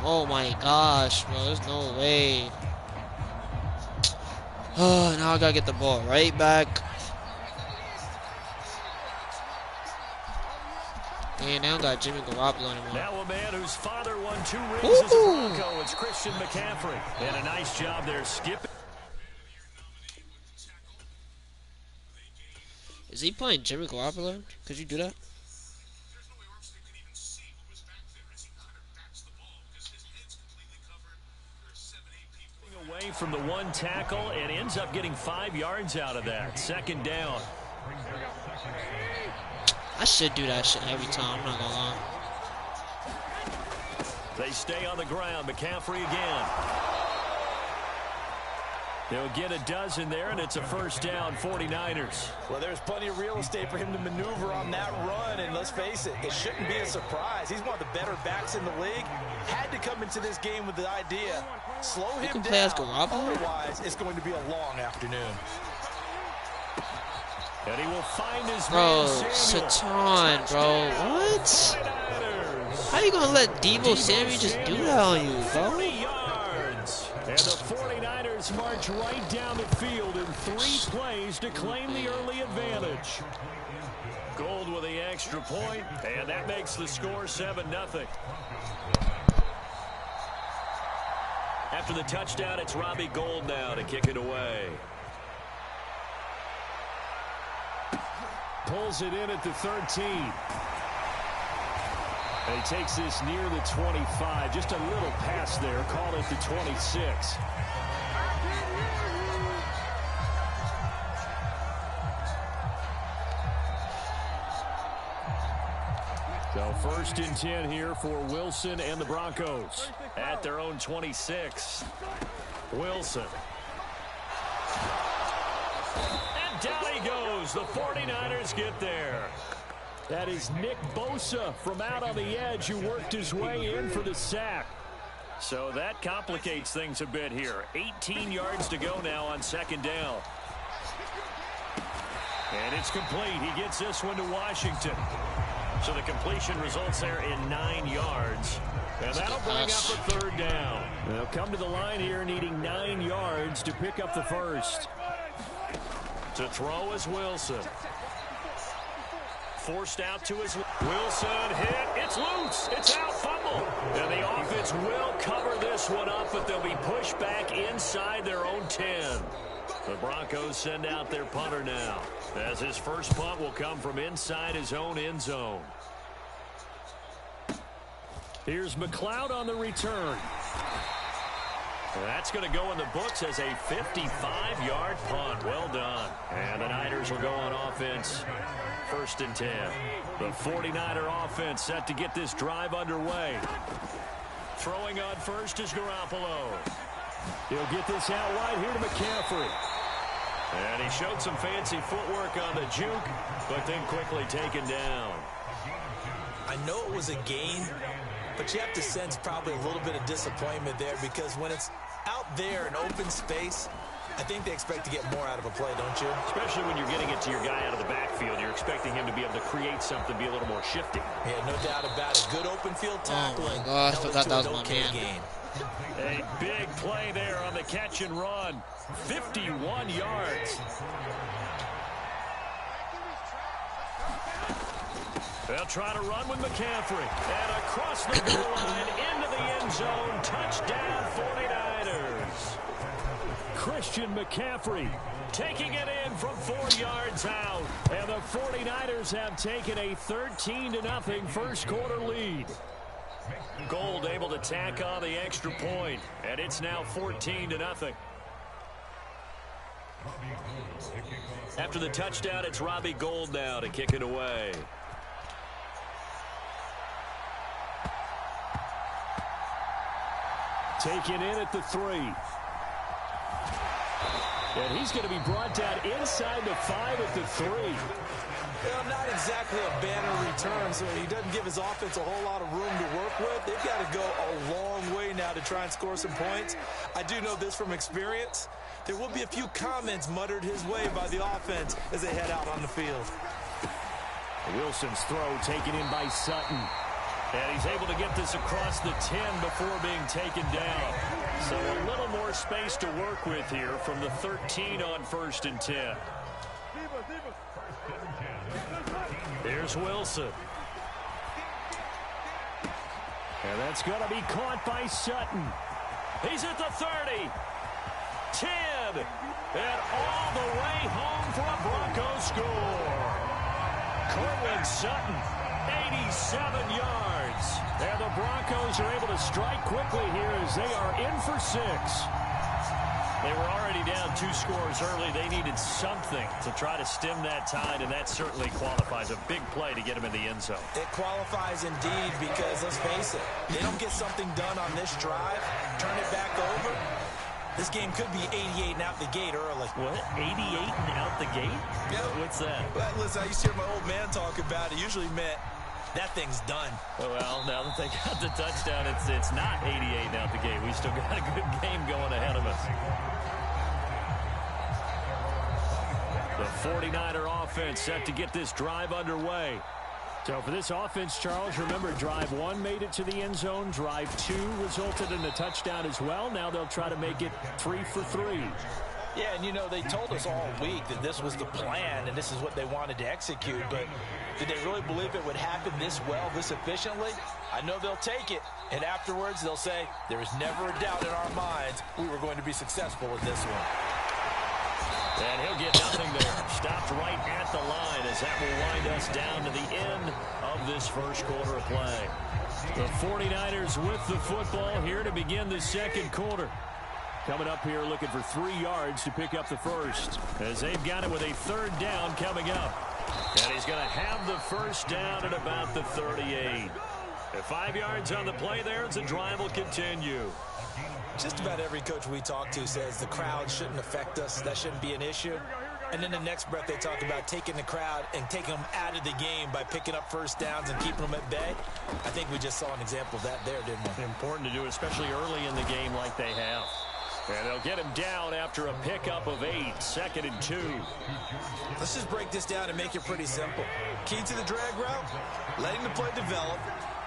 Oh my gosh, bro. There's no way. Oh, now I gotta get the ball right back. And now I got Jimmy Garoppolo anymore. Now a man whose father won 2 rings as a Bronco. It's Christian McCaffrey. And a nice job there skipping. Is he playing Jimmy Garoppolo? Could you do that? Away from the one tackle and ends up getting 5 yards out of that. Second down. I should do that shit every time. I'm not gonna lie. They stay on the ground. McCaffrey again. They'll get a dozen there, and it's a first down, 49ers. Well, there's plenty of real estate for him to maneuver on that run, and let's face it, it shouldn't be a surprise. He's one of the better backs in the league. Had to come into this game with the idea, slow him down, otherwise it's going to be a long afternoon. And he will find his bro, man, Satan, bro, what? How you gonna let Deebo Samuel just do that on you, bro? 40 yards. And the 49ers march right down the field in 3 plays to claim the early advantage. Gold with the extra point, and that makes the score 7-0. After the touchdown, it's Robbie Gould now to kick it away. Pulls it in at the 13. And he takes this near the 25. Just a little pass there. Call it the 26. So first and 10 here for Wilson and the Broncos. At their own 26. Wilson. And down he goes. The 49ers get there. That is Nick Bosa from out on the edge who worked his way in for the sack. So that complicates things a bit here. 18 yards to go now on second down. And it's complete. He gets this one to Washington. So the completion results there in 9 yards. And that'll bring up a third down. They'll come to the line here needing 9 yards to pick up the first. To throw is Wilson. Forced out to his Wilson hit. It's loose. It's out. Fumble. And the offense will cover this one up, but they'll be pushed back inside their own 10. The Broncos send out their punter now, as his first punt will come from inside his own end zone. Here's McLeod on the return. That's going to go in the books as a 55-yard punt. Well done. And the Niners will go on offense. 1st and 10. The 49er offense set to get this drive underway. Throwing on first is Garoppolo. He'll get this out wide here to McCaffrey. And he showed some fancy footwork on the juke, but then quickly taken down. I know it was a gain, but you have to sense probably a little bit of disappointment there, because when it's out there in open space, I think they expect to get more out of a play, don't you? Especially when you're getting it to your guy out of the backfield. You're expecting him to be able to create something, be a little more shifty. Yeah, no doubt about it. Good open field tackling. Oh, my God. I forgot that was my man. Gain. A big play there on the catch and run. 51 yards. They'll try to run with McCaffrey. And across the goal line into the end zone. Touchdown 49ers. Christian McCaffrey taking it in from 4 yards out. And the 49ers have taken a 13-0 first quarter lead. Gold able to tack on the extra point, and it's now 14-0. After the touchdown, it's Robbie Gould now to kick it away. Taken in at the 3. And he's going to be brought down inside the 5 at the 3. Well, not exactly a banner return, so he doesn't give his offense a whole lot of room to work with. They've got to go a long way now to try and score some points. I do know this from experience. There will be a few comments muttered his way by the offense as they head out on the field. Wilson's throw taken in by Sutton. And he's able to get this across the 10 before being taken down. So a little more space to work with here from the 13 on 1st and 10. Here's Wilson. And that's going to be caught by Sutton. He's at the 30. 10. And all the way home for a Broncos score. Cortland Sutton, 87 yards. And the Broncos are able to strike quickly here as they are in for 6. They were already down 2 scores early. They needed something to try to stem that tide, and that certainly qualifies. A big play to get them in the end zone. It qualifies indeed, because let's face it, they don't get something done on this drive, turn it back over. This game could be 88 and out the gate early. What? 88 and out the gate? Yeah. What's that? Well, listen, I used to hear my old man talk about it. Usually meant that thing's done. Well, now that they got the touchdown, it's not 88 and out the gate. We still got a good game going ahead of us. The 49er offense set to get this drive underway. So for this offense, Charles, remember, drive 1 made it to the end zone. Drive 2 resulted in a touchdown as well. Now they'll try to make it 3 for 3. Yeah, and you know, they told us all week that this was the plan and this is what they wanted to execute, but did they really believe it would happen this well, this efficiently? I know they'll take it, and afterwards they'll say, there was never a doubt in our minds we were going to be successful with this one. And he'll get nothing there. Stopped right at the line as that will wind us down to the end of this first quarter of play. The 49ers with the football here to begin the second quarter. Coming up here looking for 3 yards to pick up the first, as they've got it with a 3rd down coming up. And he's going to have the first down at about the 38. At 5 yards on the play there, as the drive will continue. Just about every coach we talk to says the crowd shouldn't affect us. That shouldn't be an issue. And in the next breath, they talk about taking the crowd and taking them out of the game by picking up first downs and keeping them at bay. I think we just saw an example of that there, didn't we? Important to do, especially early in the game like they have. And they'll get him down after a pickup of 8, 2nd and 2. Let's just break this down and make it pretty simple. Key to the drag route, letting the play develop,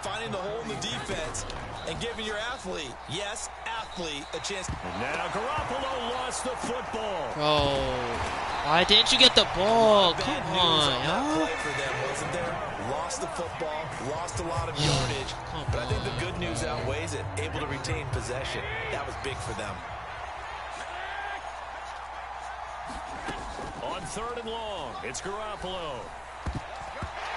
finding the hole in the defense, and giving your athlete, yes, athlete, a chance. And now Garoppolo lost the football. Bro, why didn't you get the ball? Come Bad on, news on that yo. play for them, wasn't there? Lost the football, lost a lot of yardage, but I think the good news outweighs it. Able to retain possession. That was big for them. On 3rd and long, it's Garoppolo.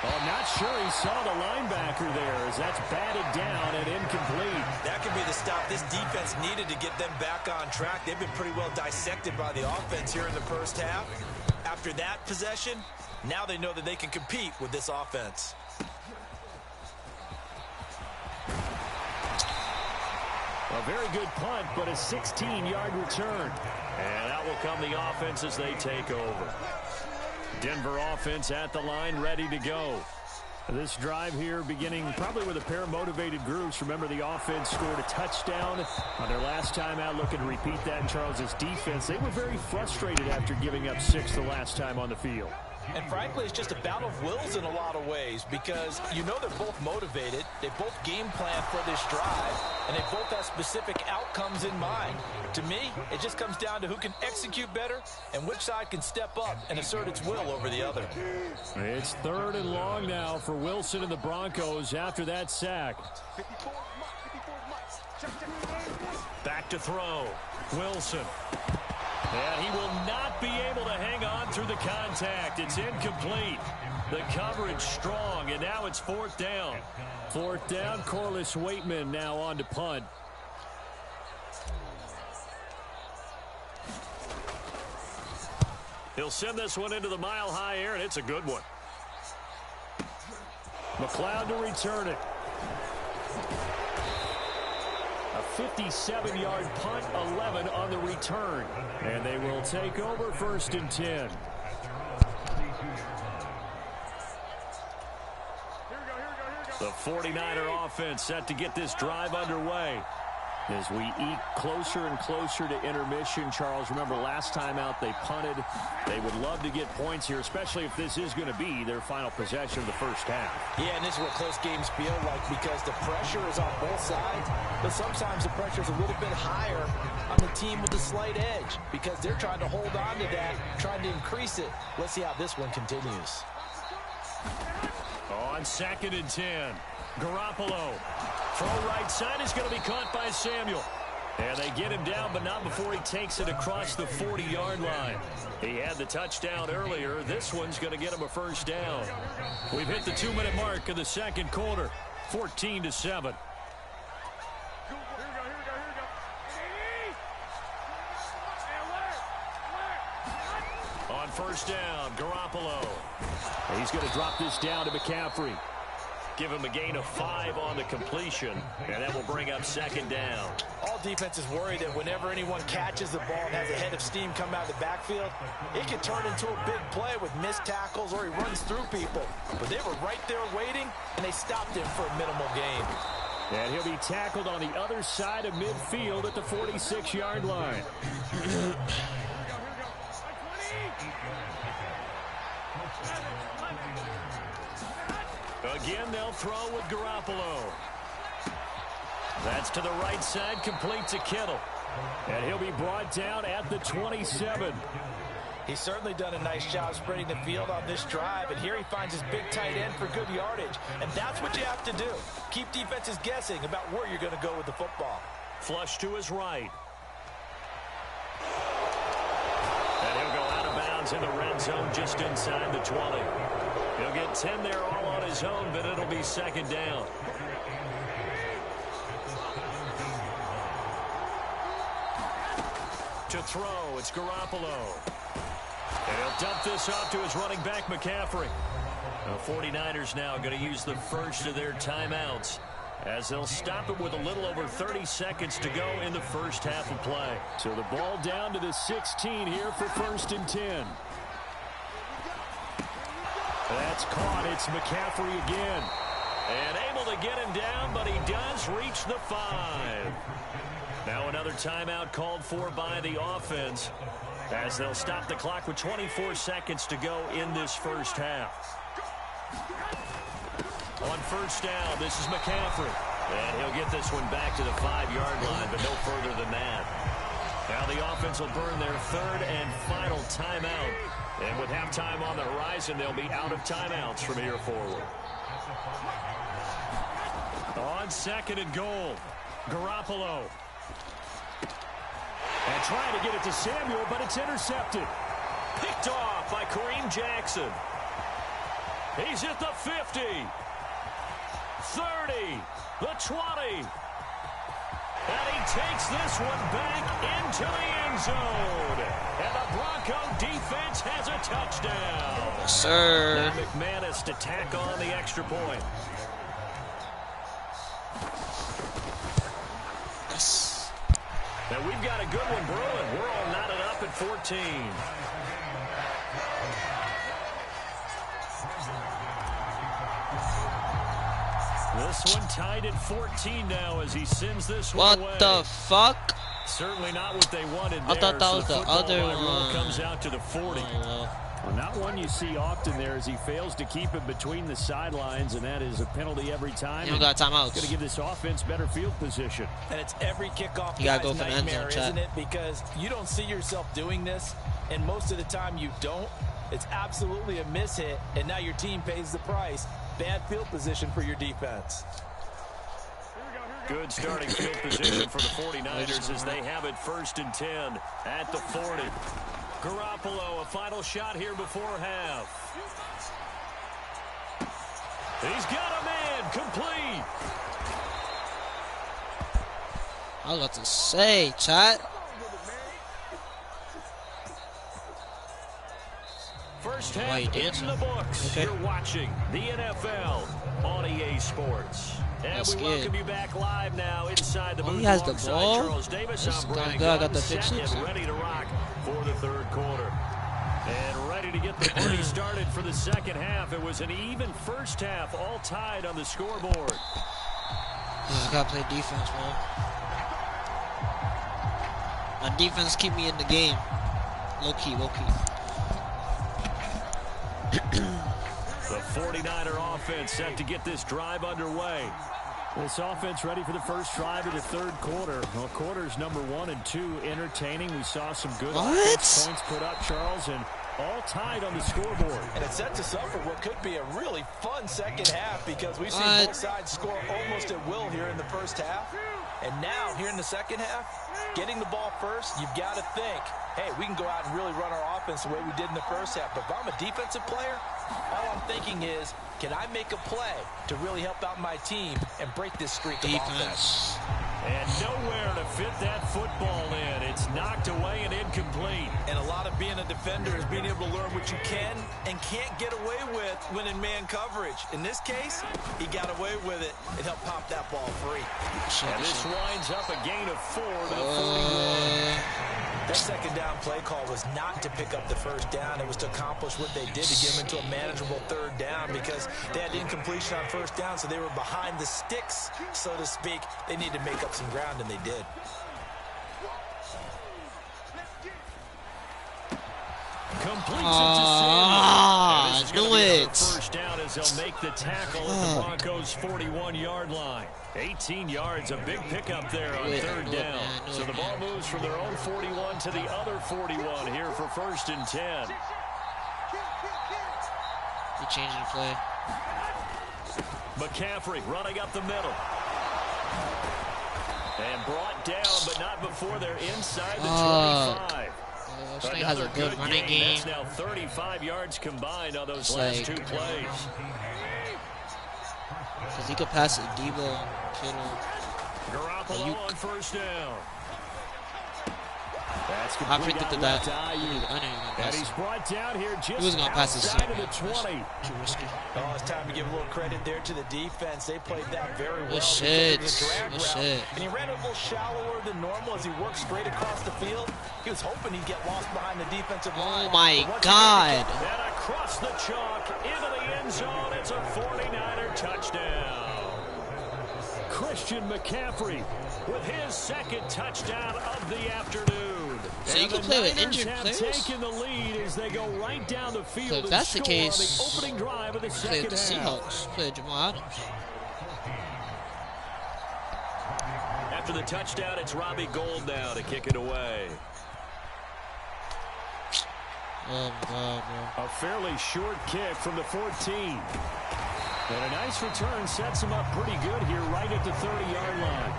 Oh, I'm not sure he saw the linebacker there as that's batted down and incomplete. That could be the stop this defense needed to get them back on track. They've been pretty well dissected by the offense here in the first half. After that possession, now they know that they can compete with this offense. A very good punt, but a 16-yard return. And out will come the offense as they take over. Denver offense at the line, ready to go. This drive here beginning probably with a pair of motivated groups. Remember, the offense scored a touchdown on their last time out. Looking to repeat that in Charles's defense. They were very frustrated after giving up 6 the last time on the field. And frankly, it's just a battle of wills in a lot of ways because you know they're both motivated. They both game plan for this drive, and they both have specific outcomes in mind. To me, it just comes down to who can execute better and which side can step up and assert its will over the other. It's 3rd and long now for Wilson and the Broncos after that sack. Back to throw. Wilson. And he will not be able to hang on through the contact. It's incomplete. The coverage strong, and now it's 4th down. 4th down, Corliss Waitman now on to punt. He'll send this one into the mile-high air, and it's a good one. McLeod to return it. A 57-yard punt, 11 on the return. And they will take over 1st and 10. The 49er offense set to get this drive underway. As we eke closer and closer to intermission, Charles, remember last time out they punted. They would love to get points here, especially if this is going to be their final possession of the first half. Yeah, and this is what close games feel like because the pressure is on both sides, but sometimes the pressure is a little bit higher on the team with the slight edge because they're trying to hold on to that, trying to increase it. Let's see how this one continues. On 2nd and 10, Garoppolo. Throw right side is going to be caught by Samuel. And they get him down, but not before he takes it across the 40-yard line. He had the touchdown earlier. This one's going to get him a first down. We've hit the 2-minute mark of the second quarter, 14-7. On 1st down, Garoppolo. He's going to drop this down to McCaffrey. Give him a gain of 5 on the completion, and that will bring up 2nd down. All defenses worry that whenever anyone catches the ball and has a head of steam come out of the backfield, it can turn into a big play with missed tackles or he runs through people. But they were right there waiting, and they stopped him for a minimal gain. And he'll be tackled on the other side of midfield at the 46-yard line. Again, they'll throw with Garoppolo. That's to the right side, complete to Kittle. And he'll be brought down at the 27. He's certainly done a nice job spreading the field on this drive, and here he finds his big tight end for good yardage. And that's what you have to do. Keep defenses guessing about where you're going to go with the football. Flush to his right. And he'll go out of bounds in the red zone just inside the 20. He'll get 10 there all on his own, but it'll be 2nd down. To throw, it's Garoppolo. And he'll dump this off to his running back, McCaffrey. The 49ers now going to use the first of their timeouts as they'll stop it with a little over 30 seconds to go in the first half of play. So the ball down to the 16 here for 1st and 10. That's caught. It's McCaffrey again. And able to get him down, but he does reach the 5. Now another timeout called for by the offense, as they'll stop the clock with 24 seconds to go in this first half. On first down, this is McCaffrey. And he'll get this one back to the 5-yard line, but no further than that. Now the offense will burn their third and final timeout. And with halftime on the horizon, they'll be out of timeouts from here forward. On second and goal, Garoppolo. And trying to get it to Samuel, but it's intercepted. Picked off by Kareem Jackson. He's at the 50. 30. The 20. And he takes this one back into the end zone. And the Bronco defense has a touchdown. Yes, sir. Now McManus to tack on the extra point. Yes. Now we've got a good one brewing. We're all knotted up at 14. This one tied at 14 now as he sends this one away. What the fuck? Certainly not what they wanted there. I thought that was the other one. one. Comes out to the 40. Well, not one you see often there as he fails to keep it between the sidelines, and that is a penalty every time. You got timeouts. Going to give this offense better field position. And it's every kickoff You gotta go guy's for the end nightmare, zone, isn't chat. it? Because you don't see yourself doing this, and most of the time you don't. It's absolutely a mishit, and now your team pays the price. Bad field position for your defense. Good starting field position for the 49ers as they have it first and 10 at the 40. Garoppolo, a final shot here before half. He's got a man, complete. I was about to say, chat. First Why half you in dancing? the books. Okay. You're watching the NFL on EA Sports. And That's we good. welcome you back live now inside the Oh, booth. he has the alongside ball? Charles Davis. This I'm is Brandon good. I got Gunn, the set fixes. and ready to rock for the third quarter. And ready to get the party started for the second half. It was an even first half, all tied on the scoreboard. I gotta play defense, man. My defense keep me in the game. Low key, low key. The 49er offense set to get this drive underway. This offense ready for the first drive of the third quarter. Well, quarters number 1 and 2 entertaining. We saw some good offense points put up, Charles, and all tied on the scoreboard. And it sets us up for what could be a really fun second half because we've seen both sides score almost at will here in the first half. And now, here in the second half, getting the ball first, you've got to think, hey, we can go out and really run our offense the way we did in the first half. But if I'm a defensive player, all I'm thinking is, can I make a play to really help out my team and break this streak of offense? And nowhere to fit that football in. It's knocked away and incomplete. And a lot of being a defender is being able to learn what you can and can't get away with when in man coverage. In this case, he got away with it and helped pop that ball free. And this winds up a gain of 4 to the 41. That second down play call was not to pick up the first down. It was to accomplish what they did to get them into a manageable third down because they had incompletion on first down, so they were behind the sticks, so to speak. They needed to make up some ground, and they did. Completes it to Samuel. I knew it. First down as they'll make the tackle at the Broncos' 41-yard line. 18 yards, a big pickup there on third down. So the ball moves from their own 41 to the other 41 here for first and 10. You're changing the play. McCaffrey running up the middle. And brought down, but not before they're inside the 25. This thing has a good running game. That's now 35 yards combined on those last 2 plays. Because he could pass it Debo, Kittle. Garoppolo on first down. That's I predicted that. I knew he was gonna and he's brought down here just wasn't gonna pass this outside year, of the 20. Too risky. Oh, it's time to give a little credit there to the defense. They played that very well. Good shit. It was a drag Good route, shit. and he ran a little shallower than normal as he worked straight across the field. He was hoping he'd get lost behind the defensive line. Oh my But once God. And a across the chalk into the end zone. It's a 49er touchdown. Christian McCaffrey with his second touchdown of the afternoon. So you can play with injured players? Taken the lead as they go right down the field. So if that's the case, on the opening drive of the play with second the Seahawks. Play with Jamal Adams. After the touchdown, it's Robbie Gould now to kick it away. Oh, God, man. A fairly short kick from the 14. And a nice return sets him up pretty good here right at the 30-yard line.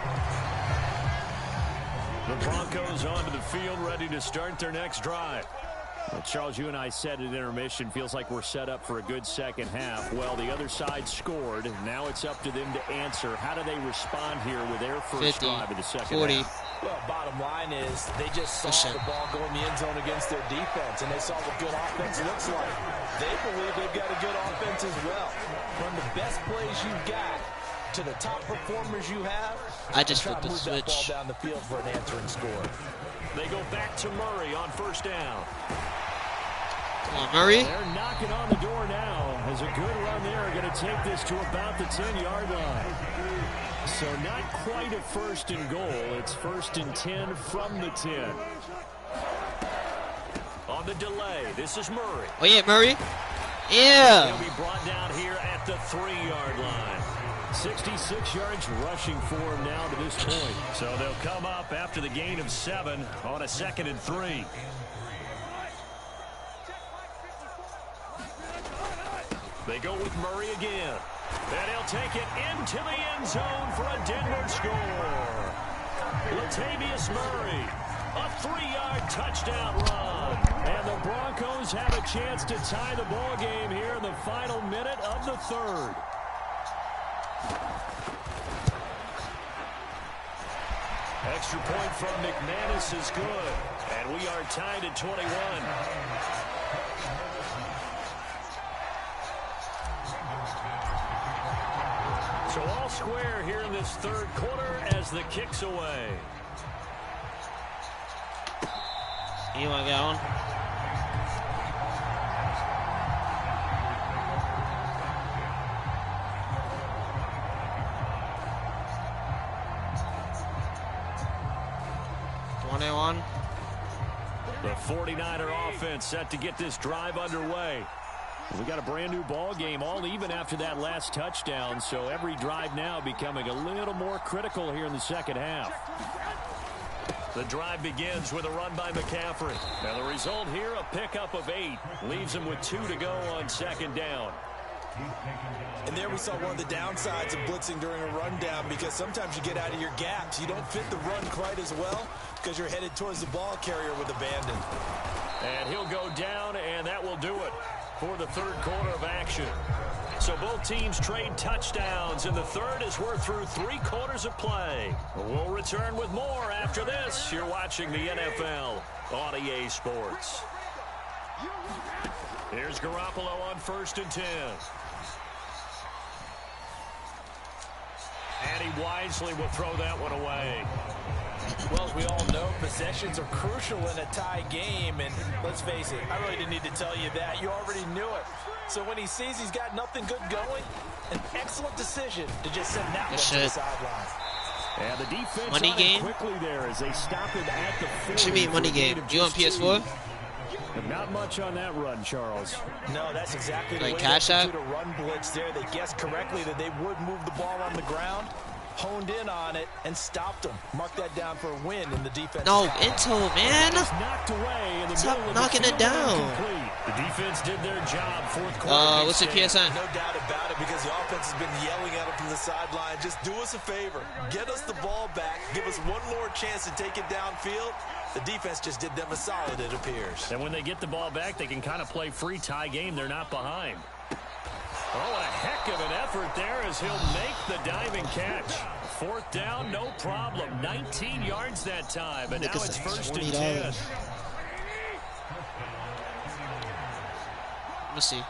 The Broncos onto the field ready to start their next drive. Well, Charles, you and I said at intermission, feels like we're set up for a good second half. Well, the other side scored. Now it's up to them to answer. How do they respond here with their first 50, drive of the second 40. half? Well, bottom line is they just saw the ball go in the end zone against their defense, and they saw what good offense looks like. They believe they've got a good offense as well. From the best plays you've got to the top performers you have, I just flipped the move switch. that ball down the field for an answering score. They go back to Murray on first down. Come on, Murray. They're knocking on the door now. As a good run there, going to take this to about the 10-yard line. So not quite a first and goal. It's first and 10 from the 10. On the delay, this is Murray. Oh, yeah, Murray. Yeah. He'll be brought down here at the 3-yard line. 66 yards rushing for him now to this point. So they'll come up after the gain of 7 on a 2nd and 3. They go with Murray again. And he'll take it into the end zone for a Denver score. Latavius Murray, a 3-yard touchdown run. And the Broncos have a chance to tie the ball game here in the final minute of the third. Extra point from McManus is good. And we are tied at 21. So all square here in this third quarter as the kick's away. You want to get on? On. The 49er offense set to get this drive underway. We got a brand new ball game, all even after that last touchdown, so every drive now becoming a little more critical here in the second half. The drive begins with a run by McCaffrey. And the result here, a pickup of 8. Leaves him with 2 to go on second down. And there we saw one of the downsides of blitzing during a rundown, because sometimes you get out of your gaps. You don't fit the run quite as well because you're headed towards the ball carrier with abandon. And he'll go down, and that will do it for the third quarter of action. So both teams trade touchdowns, and the third as we're through 3 quarters of play. We'll return with more after this. You're watching the NFL on EA Sports. Here's Garoppolo on first and 10. And he wisely will throw that one away. Well, as we all know, possessions are crucial in a tie game, and let's face it, I really didn't need to tell you that. You already knew it. So when he sees he's got nothing good going, an excellent decision to just send that one to the sideline. And the defense money game quickly there as they stop him at the 40. What you mean money game? You on PS4? Not much on that run, Charles. No, that's exactly like the way cash they out? do a run blitz there. They guessed correctly that they would move the ball on the ground, honed in on it, and stopped them. Mark that down for a win in the defense. No, Intel, man. Knocked away in the Stop middle of knocking the it down. The defense did their job. Fourth quarter. What's the PSN? No doubt about it, because the offense has been yelling at him from the sideline. Just do us a favor. Get us the ball back. Give us one more chance to take it downfield. The defense just did them a solid, it appears. And when they get the ball back, they can kind of play free tie game. They're not behind. Oh, a heck of an effort there as he'll make the diving catch. Fourth down, no problem. 19 yards that time, and now it's first and 10. Let's see.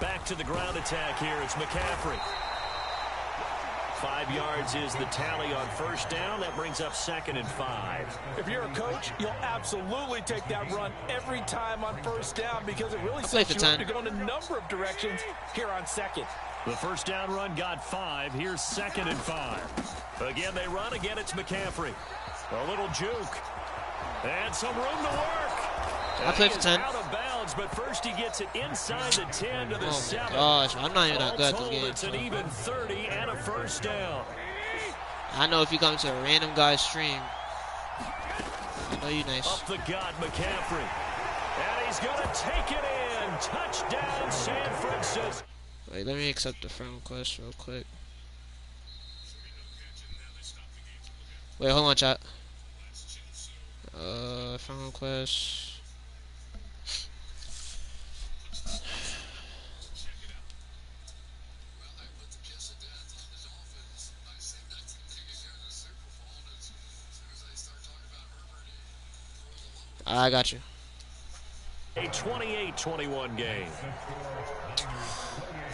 Back to the ground attack here. It's McCaffrey. 5 yards is the tally on first down. That brings up 2nd and 5. If you're a coach, you'll absolutely take that run every time on first down because it really sets you up to go in a number of directions here on 2nd. The first down run got 5. Here's 2nd and 5. Again, they run. Again, it's McCaffrey. A little juke. And some room to work. I played for 10. Out of bounds, but first he gets it inside the 10 to the 7. Oh, gosh. I'm not even that good at this game. It's an even 30 and a first down. I know if you come to a random guy's stream, I know you nice. Up the gut, McCaffrey. And he's going to take it in. Touchdown, San Francisco. Wait, let me accept the friend request real quick. Wait, hold on, chat. Friend request. I got you. A 28-21 game.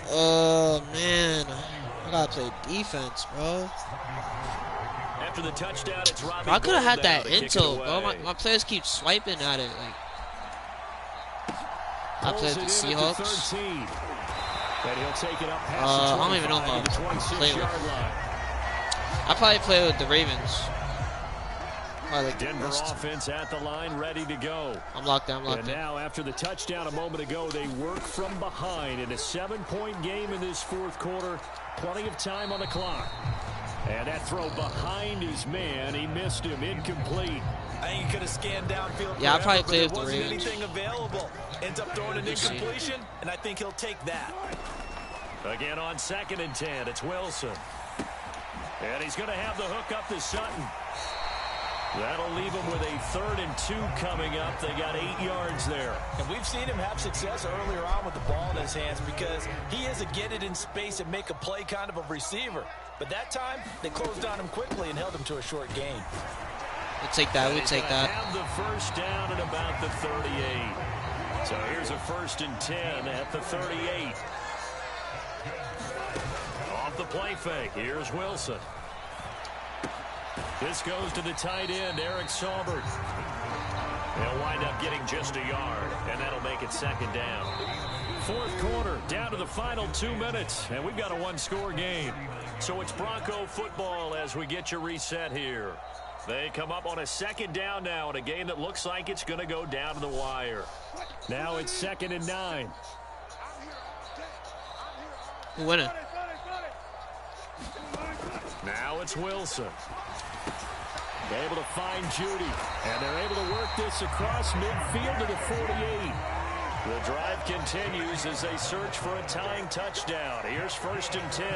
Oh, man. I gotta play defense, bro. After the touchdown, it's Robbie. Bro, I could have had that Gould now to kick it intel, bro. away. My players keep swiping at it. Like, I played the Seahawks. And he'll take it up past I don't even know how to play with. I probably play with the Ravens. Like Denver offense at the line, ready to go. I'm locked in. And now, after the touchdown a moment ago, they work from behind in a 7-point game in this fourth quarter. Plenty of time on the clock. And that throw behind his man, he missed him, incomplete. I think he could have scanned downfield. Yeah, I probably played with the wasn't Ravens. anything available. Ends up throwing an incompletion, and I think he'll take that. Again on 2nd and 10, it's Wilson. And he's going to have the hook up to Sutton. That'll leave him with a 3rd and 2 coming up. They got 8 yards there. And we've seen him have success earlier on with the ball in his hands because he is a get it in space and make a play kind of a receiver. But that time, they closed on him quickly and held him to a short gain. We'll take that. We'll take that. Have the first down at about the 38. So here's a 1st and 10 at the 38. Off the play fake. Here's Wilson. This goes to the tight end, Eric Saubert. They'll wind up getting just a yard, and that'll make it 2nd down. Fourth quarter, down to the final 2 minutes, and we've got a 1-score game. So it's Bronco football as we get you reset here. They come up on a 2nd down now in a game that looks like it's going to go down to the wire. Now it's 2nd and 9. Who winning? Now it's Wilson. Able to find Judy, and they're able to work this across midfield to the 48. The drive continues as they search for a tying touchdown. Here's 1st and 10.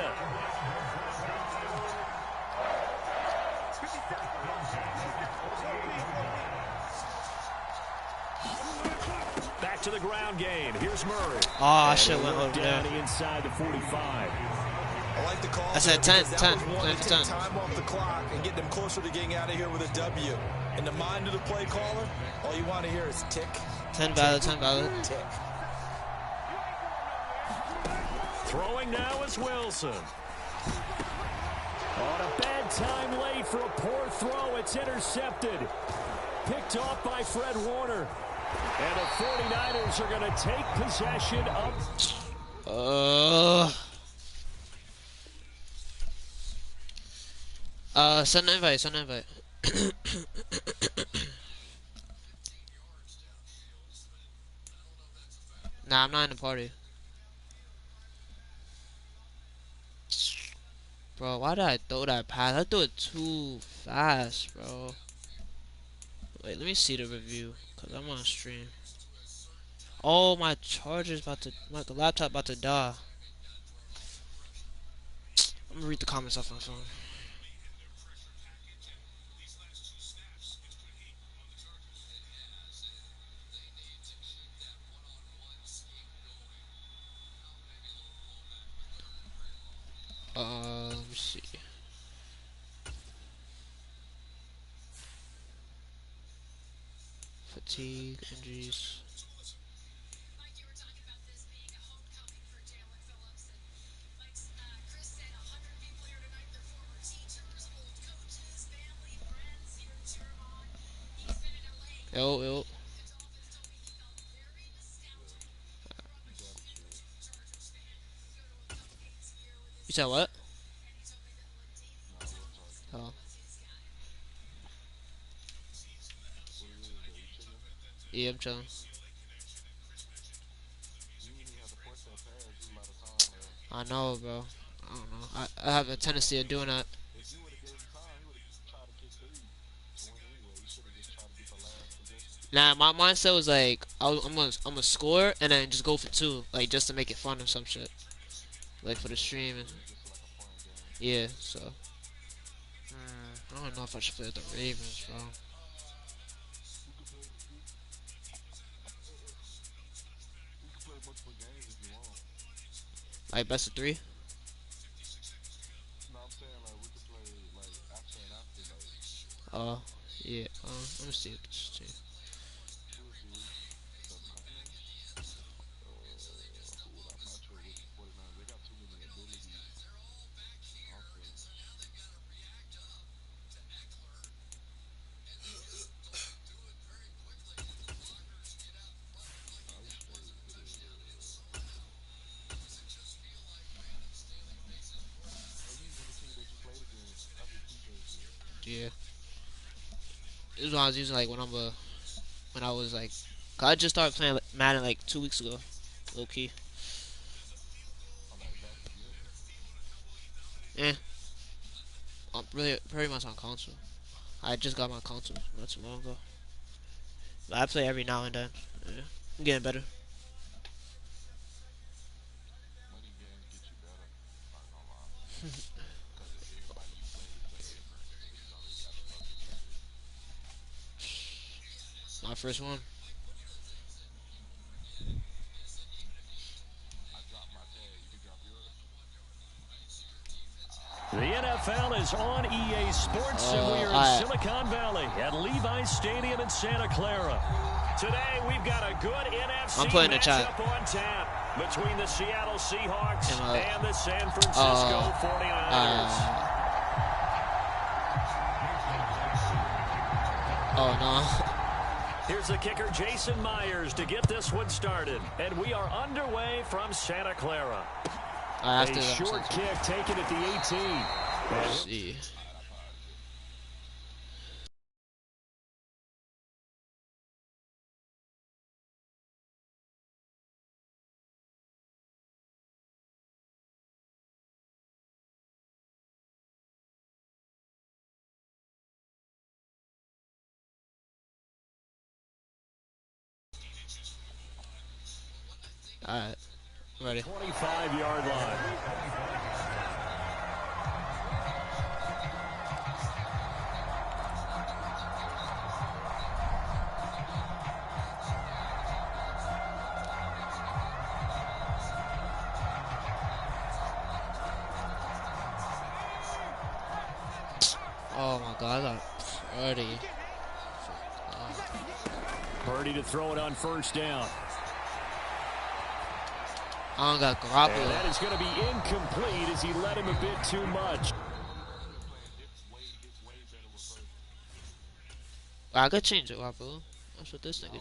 Back to the ground game. Here's Murray. Oh, I should have went over Down there. inside the 45. I like the call. I said 10, because 10, that was one 10 to for take 10. time off the clock and get them closer to getting out of here with a W. In the mind of the play caller, all you want to hear is tick. 10 valid, 10 valid. Tick. Throwing now is Wilson. On a bad time late for a poor throw. It's intercepted. Picked off by Fred Warner. And the 49ers are going to take possession of... Send an invite, send an invite. Nah, I'm not in the party. Bro, why did I throw that pass? I threw it too fast, bro. Wait, let me see the review, cause I'm on stream. Oh, my charger's about to, my laptop about to die. I'm gonna read the comments off my phone. Let me see. Fatigue, injuries. Yo. You said what? Oh. Yeah, I'm chilling. I know, bro. I don't know. I have a tendency of doing that. Nah, my mindset was like, I'm gonna score and then just go for two, like just to make it fun or some shit, like for the stream. And, yeah, so I don't know if I should play with the Ravens, bro. Like best of three. Yeah. Let me see this team. Yeah. This is what I was using like when I was like, 'cause I just started playing Madden like 2 weeks ago, low key. Eh, I'm really pretty much on console. I just got my console not too long ago. But I play every now and then. Yeah. I'm getting better. My first one. The NFL is on EA Sports, and we are in Silicon Valley at Levi's Stadium in Santa Clara. Today, we've got a good NFC matchup on tap between the Seattle Seahawks and the San Francisco 49ers. Oh, no. Here's the kicker, Jason Myers, to get this one started. And we are underway from Santa Clara. A short kick taken at the 18. Let's see. Alright, ready. 25-yard line. Oh my God, I got Purdy. Purdy to throw it on first down. I don't got Garoppolo. And that is going to be incomplete as he let him a bit too much. I could change it, Garoppolo. That's what this nigga is.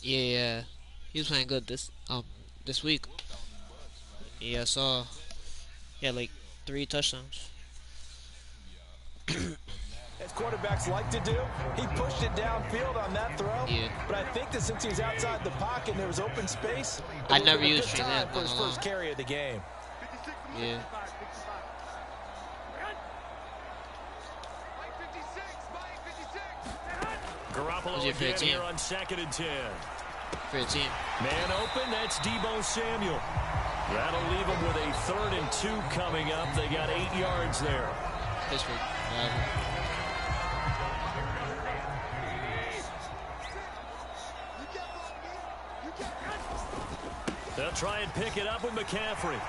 Yeah. He was playing good this week. Yeah, I saw. He had like 3 touchdowns. As quarterbacks like to do, he pushed it downfield on that throw. Yeah. But I think that since he was outside the pocket and there was open space, I never used it time for his first carry of the game. Yeah. Garoppolo again here on 2nd and 10. For your team. Man open, that's Deebo Samuel. That'll leave him with a 3rd and 2 coming up. They got 8 yards there. Pittsburgh. They'll try and pick it up with McCaffrey.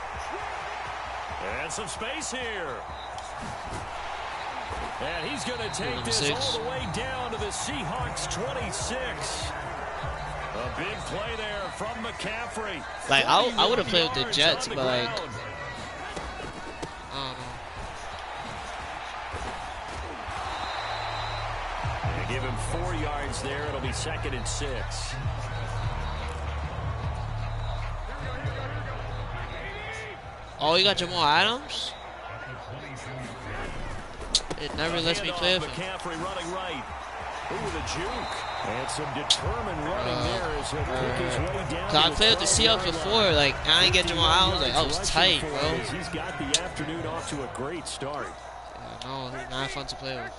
And some space here. And he's going to take this all the way down to the Seahawks 26. A big play there from McCaffrey. Like, I would have played with the Jets, but like, I don't know. yards there. It'll be 2nd and 6. Oh, you got Jamal Adams? It never lets me play with him. McCaffrey running right. Ooh, the juke. And some determined running there as he'll pick his way down. Cause I played with the Seahawks before, like, I didn't get Jamal Adams, like, I was tight, bro. He's got the afternoon off to a great start. Yeah, no, he's not fun to play with.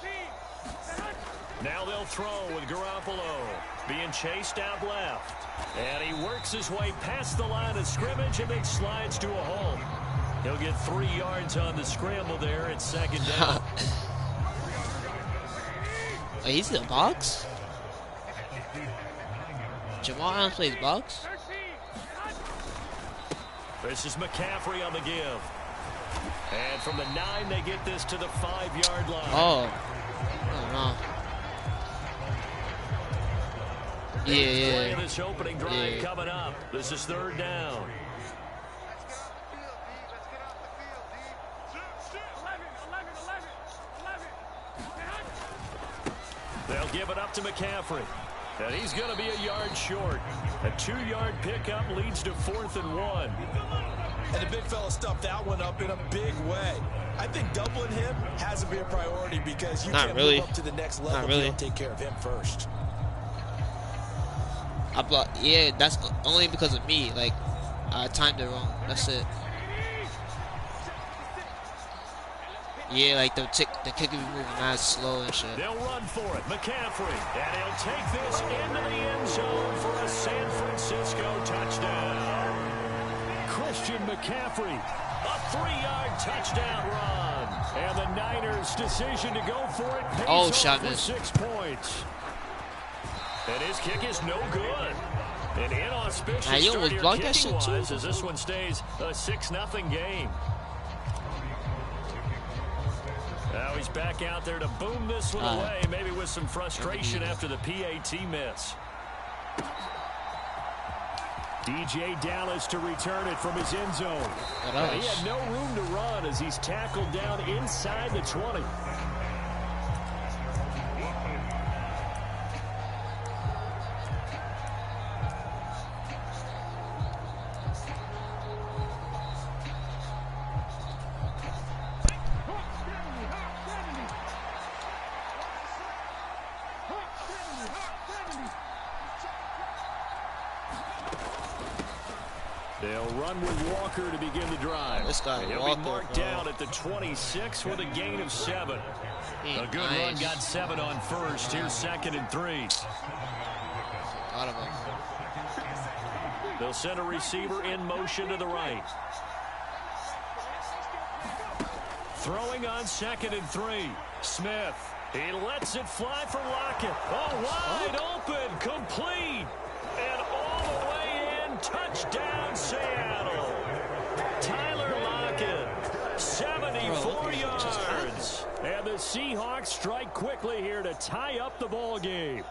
Now they'll throw with Garoppolo being chased out left. And he works his way past the line of scrimmage and then slides to a hole. He'll get 3 yards on the scramble there at 2nd down. Wait, he's in the box? Jamal Adams plays box? This is McCaffrey on the give. And from the 9, they get this to the 5-yard line. Oh. No. Yeah. This opening drive coming up. This is 3rd down. They'll give it up to McCaffrey. And he's going to be a yard short. A 2-yard pickup leads to 4th and 1. And the big fella stuffed that one up in a big way. I think doubling him has to be a priority because you can't move up to the next level if you don't take care of him first. Yeah, that's only because of me. Like, I timed it wrong. That's it. Yeah, like the kick will be moving mad slow and shit. They'll run for it. McCaffrey. And he'll take this into the end zone for a San Francisco touchdown. Christian McCaffrey. A 3-yard touchdown run. And the Niners' decision to go for it pays off for 6 points. And his kick is no good. An inauspicious start here kicking-wise as this one stays a 6-0 game. Now he's back out there to boom this one away, maybe with some frustration after the PAT miss. DJ Dallas to return it from his end zone. He had no room to run as he's tackled down inside the 20. They'll run with Walker to begin the drive. This guy, He'll be marked down at the 26 with a gain of 7. A good run, got 7 on first. Here's 2nd and 3. They'll send a receiver in motion to the right. Throwing on 2nd and 3. Smith. He lets it fly for Lockett. Oh, wide open, complete. And all the way in, touchdown Seattle. Tyler Lockett, 74 yards. And the Seahawks strike quickly here to tie up the ball game.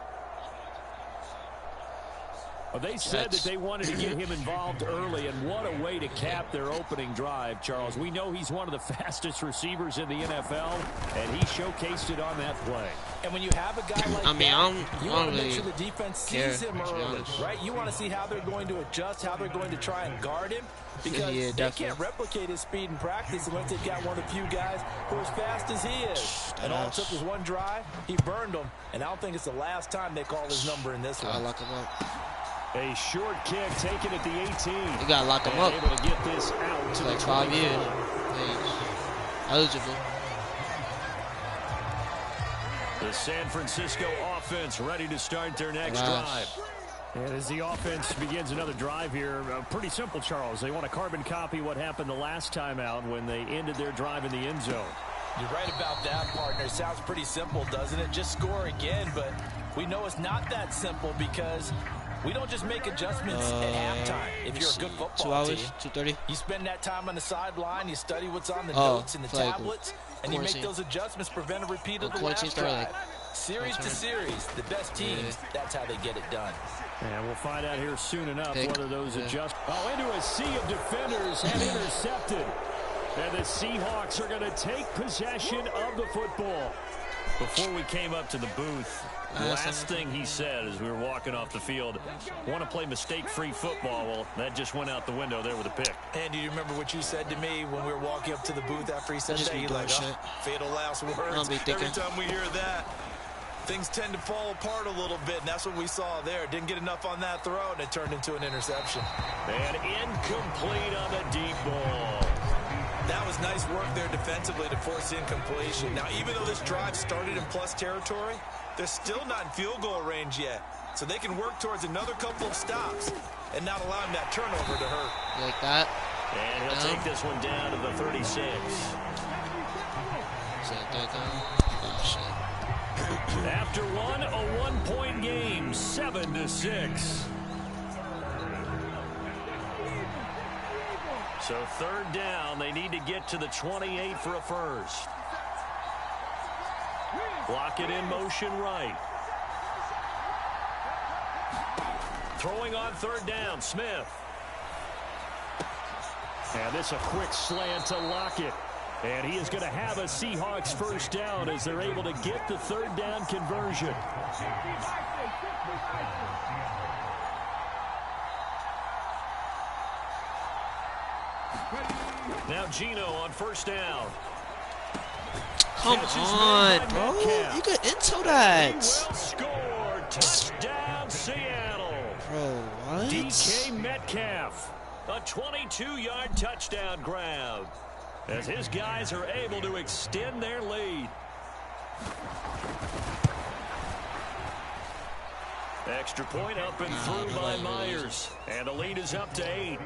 Well, they said that they wanted to get him involved early, and what a way to cap their opening drive, Charles. We know he's one of the fastest receivers in the NFL, and he showcased it on that play. And when you have a guy like that, you want to make sure the defense sees him early, right? You want to see how they're going to adjust, how they're going to try and guard him, because they can't replicate his speed in practice unless they've got one of the few guys who are as fast as he is. And all it took was one drive. He burned them, and I don't think it's the last time they call his number in this one. I lock him up. A short kick taken at the 18. You gotta lock him up. Able to get this out to like 5 years. Eligible. The San Francisco offense ready to start their next drive. And as the offense begins another drive here, pretty simple, Charles. They want to carbon copy what happened the last time out when they ended their drive in the end zone. You're right about that, partner. It sounds pretty simple, doesn't it? Just score again, but we know it's not that simple because we don't just make adjustments at halftime. If you're a good football 2 hours, team, 2:30. You spend that time on the sideline, you study what's on the notes and the tablets, and you make those adjustments, prevent a repeat of the last drive. Series to series, the best teams, that's how they get it done. And we'll find out here soon enough whether those adjust. Oh, into a sea of defenders and intercepted. And the Seahawks are going to take possession of the football. Before we came up to the booth, the last thing he said as we were walking off the field, want to play mistake-free football. Well, that just went out the window there with a pick. And do you remember what you said to me when we were walking up to the booth after he said that? You're like, fatal last words. Every time we hear that, things tend to fall apart a little bit, and that's what we saw there. Didn't get enough on that throw, and it turned into an interception. And incomplete on the deep ball. That was nice work there defensively to force incompletion. Now, even though this drive started in plus territory, they're still not in field goal range yet. So they can work towards another couple of stops and not allowing that turnover to hurt. Like that. And he'll take this one down to the 36. Is that down? Oh, shit. After one, a one-point game, 7-6. So third down, they need to get to the 28 for a first. Block it in motion right. Throwing on third down, Smith. And this a quick slant to Lockett. And he is going to have a Seahawks first down as they're able to get the third down conversion. Now Gino on first down. Come on, bro. You got into that. Will score. Touchdown, Seattle. Bro, what? DK Metcalf. A 22-yard touchdown grab. As his guys are able to extend their lead. Extra point up and through by Myers. And the lead is up to 8.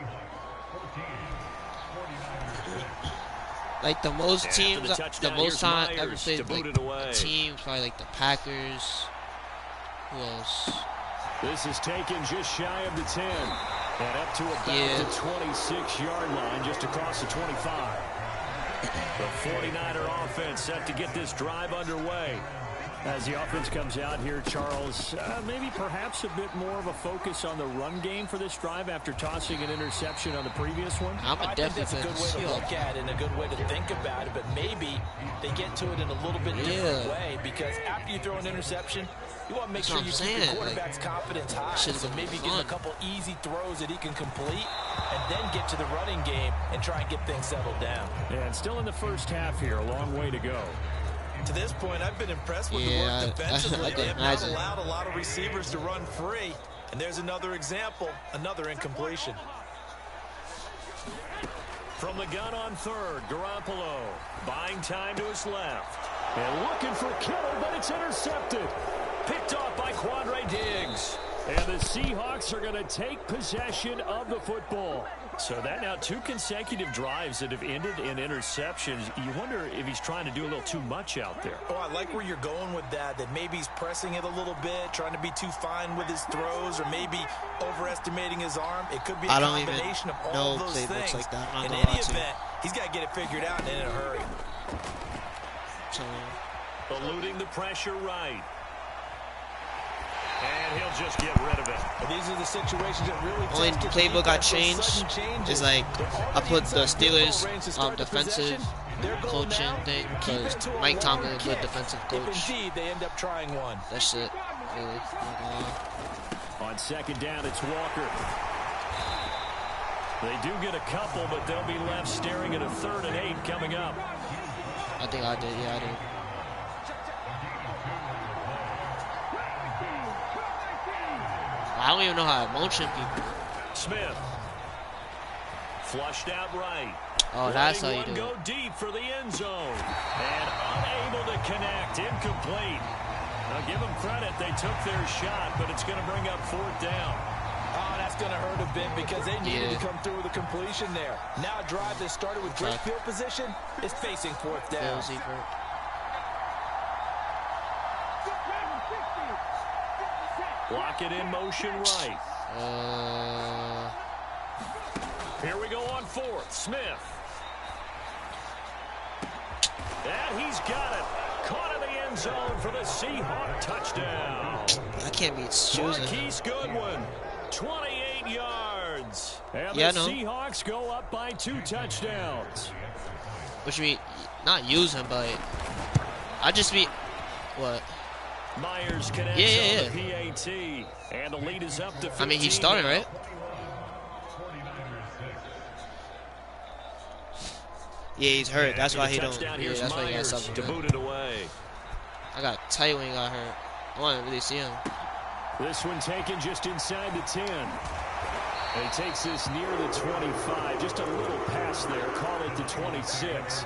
Like the most teams, the most time I ever played like teams, probably like the Packers. Who else? This is taken just shy of the 10. And up to about the 26-yard line, just across the 25. The 49er offense set to get this drive underway. As the offense comes out here, Charles, maybe perhaps a bit more of a focus on the run game for this drive after tossing an interception on the previous one. I think that's a good way to look at it and a good way to think about it, but maybe they get to it in a little bit different way, because after you throw an interception, you want to make sure you keep the quarterback's confidence high. So maybe give him a couple easy throws that he can complete and then get to the running game and try and get things settled down. And still in the first half here, a long way to go. To this point, I've been impressed with the work defensively. They have not allowed a lot of receivers to run free. And there's another example, another incompletion. From the gun on third, Garoppolo buying time to his left. And looking for Kittle, but it's intercepted. Picked off by Quandre Diggs. And the Seahawks are going to take possession of the football. So that now 2 consecutive drives that have ended in interceptions. You wonder if he's trying to do a little too much out there. Oh, I like where you're going with that maybe he's pressing it a little bit, trying to be too fine with his throws, or maybe overestimating his arm. It could be a combination of all those things. Like that. In any event, he's got to get it figured out and in a hurry. Eluding the pressure right. And he'll just get rid of it. Well, these are the situations that really only playbook got changed is like I put the Steelers defensive coaching thing because Mike Tomlin is a defensive coach. Indeed, they end up trying one. That's it. Really. On second down, it's Walker. They do get a couple, but they'll be left staring at a 3rd and 8 coming up. I think I did. Yeah, I did. I don't even know how to motion people. Smith. Flushed out right. Oh, that's how you do it. Go deep for the end zone. And unable to connect. Incomplete. Now give them credit. They took their shot, but it's going to bring up 4th down. Oh, that's going to hurt a bit because they needed to come through with a completion there. Now a drive that started with great field position is facing 4th down. Block it in motion right. Here we go on 4th. Smith. And he's got it. Caught in the end zone for the Seahawk touchdown. I can't be choosing. Marquise Goodwin, 28 yards. And the Seahawks go up by 2 touchdowns. Which mean not use him, but I just mean What? Myers connects on the PAT, and the lead is up to 15. I mean, he's starting, right? Yeah, he's hurt. That's why he don't. Yeah, that's why he got something. To boot it away. I got tight when he got hurt. I want to really see him. This one taken just inside the 10. And he takes this near the 25. Just a little pass there. Call it the 26.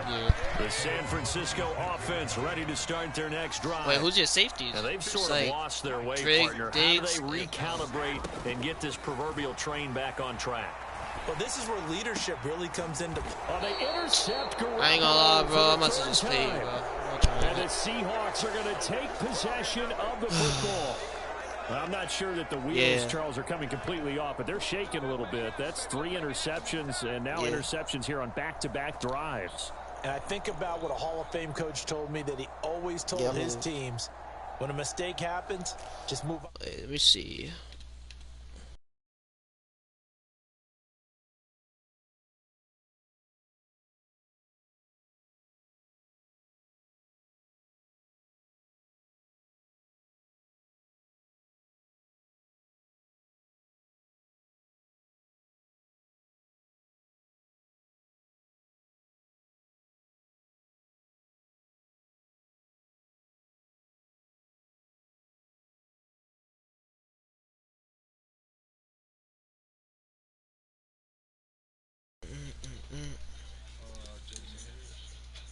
Yeah. The San Francisco offense ready to start their next drive. Wait, who's your safeties? Now they've sort of lost their way, partner. Diggs, how do they recalibrate and get this proverbial train back on track? Well, this is where leadership really comes into play. They intercept I ain't gonna lie, bro. I must have just paid, bro. And the Seahawks are going to take possession of the football. Well, I'm not sure that the wheels, Charles, are coming completely off, but they're shaking a little bit. That's 3 interceptions, and now interceptions here on back-to-back drives. And I think about what a Hall of Fame coach told me, that he always told his teams, when a mistake happens, just move on. Wait, let me see.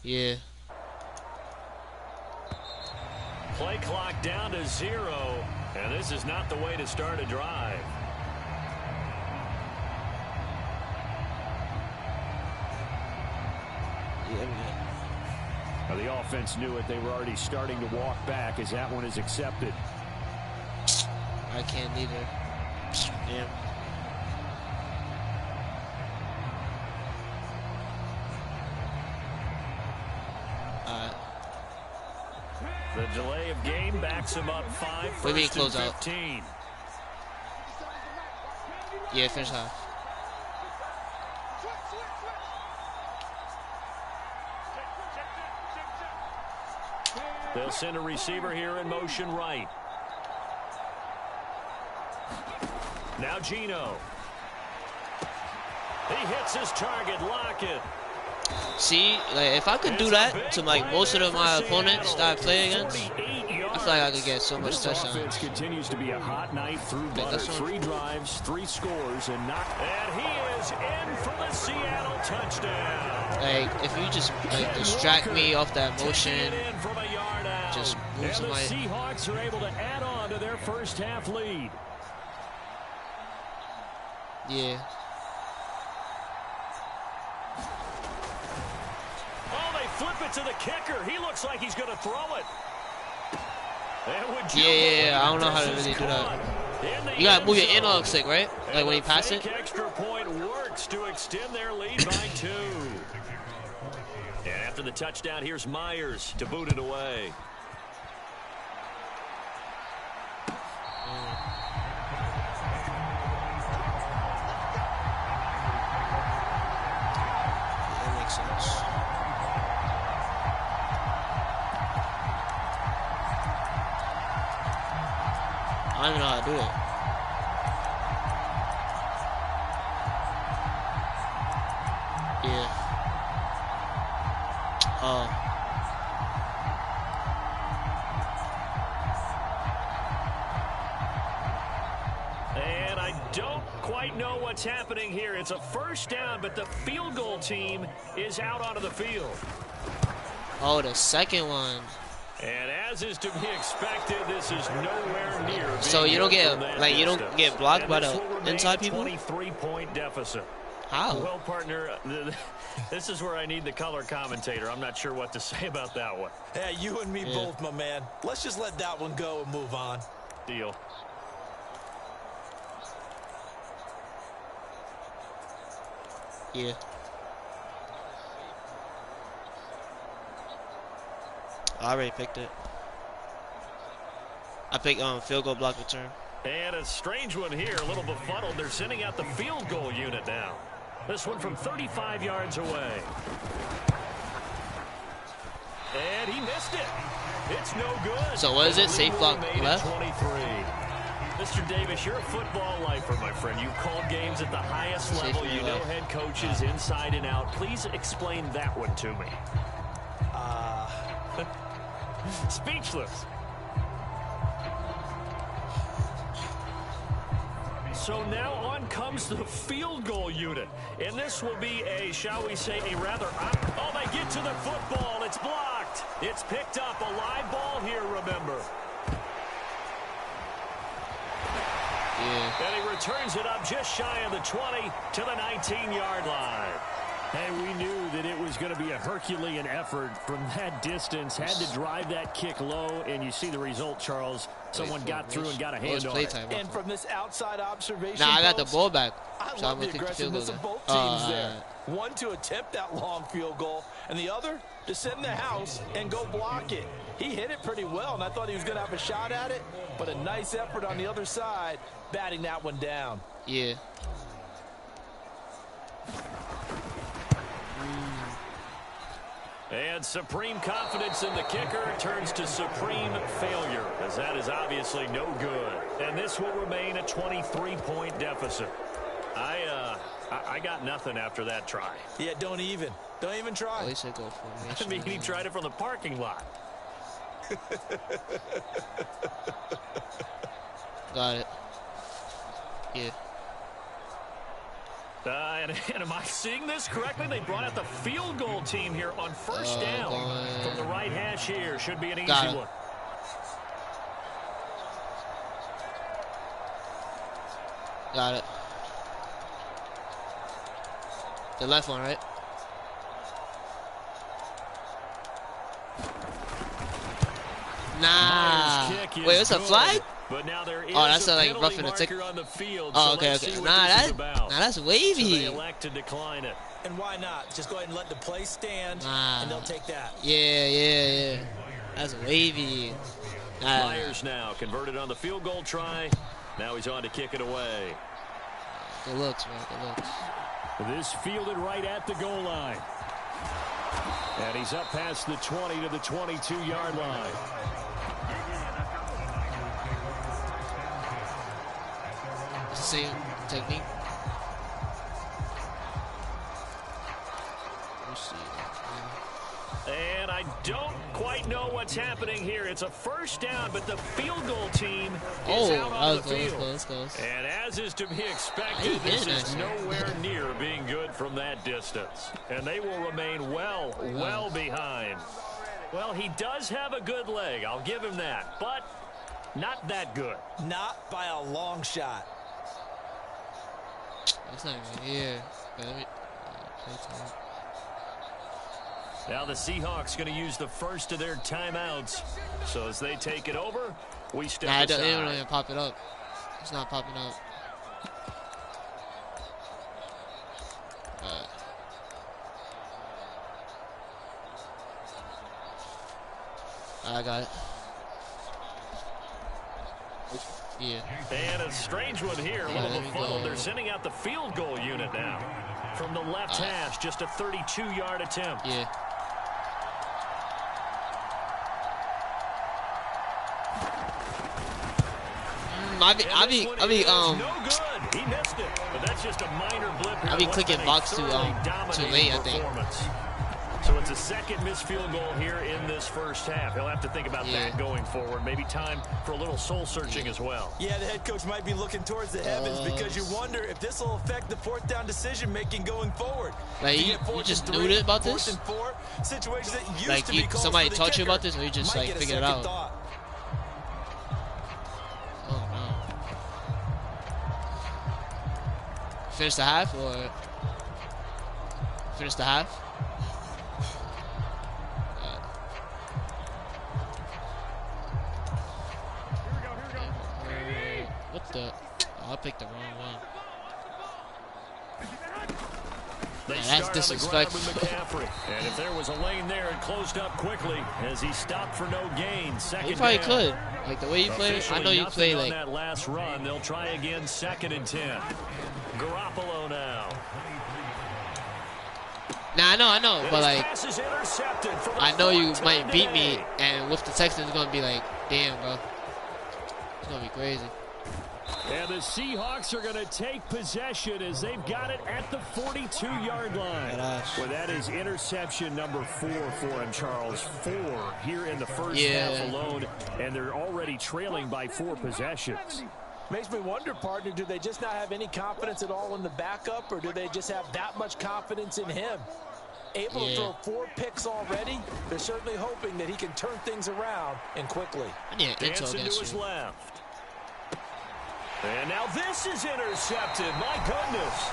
Yeah. Play clock down to 0, and this is not the way to start a drive. Now the offense knew it. They were already starting to walk back as that one is accepted. I can't either. Damn. The delay of game backs him up 5 first and 15. Yeah, finish half. They'll send a receiver here in motion right. Now Gino. He hits his target, Lockett. See, like if I could do that to like most of my opponents that I play against, I feel like I could get so much touchdowns. This offense continues to be a hot night through butter. 3 drives, 3 scores, and not. And he is in for the Seattle touchdown. Like if you just like distract me off that motion, just move somebody. The Seahawks are able to add on to their first half lead. Yeah. Flip it to the kicker. He looks like he's going to throw it. Yeah. I don't know how to really do that. You got to move your analog stick, right? Like when you pass it. Extra point works to extend their lead by 2. And after the touchdown, here's Myers to boot it away. That makes sense. I don't even know how to do it. Yeah. Oh. And I don't quite know what's happening here. It's a first down, but the field goal team is out onto the field. Oh, the second one. And as is to be expected, this is nowhere near. So you don't get get blocked by the inside people? 23-point deficit. How? Well, partner, this is where I need the color commentator. I'm not sure what to say about that one. Yeah, you and me both, my man. Let's just let that one go and move on. Deal. Yeah. I already picked it. I picked field goal block return. And a strange one here, a little befuddled. They're sending out the field goal unit now. This one from 35 yards away. And he missed it. It's no good. So what is it? Safe block left? 23. Mr. Davis, you're a football lifer, my friend. You've called games at the highest level. You know head coaches inside and out. Please explain that one to me. Speechless. So now on comes the field goal unit. And this will be a, shall we say, a rather... Oh, they get to the football. It's blocked. It's picked up. A live ball here, remember. Yeah. And he returns it up just shy of the 20 to the 19-yard line. And we knew that it was going to be a Herculean effort from that distance. Had to drive that kick low, and you see the result, Charles. Someone got through and got a hand on it. And from this outside observation, Nah, I got the ball back. I So love I'm the gonna take the field aggressiveness goal of both there. teams there. One to attempt that long field goal, and the other to sit in the house and go block it. He hit it pretty well, and I thought he was going to have a shot at it, but a nice effort on the other side, batting that one down. Yeah. And supreme confidence in the kicker turns to supreme failure, as that is obviously no good. And this will remain a 23-point deficit. I got nothing after that try. Yeah, don't even try. At least I go for I mean, he tried it from the parking lot. Got it. Yeah. And am I seeing this correctly? They brought out the field goal team here on first down from the right hash here. Should be an easy one. Got it. The left one, right? Nah. Wait, it's a flag? But now there is that's a like penalty roughing the marker on the field. Oh, so okay, let's okay. see what Nah, this is about. that's So wavy. they elect to decline it. And why not? Just go ahead and let the play stand, Nah. and they'll take that. Yeah. That's wavy. Myers now converted on the field goal try. Now he's on to kick it away. Good looks, man. Good looks. This fielded right at the goal line. And he's up past the 20 to the 22-yard line. Same technique. Let's see. And I don't quite know what's happening here. It's a first down, but the field goal team is out on the field. Close. And as is to be expected, this is nowhere near being good from that distance. And they will remain well behind. Well, he does have a good leg. I'll give him that. But not that good. Not by a long shot. It's not even here. But let me play time. Now the Seahawks going to use the first of their timeouts. So as they take it over, we step aside. They don't even pop it up. It's not popping up. I got it. Yeah. And a strange one here. A little befuddled. They're sending out the field goal unit now. From the left hash, just a 32-yard attempt. Yeah. No good. He missed it, but that's just a minor blip here. I'll be clicking box too late, I think. So it's a second missed field goal here in this first half. He'll have to think about that going forward. Maybe time for a little soul searching as well. Yeah, the head coach might be looking towards the heavens because you wonder if this will affect the fourth down decision making going forward. Like you just knew about this? Fourth and 4, situations that used like to be called somebody for the taught you kicker, about this, or you just like figured it out? Thought. Oh no. Finish the half or finish the half? What the? Oh, I picked the wrong one. That's disrespectful. And if there was a lane there, it closed up quickly as he stopped for no gain. Second He probably down. could. Like the way you play, I know you play like. that last run, they'll try again. 2nd and 10. Garoppolo now. Nah, I know, but This like, pass is intercepted for the I know you fourth might time beat me, today. and with the Texans, it's gonna be like, damn, bro, it's gonna be crazy. And the Seahawks are going to take possession as they've got it at the 42-yard line. Well, that is interception number 4 for him, Charles. 4 here in the first half alone, and they're already trailing by 4 possessions. Makes me wonder, partner, do they just not have any confidence at all in the backup, or do they just have that much confidence in him? Able to throw 4 picks already, they're certainly hoping that he can turn things around and quickly. Dancing to his left. And now this is intercepted. My goodness.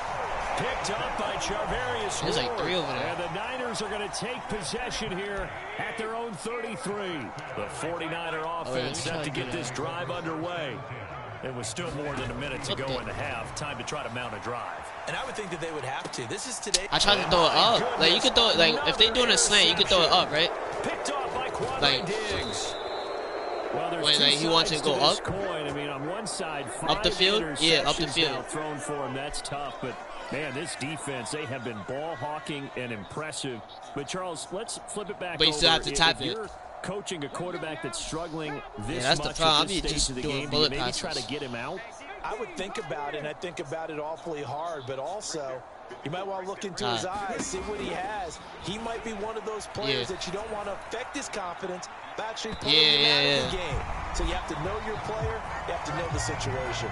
Picked up by Charvarius There's like 3 over there. And the Niners are going to take possession here at their own 33. The 49er offense set to get this drive underway. It was still more than a minute to go in the half. Time to try to mount a drive. And I would think that they would have to. This is today. I tried to throw it up. Like, you could throw it, like, if they doing a slant, you could throw it up, right? Picked off by Quadri Like, Diggs. Well, there's when two like, he wants to sides go to this up. coin. I mean, on one side, Up the field? Yeah, up the interceptions field. now thrown for him. That's tough, but man, this defense, they have been ball hawking and impressive. But Charles, let's flip it back. But you still have to tap if it. You're coaching a quarterback that's struggling this that's the much problem. at this I mean, stage just of the doing game. Do you bullet maybe passes. try to get him out? I would think about it, and I think about it awfully hard, but also you might want to look into his eyes, see what he has. He might be one of those players that you don't want to affect his confidence by actually putting him out of the game. So you have to know your player, you have to know the situation.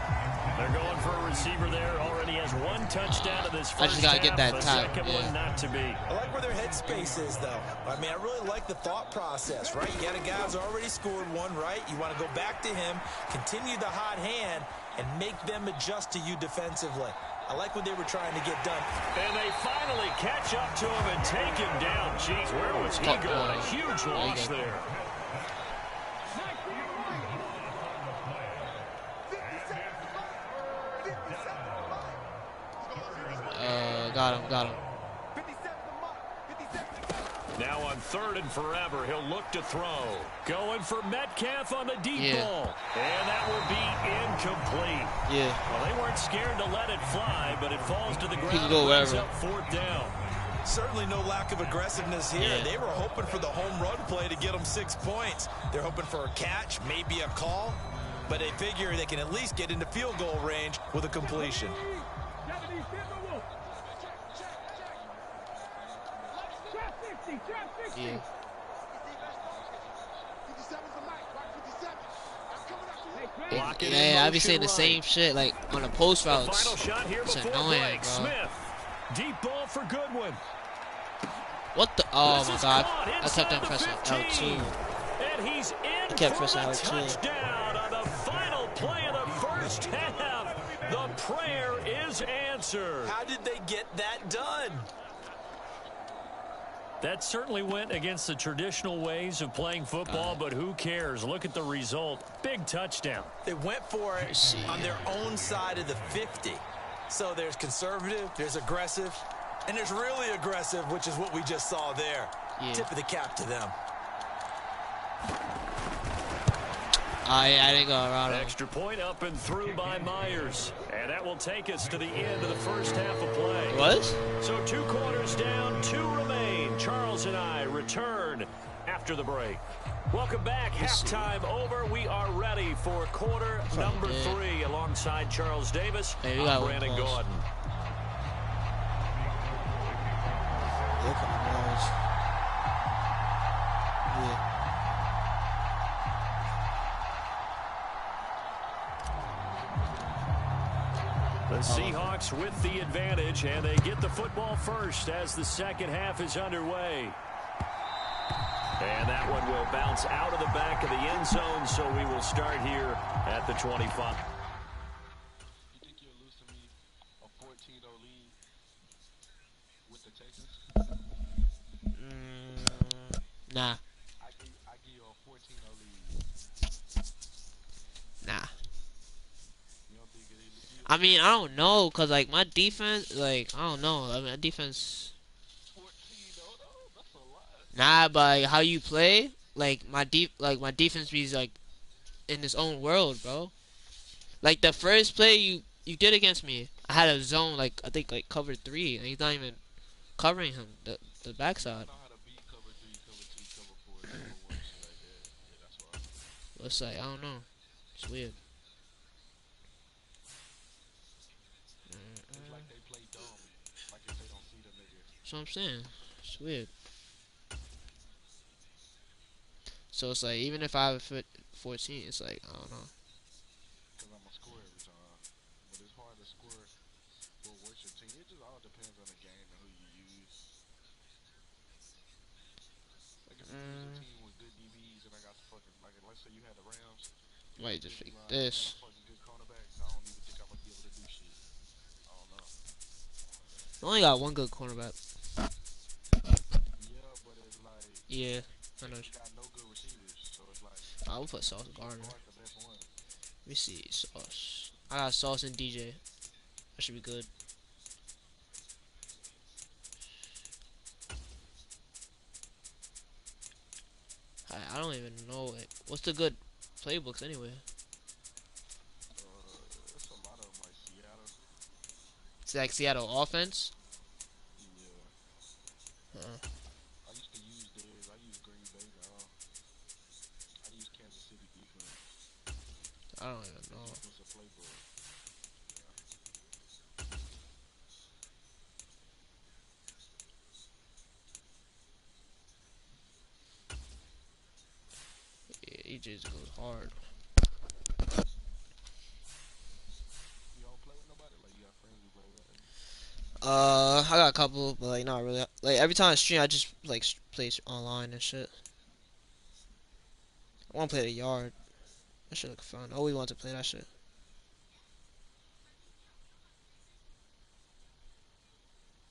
They're going for a receiver there. Already has 1 touchdown to this first I just gotta get that half. time. The second one not to be. I like where their headspace is, though. I mean, I really like the thought process, right? You got a guy who's already scored 1, right? You want to go back to him, continue the hot hand, and make them adjust to you defensively. I like what they were trying to get done. And they finally catch up to him and take him down. Jeez, where was he going? A huge loss there. Got him. Now on 3rd and forever, he'll look to throw. Going for Metcalf on the deep ball. And that will be incomplete. Well, they weren't scared to let it fly, but it falls to the ground. He can go wherever. Up 4th down. Certainly no lack of aggressiveness here. They were hoping for the home run play to get them 6 points. They're hoping for a catch, maybe a call, but they figure they can at least get into field goal range with a completion. I be saying the same shit, like, on the post routes. Final shot here It's before annoying, break. bro. Smith. Deep ball for Goodwin. What the? Oh, This my is God. caught I inside kept on the pressing 15. L2. And he's in I kept for pressing the L2. touchdown on the final play of the first half. The prayer is answered. How did they get that done? That certainly went against the traditional ways of playing football, but who cares? Look at the result. Big touchdown. They went for it on their own side of the 50. So there's conservative, there's aggressive, and there's really aggressive, which is what we just saw there. Tip of the cap to them. I didn't go around him. Extra point up and through by Myers. And that will take us to the end of the first half of play. What? So 2 quarters down, 2 remain. Charles and I return after the break. Welcome back. Halftime over. We are ready for quarter number 3 alongside Charles Davis. Hey, I'm Brandon close. Gordon. The Seahawks with the advantage, and they get the football first as the second half is underway. And that one will bounce out of the back of the end zone, so we will start here at the 25. You think you'll lose to me a 14-0 lead with the Texans? Nah. I give you a 14-0 lead. Nah. You don't think it? I mean, I don't know, cause like my defense, like I don't know. I mean, my defense. 14-0 though? That's a lot. Nah, but like, how you play, like my defense be like in its own world, bro. Like the first play you did against me, I had a zone like I think like cover 3, and he's not even covering him, the Yeah, I backside. know how to beat cover 3, cover 2, cover 4, cover 1, shit like that. Yeah, that's why. It's like I don't know. It's weird. It's like they play dumb. Like if they don't see the nigga. That's what I'm saying. It's weird. So it's like even if I have a foot 14, it's like I don't know. Because I'm going to score every time. But it's hard to score with worse your team. It just all depends on the game and who you use. Like if you use a team with good DBs and I got the fucking, like let's say you had the Rams, you got Wait, a just good D fake line and a this. fucking good cornerback. I don't even think I'm going to be able to do shit. I don't know. I only got one good cornerback. Yeah, but it's like Yeah, I know. you got no good receivers. So it's like I will put Sauce you can't Gardner. guard the best one. Let me see Sauce. I got Sauce and DJ. That should be good. I don't even know it. What's the good playbooks anyway? It's a lot of them like Seattle. It's like Seattle offense. Yeah. Uh, I used to use theirs. I use Green Bay now. I use Kansas City defense. I don't even The know. defensive playbook. Yeah, he just goes hard. You don't play with nobody? Like you got friends who play with? I got a couple, but like not really. Like every time I stream, I just like play online and shit. I want to play the yard. That shit look fun. I always want to play that shit.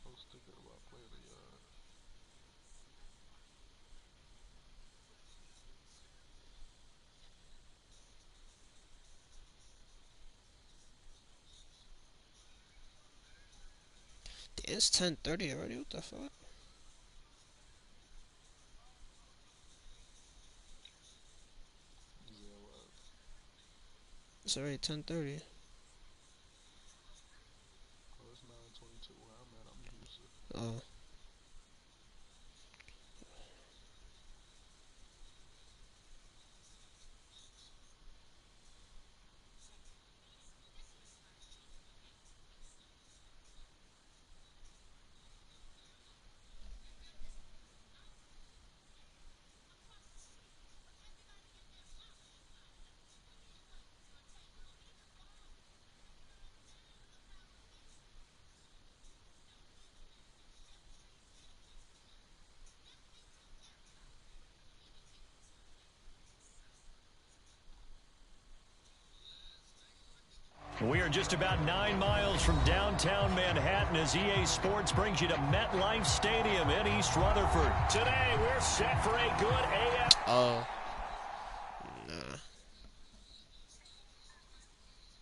Who's thinking about playing the Damn, it's 10:30 already. What the fuck? Yeah, well, It's already 10:30. oh, it's 9:22 where I'm at. I'm in Houston. Oh, We are just about 9 miles from downtown Manhattan as EA Sports brings you to MetLife Stadium in East Rutherford. Today, we're set for a good AF. oh, nah.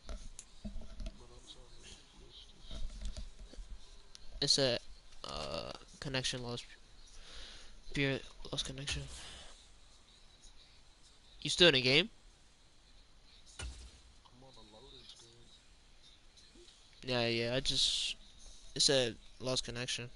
But I'm trying to finish this. It's a connection lost. Spirit lost connection. You still in the game? I'm on the loading screen. Yeah, yeah. I just it said lost connection.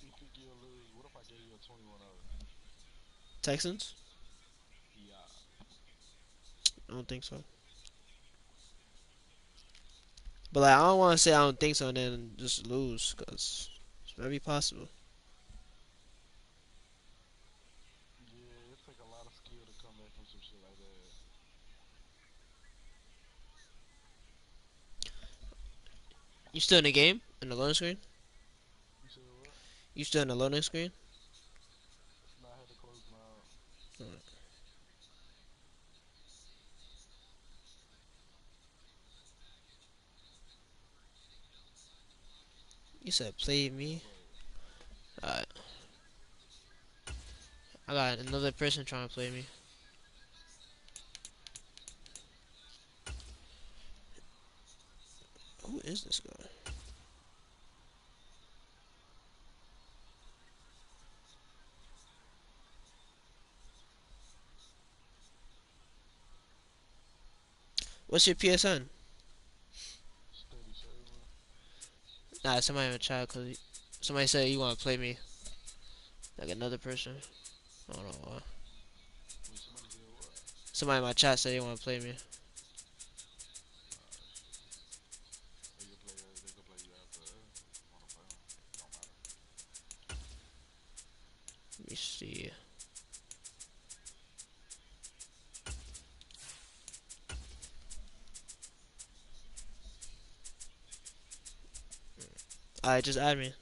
You think you'll lose? What if I gave you a 21-0? Texans? Yeah. I don't think so. But like, I don't want to say I don't think so and then just lose, cause it's very possible. Yeah, it take a lot of skill to come back from some shit like that. You still in the game? In the loading screen? You said what? You still in the loading screen? Nah, I had to close my out. You said play Yeah, me. but Alright. I got another person trying to play me. Who is this guy? What's your PSN? Nah, somebody in the chat because somebody said you want to play me. Like another person. I don't know why. Somebody in my chat said they want to play me. Let me see. Alright, just add me.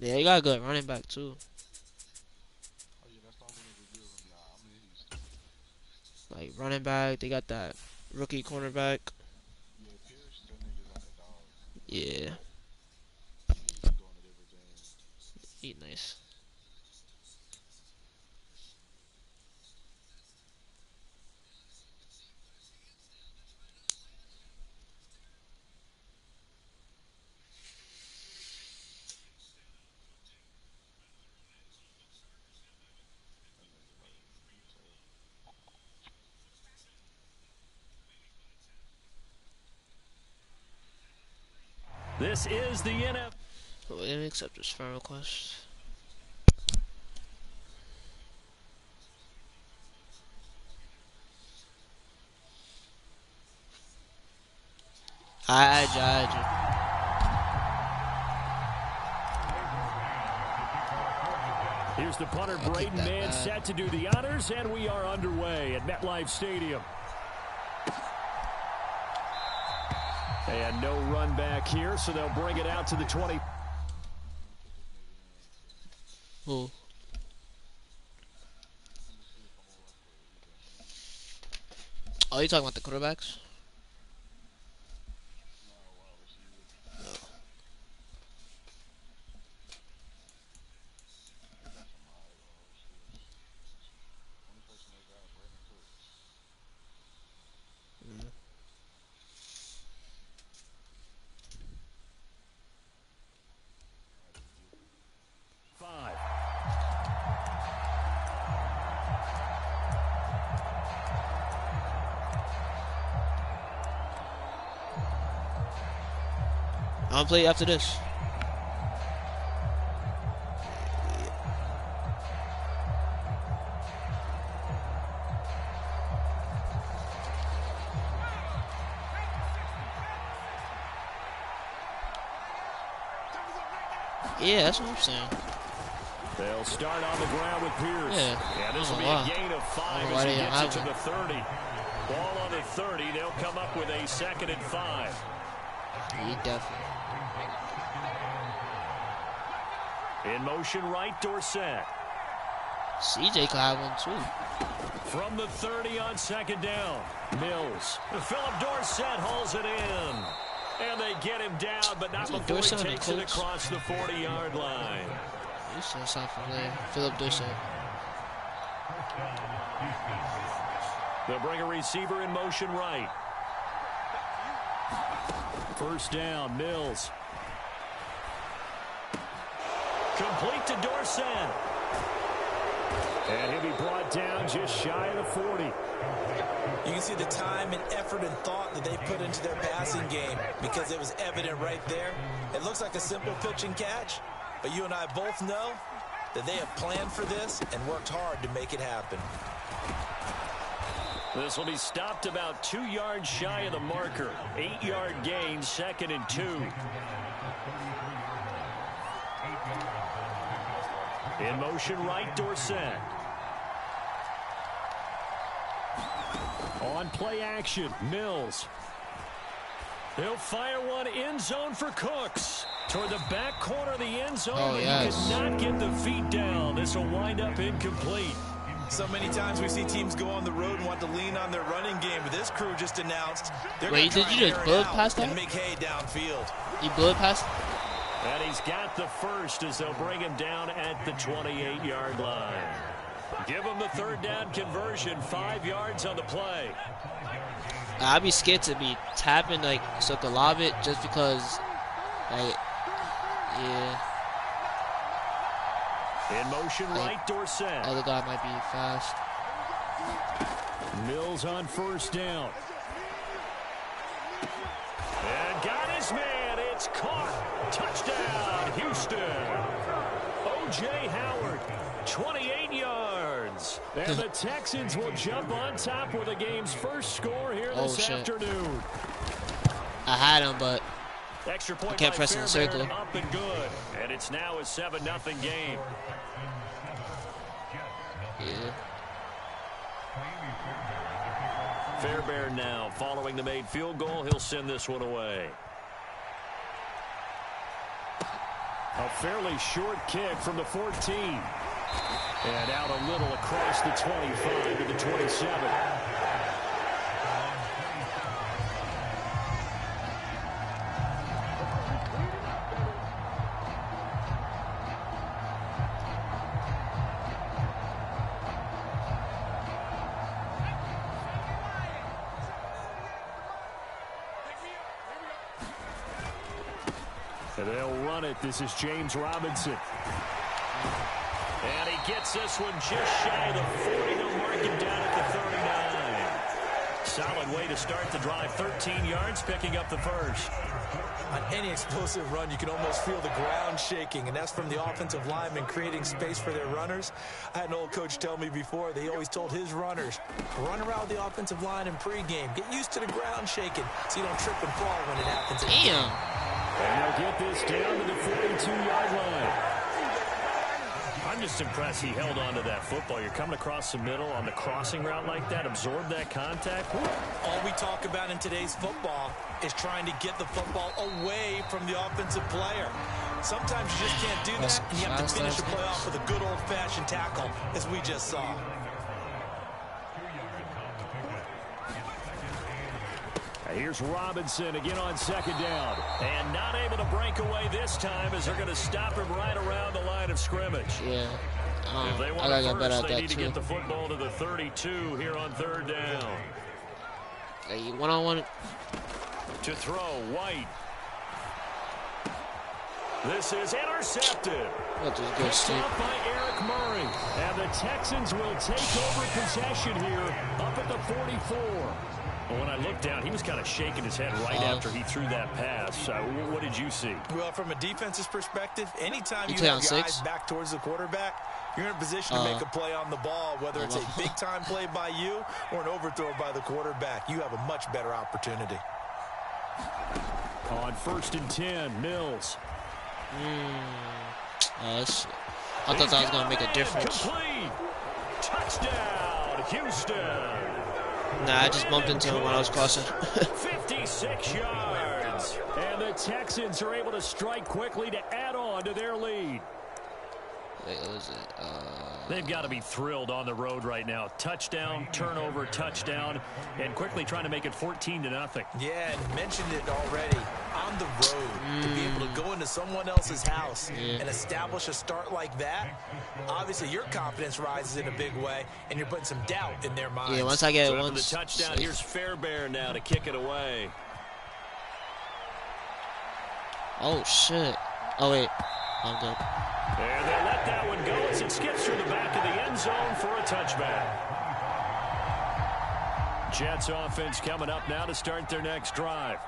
Yeah, you got a good running back too. Like running back, they got that rookie cornerback. Yeah, he nice. This is the NFL. Oh, let me accept this friend request. I Here's the punter, Braden Mann, set to do the honors, and we are underway at MetLife Stadium. And no run back here, so they'll bring it out to the 20. Who? Oh, you talking about the quarterbacks? No. I'll play after this. Yeah, that's what I'm saying. They'll start on the ground with Pierce. Yeah, this will be a gain of 5 as he gets it to the 30. Ball on the 30. They'll come up with a 2nd and 5. He definitely. In motion right, Dorsett. CJ could have one too. From the 30 on 2nd down. Mills. Philip Dorsett hauls it in. And they get him down, but not before he takes it across the 40-yard line. You saw something there. Philip Dorsett. They'll bring a receiver in motion right. 1st down, Mills. Complete to Dorsett. And he'll be brought down just shy of the 40. You can see the time and effort and thought that they put into their passing game because it was evident right there. It looks like a simple pitch and catch, but you and I both know that they have planned for this and worked hard to make it happen. This will be stopped about 2 yards shy of the marker. 8-yard gain, 2nd and 2. In motion right, Dorsett. On play action, Mills. They'll fire one end zone for Cooks. Toward the back corner of the end zone, but he could not get the feet down. This will wind up incomplete. So many times we see teams go on the road and want to lean on their running game, but this crew just announced they're Wait, going did to you just bullet past that? and make hay downfield. You bullet past? And he's got the first as they'll bring him down at the 28-yard line. Give him the third down conversion, 5 yards on the play. I'd be scared to be tapping like so to lob it just because, like, yeah. In motion, right, Dorsett. Other guy might be fast. Mills on first down. And got his man. It's caught. Touchdown, Houston. O.J. Howard, 28 yards. And the Texans will jump on top with the game's first score here this afternoon. I had him, but Extra point I can't press in the circle. Up and good. And it's now a 7-0 game. Yeah. Fairbairn now following the made field goal. He'll send this one away. A fairly short kick from the 14. And out a little across the 25 to the 27. And they'll run it. This is James Robinson. And he gets this one just shy of the 40. They'll mark him down at the 39. Solid way to start the drive. 13 yards, picking up the first. On any explosive run, you can almost feel the ground shaking, and that's from the offensive linemen creating space for their runners. I had an old coach tell me before, they always told his runners, run around the offensive line in pregame. Get used to the ground shaking so you don't trip and fall when it happens. Damn. And they'll get this down to the 42-yard line. I'm just impressed he held on to that football. You're coming across the middle on the crossing route like that, absorb that contact. All we talk about in today's football is trying to get the football away from the offensive player. Sometimes you just can't do that, and you have to finish a play off with a good old-fashioned tackle, as we just saw. Here's Robinson again on second down. And not able to break away this time as they're going to stop him right around the line of scrimmage. Yeah. If they want I gotta it get better first, at they that need too. to get the football to the 32 here on third down. Hey, one-on-one. To throw, White. This is intercepted. That's just good Picked shit. off by Eric Murray. And the Texans will take over possession here up at the 44. Well, when I looked down, he was kind of shaking his head right after he threw that pass. What did you see? Well, from a defense's perspective, anytime you play have on your 6? eyes back towards the quarterback, you're in a position to make a play on the ball, whether it's a big-time play by you or an overthrow by the quarterback. You have a much better opportunity. On 1st and 10, Mills. I thought that was going to make a difference. Complete. Touchdown, Houston. Nah, I just bumped into him when I was crossing. 56 yards. And the Texans are able to strike quickly to add on to their lead. Wait, what was it? They've got to be thrilled on the road right now. Touchdown, turnover, touchdown, and quickly trying to make it 14-0. Yeah, and mentioned it already. On the road, to be able to go into someone else's house and establish a start like that, obviously your confidence rises in a big way, and you're putting some doubt in their minds. Yeah, once I get So it after once. the touchdown, here's Fairbairn now to kick it away. Oh, shit. Oh, wait. I'm good. And they let that one go as it skips through the back of the end zone for a touchback. Jets offense coming up now to start their next drive.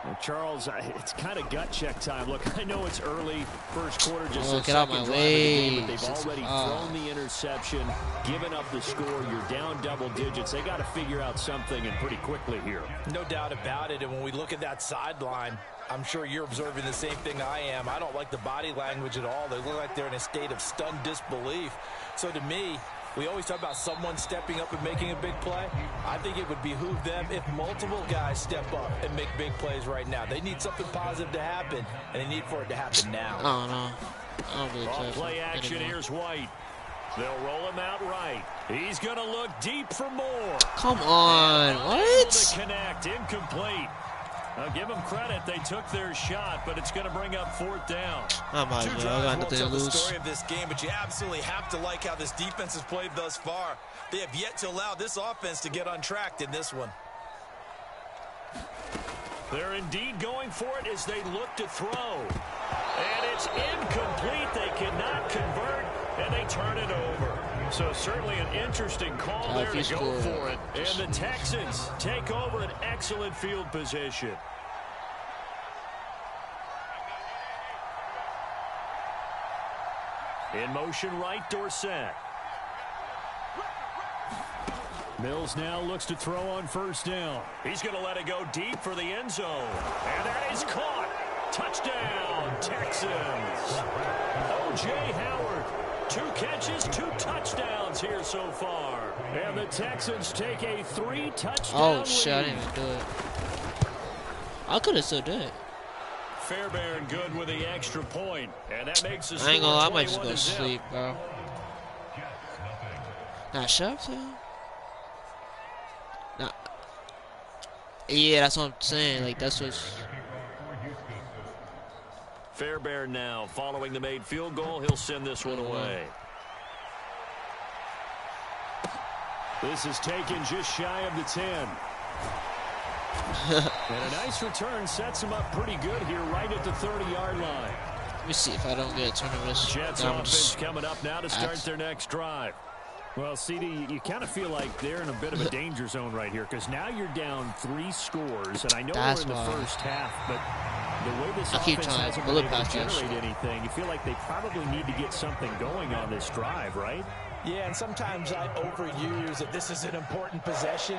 Well, Charles, it's kind of gut check time. Look, I know it's early, first quarter, just the get out second my drive of the way. game, but they've already thrown the interception, given up the score. You're down double digits. They got to figure out something, and pretty quickly here. No doubt about it, and when we look at that sideline, I'm sure you're observing the same thing I am. I don't like the body language at all. They look like they're in a state of stunned disbelief. So to me, we always talk about someone stepping up and making a big play. I think it would behoove them if multiple guys step up and make big plays right now. They need something positive to happen, and they need for it to happen now. I don't know. I don't really care. Play action, anymore. here's White. They'll roll him out right. He's going to look deep for more. Come on, Able what? to connect, incomplete. I'll give them credit. They took their shot, but it's going to bring up fourth down. I might as well. I got won't nothing to tell the lose. story of this game, but you absolutely have to like how this defense has played thus far. They have yet to allow this offense to get untracked in this one. They're indeed going for it as they look to throw. And it's incomplete. They cannot convert, and they turn it over. So certainly an interesting call there to go for it. And the Texans take over an excellent field position. In motion right, Dorsett. Mills now looks to throw on first down. He's going to let it go deep for the end zone. And that is caught. Touchdown, Texans. O.J. Howard. 2 catches, 2 touchdowns here so far. And the Texans take a 3-touchdown Oh, shit, I lead. didn't even do it. I could have still did it. Fairbairn good with the extra point. And that makes the I ain't gonna lie, I might just 21 go to zip. sleep, bro. Nah, shut up, too. Nah. Yeah, that's what I'm saying. Like, that's what's... Fairbairn now following the made field goal. He'll send this one away. This is taken just shy of the 10. And a nice return sets him up pretty good here right at the 30-yard line. Let me see if I don't get a turn of this. Jets offense coming up now to start their next drive. Well, CD, you kind of feel like they're in a bit of a danger zone right here because now you're down 3 scores, and I know we're in the first half, but the way this offense hasn't been able to generate anything, you feel like they probably need to get something going on this drive, right? Yeah, and sometimes I overuse that this is an important possession.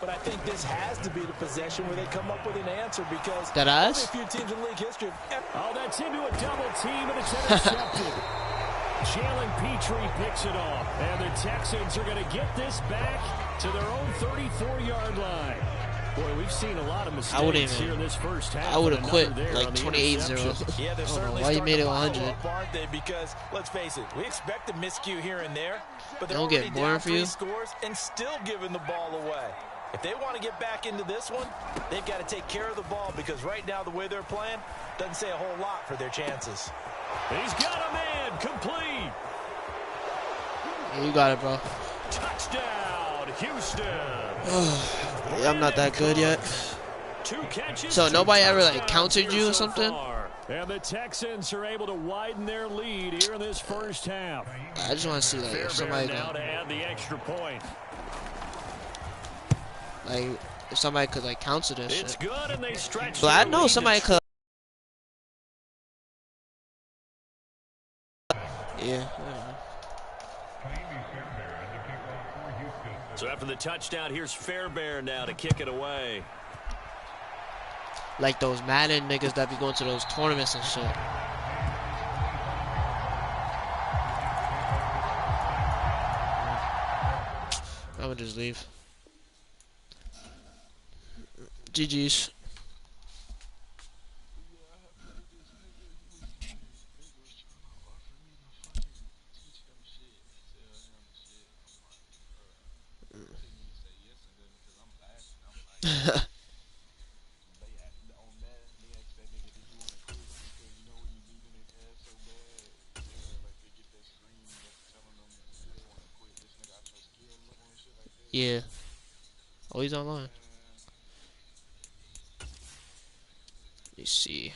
But I think this has to be the possession where they come up with an answer because that us? a few teams in league history. Oh, that's into a double team, and it's intercepted. Jalen Petrie picks it off, and the Texans are going to get this back to their own 34-yard line. Boy, we've seen a lot of mistakes here in this first half. I would have quit like 28-0. Yeah, they're certainly why you made it starting 100. to pile up, aren't they? Because let's face it, we expect a miscue here and there, but they're Don't already get boring down for 3 you. scores and still giving the ball away. If they want to get back into this one, they've got to take care of the ball because right now the way they're playing doesn't say a whole lot for their chances. He's got a man complete. Yeah, you got it, bro. Touchdown, Houston. Yeah, I'm not that good yet. 2 catches, So 2 nobody ever like touchdowns countered here you or so something? far. And the Texans are able to widen their lead here in this first half. I just want to see like if Fairbairn somebody now to add the extra point. like if somebody could like counter this It's shit. good, and they stretch. But I their know lead to somebody could. Yeah. So after the touchdown, here's Fairbairn now to kick it away. Like those Madden niggas that be going to those tournaments and shit. I would just leave. GG's. Yeah. Oh, he's online. Let me see.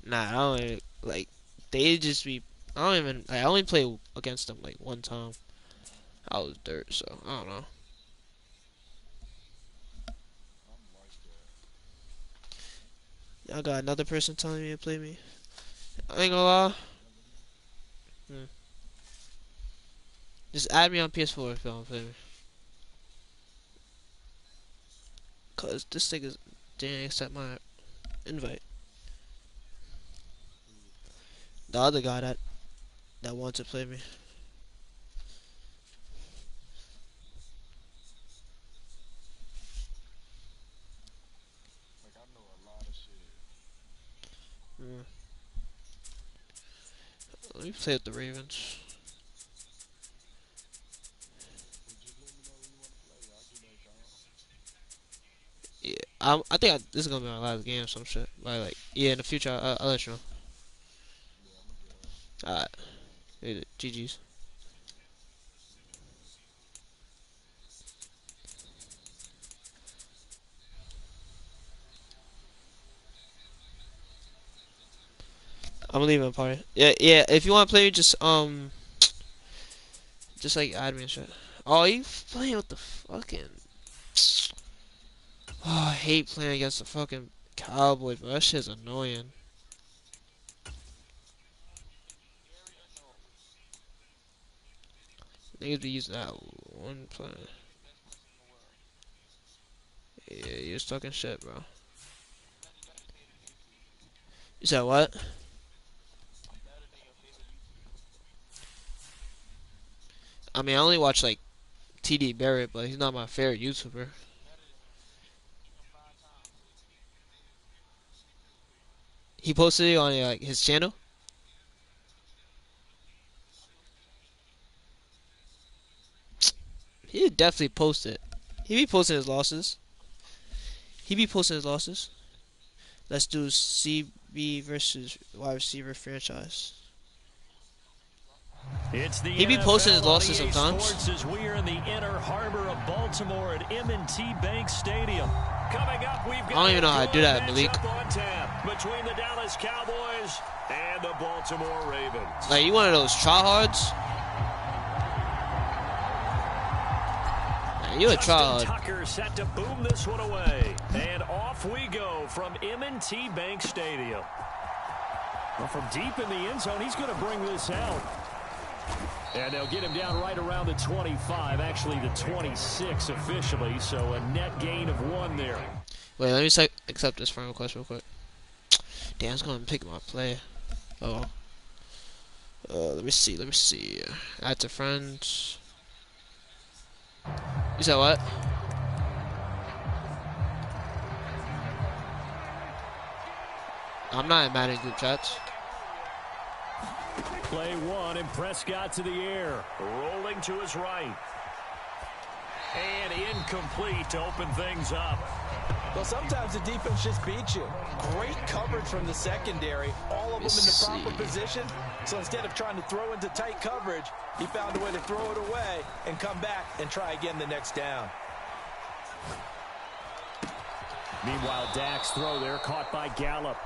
Nah, I don't even, like, they just be, I don't even, I only play against them like one time. I was dirt, so I don't know. I got another person telling me to play me. I ain't gonna lie. Just add me on PS4 if you want to play me. Cause this thing is didn't accept my invite. The other guy that wants to play me. Let me play with the Ravens. Yeah, I think this is gonna be my last game or some shit. Like, yeah, in the future, I'll let you know. Alright, GG's. I'm leaving a party. Yeah, yeah. If you want to play, just like add me and shit. Oh, you playing with the fucking? Oh, I hate playing against the fucking Cowboys, bro. That shit's annoying. Niggas be using that one play. Yeah, you're stuck in shit, bro. You said what? I mean, I only watch like TD Barrett, but he's not my favorite YouTuber. He posted it on like his channel. He would definitely post it. He be posting his losses. He be posting his losses. Let's do CB versus wide receiver franchise. It's the He be posting his losses sometimes. Sports as we are in the inner harbor of Baltimore at M&T Bank Stadium. Coming up, we've got I don't even know how to do that, Malik. on tap between the Dallas Cowboys and the Baltimore Ravens. Like, you one of those tryhards? Man, you a tryhard. Tucker set to boom this one away. And off we go from M&T Bank Stadium. Well, from deep in the end zone, he's going to bring this out. And they'll get him down right around the 25, actually the 26 officially, so a net gain of 1 there. Wait, let me accept this friend request real quick. Damn, I was going to pick my play. Oh. Let me see. Add to friends. You said what? I'm not in Madden group chats. Play 1 and Prescott to the air. Rolling to his right. And incomplete to open things up. Well, sometimes the defense just beats you. Great coverage from the secondary. All of them in the proper position. So instead of trying to throw into tight coverage, he found a way to throw it away and come back and try again the next down. Meanwhile, Dak's throw there caught by Gallup.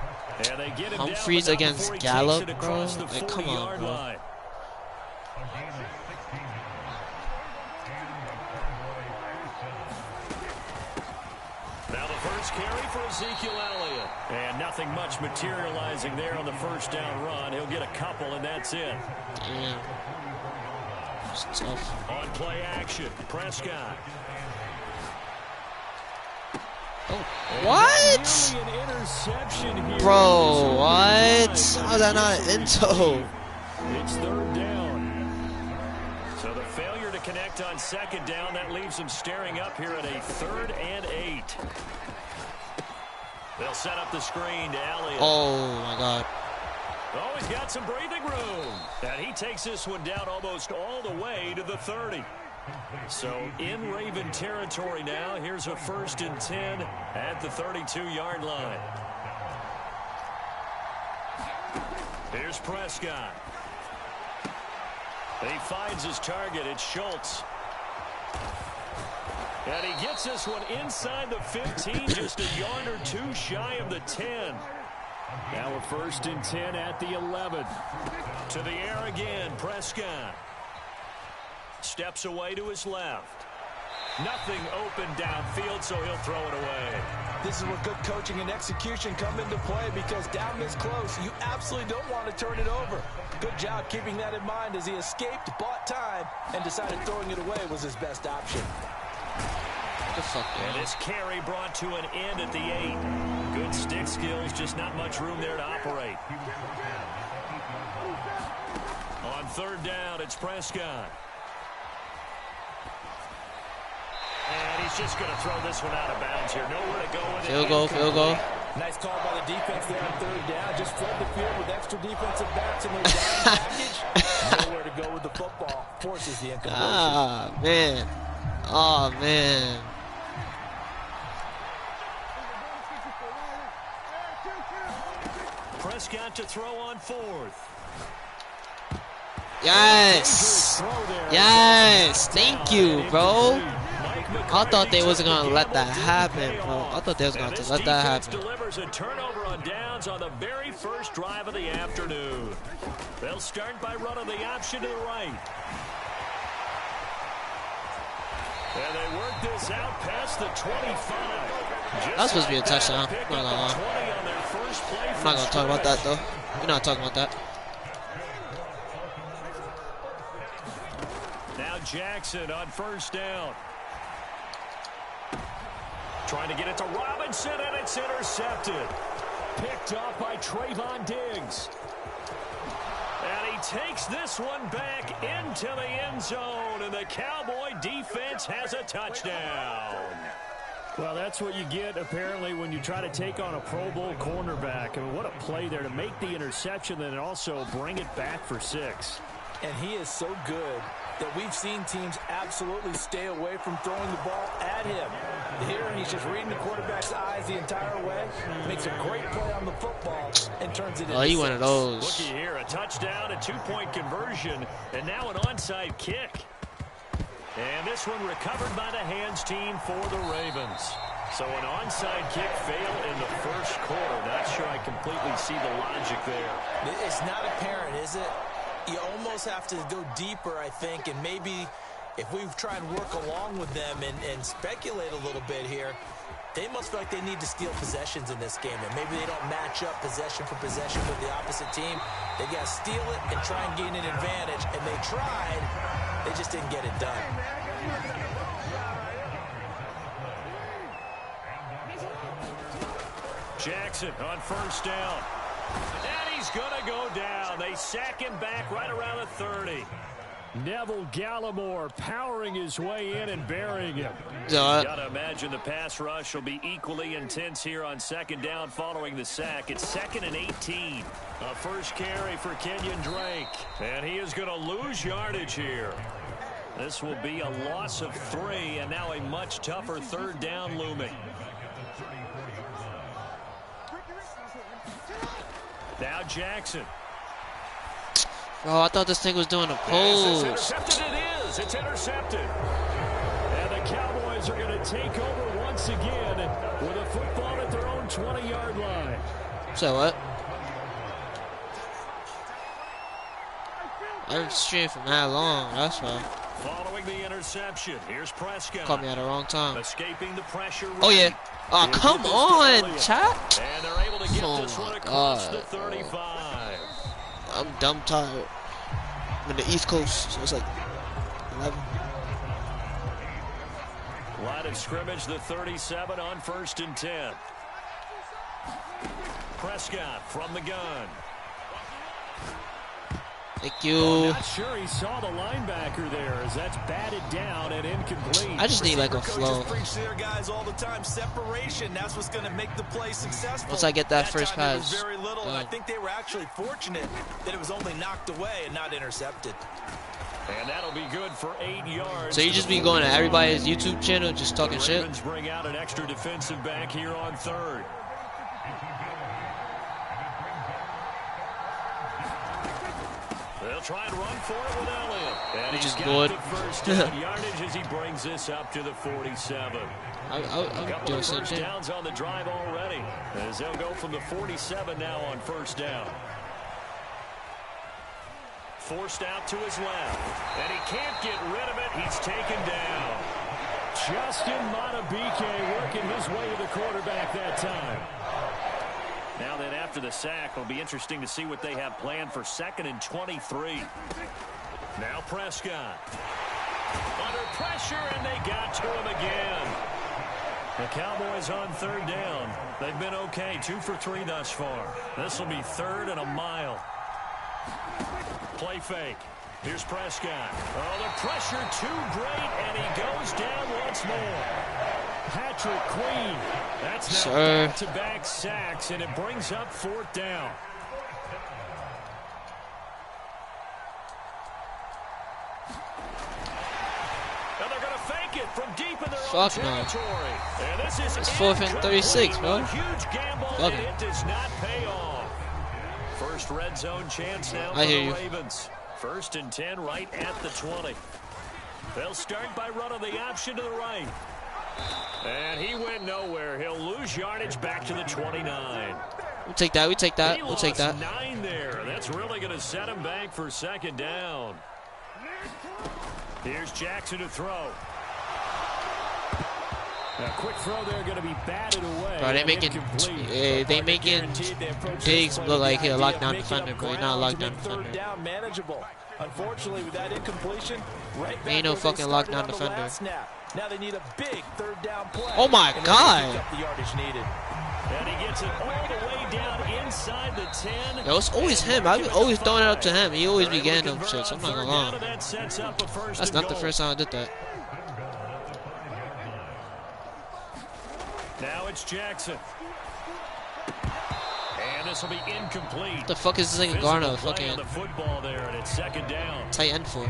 And they get him Humphreys down against Gallup, bro? Like, come on, bro. Line. Now the first carry for Ezekiel Elliott. And nothing much materializing there on the first down run. He'll get a couple, and that's it. Damn. It's tough. On play action, Prescott. Oh, what? Bro, what? How is that not an into? It's 3rd down. So the failure to connect on 2nd down, that leaves them staring up here at a 3rd and 8. They'll set up the screen to Elliott. Oh, my God. Oh, he's got some breathing room. And he takes this one down almost all the way to the 30. So in Raven territory now. Here's a 1st and 10 at the 32-yard line. Here's Prescott. He finds his target. It's Schultz. And he gets this one inside the 15, just a yard or 2 shy of the 10. Now a 1st and 10 at the 11. To the air again, Prescott. Steps away to his left. Nothing open downfield, so he'll throw it away. This is where good coaching and execution come into play, because down this close, you absolutely don't want to turn it over. Good job keeping that in mind as he escaped, bought time, and decided throwing it away was his best option. And this carry brought to an end at the 8. Good stick skills, just not much room there to operate. On 3rd down, it's Prescott. And he's just going to throw this one out of bounds here. Nowhere to go with it. Field goal. Nice call by the defense there on third down. Just flood the field with extra defensive backs in their down package. Nowhere to go with the football. Forces the incompletion. Ah, man. Oh, man. Prescott to throw on fourth. Yes. Yes. Thank you, bro. I thought they wasn't going to let that happen, bro. I thought they was going to let that happen. Delivers a turnover on downs on the very first drive of the afternoon. They'll start by running the option to the right. And they work this out past the 25. That's supposed to be a touchdown. I'm not gonna lie. I'm not gonna talk about that though. We're not talking about that. Now Jackson on first down. Trying to get it to Robinson, and it's intercepted. Picked off by Trayvon Diggs. And he takes this one back into the end zone, and the Cowboy defense has a touchdown. Well, that's what you get, apparently, when you try to take on a Pro Bowl cornerback. I mean, what a play there to make the interception and also bring it back for 6. And he is so good that we've seen teams absolutely stay away from throwing the ball at him. Here, he's just reading the quarterback's eyes the entire way, makes a great play on the football, and turns it into he one of those. Looky here, a touchdown, a 2-point conversion, and now an onside kick. And this one recovered by the hands team for the Ravens. So an onside kick failed in the first quarter. Not sure I completely see the logic there. It's not apparent, is it? You almost have to go deeper, I think, and maybe if we try and work along with them and speculate a little bit here, they must feel like they need to steal possessions in this game, and maybe they don't match up possession for possession with the opposite team. They got to steal it and try and gain an advantage, and they tried. They just didn't get it done. Jackson on first down. And he's going to go down. They sack him back right around the 30. Neville Gallimore powering his way in and burying him. Got to imagine the pass rush will be equally intense here on second down following the sack. It's 2nd and 18. A first carry for Kenyon Drake. And he is going to lose yardage here. This will be a loss of 3, and now a much tougher third down looming. Now Jackson. Oh, I thought this thing was doing a pose. It's intercepted. It is. It's intercepted. And the Cowboys are going to take over once again with a football at their own 20-yard line. So what? I didn't stream for that long. That's why. Following the interception, here's Prescott. Caught me at the wrong time. Escaping the pressure. Oh yeah. Oh come on, chat. And they're able to get this one across the 35. I'm dumb tired. I'm in the East Coast, so it's like 11. Line of scrimmage, the 37 on 1st and 10. Prescott from the gun. Thank you. Oh, not sure he saw the linebacker there as that's batted down and incomplete. I just need like a flow. Preach to their guys all the time. Separation, that's what's going to make the play successful. Once I get that first time pass. It was very little, and I think they were actually fortunate that it was only knocked away and not intercepted. And that'll be good for 8 yards. So you just be going to everybody's YouTube channel just talking shit? Ravens bring out an extra defensive back here on 3rd. They'll try and run for it with Elliott. And he's got good. the first down yardage as he brings this up to the 47. I'll Couple do the of same first thing. downs on the drive already, as they'll go from the 47 now on first down. Forced out to his left, and he can't get rid of it. He's taken down. Justin Matabike working his way to the quarterback that time. Now then, after the sack, it'll be interesting to see what they have planned for 2nd and 23. Now Prescott. Under pressure, and they got to him again. The Cowboys on 3rd down. They've been okay, 2 for 3 thus far. This will be 3rd and a mile. Play fake. Here's Prescott. Oh, the pressure too great, and he goes down once more. Patrick Queen. That's now back-to-back sacks, and it brings up 4th down. And they're going to fake it from deep in their own territory. And this is it's 4th and 36, bro. Huge gamble, and it does not pay off. First red zone chance now for the Ravens. 1st and 10 right at the 20. They'll start by running the option to the right. And he went nowhere. He'll lose yardage back to the 29. We'll take that. We take that. We'll take that. 9 there. That's really going to set him back for 2nd down. Here's Jackson to throw. A quick throw there, going to be batted away. Bro, they making Diggs look like he's a lockdown defender, but he's not a lockdown defender. Down manageable. Unfortunately, with that incompletion, right back ain't no fucking lockdown defender. Now they need a big 3rd down play. Oh my God! The yardage needed. And he gets it all the way down inside the 10. Yo, it's always him. I've been always throwing it up to him. He always be getting them shits. I'm not gonna lie. That's not the first time I did that. Now it's Jackson. And this will be incomplete. What the fuck is this thing Garner? Fucking the football there, and it's 2nd down. Tight end for.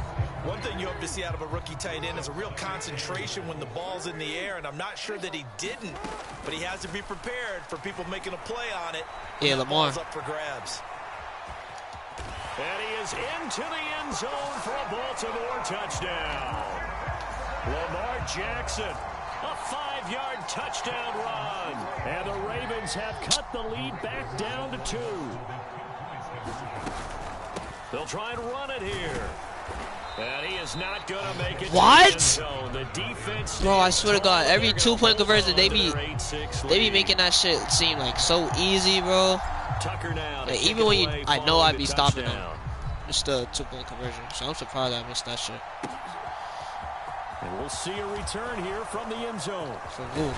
One thing you hope to see out of a rookie tight end is a real concentration when the ball's in the air, and I'm not sure that he didn't, but he has to be prepared for people making a play on it. Yeah, Lamar. Ball's up for grabs. And he is into the end zone for a Baltimore touchdown. Lamar Jackson. A 5-yard touchdown run. And the Ravens have cut the lead back down to 2. They'll try and run it here. And he is not going to make it. What? The defense. Bro, I swear to God, every 2-point conversion, they be making that shit seem like so easy, bro. Tucker now. Like, even when I know I'd be stopping them. It's the 2-point conversion. So I'm surprised I missed that shit. And we'll see a return here from the end zone. For who?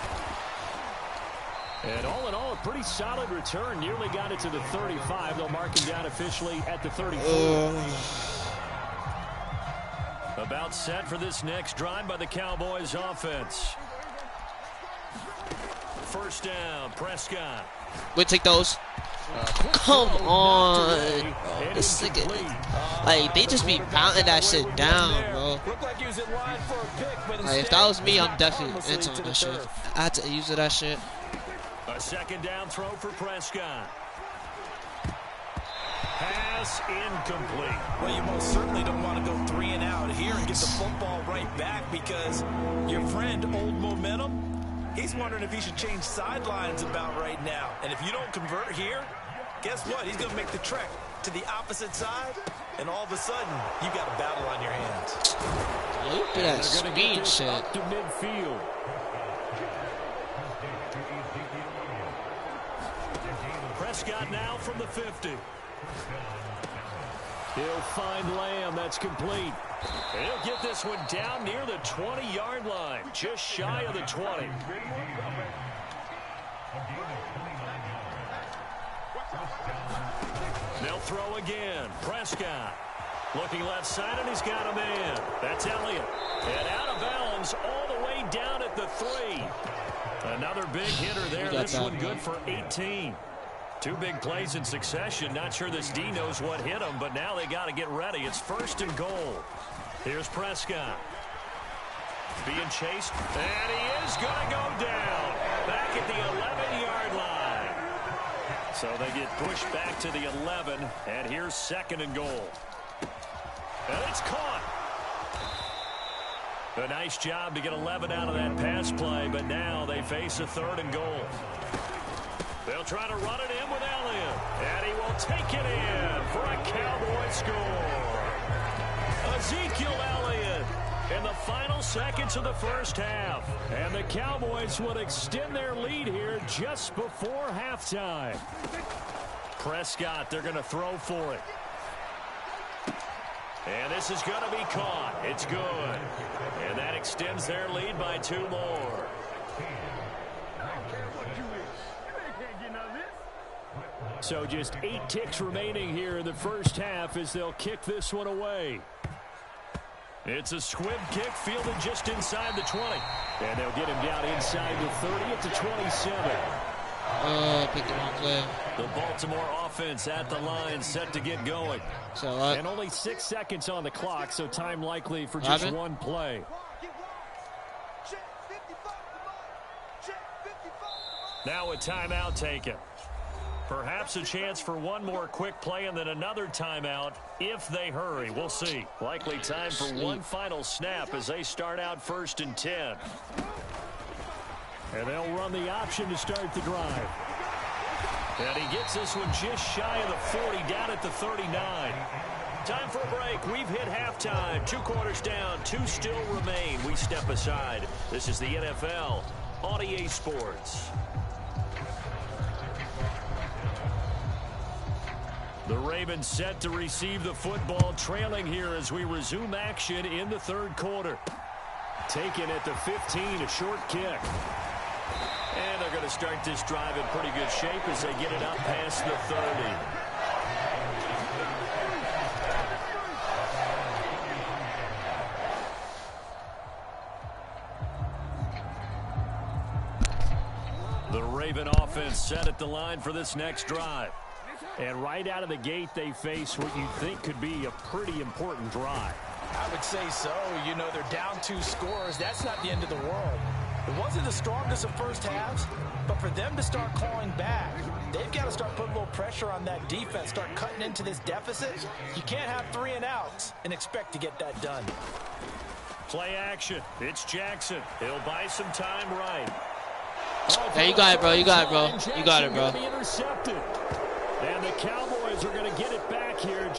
And all in all, a pretty solid return. Nearly got it to the 35. They'll mark him down officially at the 34. About set for this next drive by the Cowboys offense. 1st down, Prescott. We'll take those. Come on. Bro, this nigga. Like, they just be mounting that shit down, bro. Like, if that was me, I'm definitely into that shit. I had to use that shit. A 2nd down throw for Prescott. Pass incomplete. Well, you most certainly don't want to go 3 and out here and get the football right back, because your friend, Old Momentum, he's wondering if he should change sidelines about right now. And if you don't convert here, guess what? He's going to make the trek to the opposite side, and all of a sudden, you got a battle on your hands. Look at that speed shit. Up to midfield. Prescott now from the 50. He'll find Lamb. That's complete. And he'll get this one down near the 20-yard line, just shy of the 20. They'll throw again. Prescott looking left side, and he's got a man. That's Elliott. And out of bounds all the way down at the 3. Another big hitter there. This one good for 18. 2 big plays in succession. Not sure this D knows what hit him, but now they got to get ready. It's 1st and goal. Here's Prescott. Being chased, and he is going to go down. Back at the 11-yard line. So they get pushed back to the 11, and here's 2nd and goal. And it's caught. A nice job to get 11 out of that pass play, but now they face a 3rd and goal. They'll try to run it in with Elliott, and he will take it in for a Cowboy score. Ezekiel Elliott in the final seconds of the first half. And the Cowboys would extend their lead here just before halftime. Prescott, they're going to throw for it. And this is going to be caught. It's good. And that extends their lead by 2 more. So just 8 ticks remaining here in the first half as they'll kick this one away. It's a squib kick fielded just inside the 20. And they'll get him down inside the 30 at the 27. Oh, picked the wrong play. The Baltimore offense at the line, set to get going. So, and only 6 seconds on the clock, so time likely for just one play. Now a timeout taken. Perhaps a chance for one more quick play and then another timeout if they hurry. We'll see. Likely time for one final snap as they start out 1st and 10. And they'll run the option to start the drive. And he gets this one just shy of the 40, down at the 39. Time for a break. We've hit halftime. 2 quarters down, 2 still remain. We step aside. This is the NFL on EA Sports. The Ravens set to receive the football, trailing here as we resume action in the 3rd quarter. Taken at the 15, a short kick. And they're going to start this drive in pretty good shape as they get it up past the 30. The Raven offense set at the line for this next drive. And right out of the gate, they face what you think could be a pretty important drive. I would say so. You know, they're down 2 scores. That's not the end of the world. It wasn't the strongest of first halves, but for them to start clawing back, they've got to start putting a little pressure on that defense, start cutting into this deficit. You can't have 3 and outs and expect to get that done. Play action. It's Jackson. He'll buy some time right. Hey, you got it, bro. You got it, bro. You got it, bro. And the Cowboys are going to get it back here.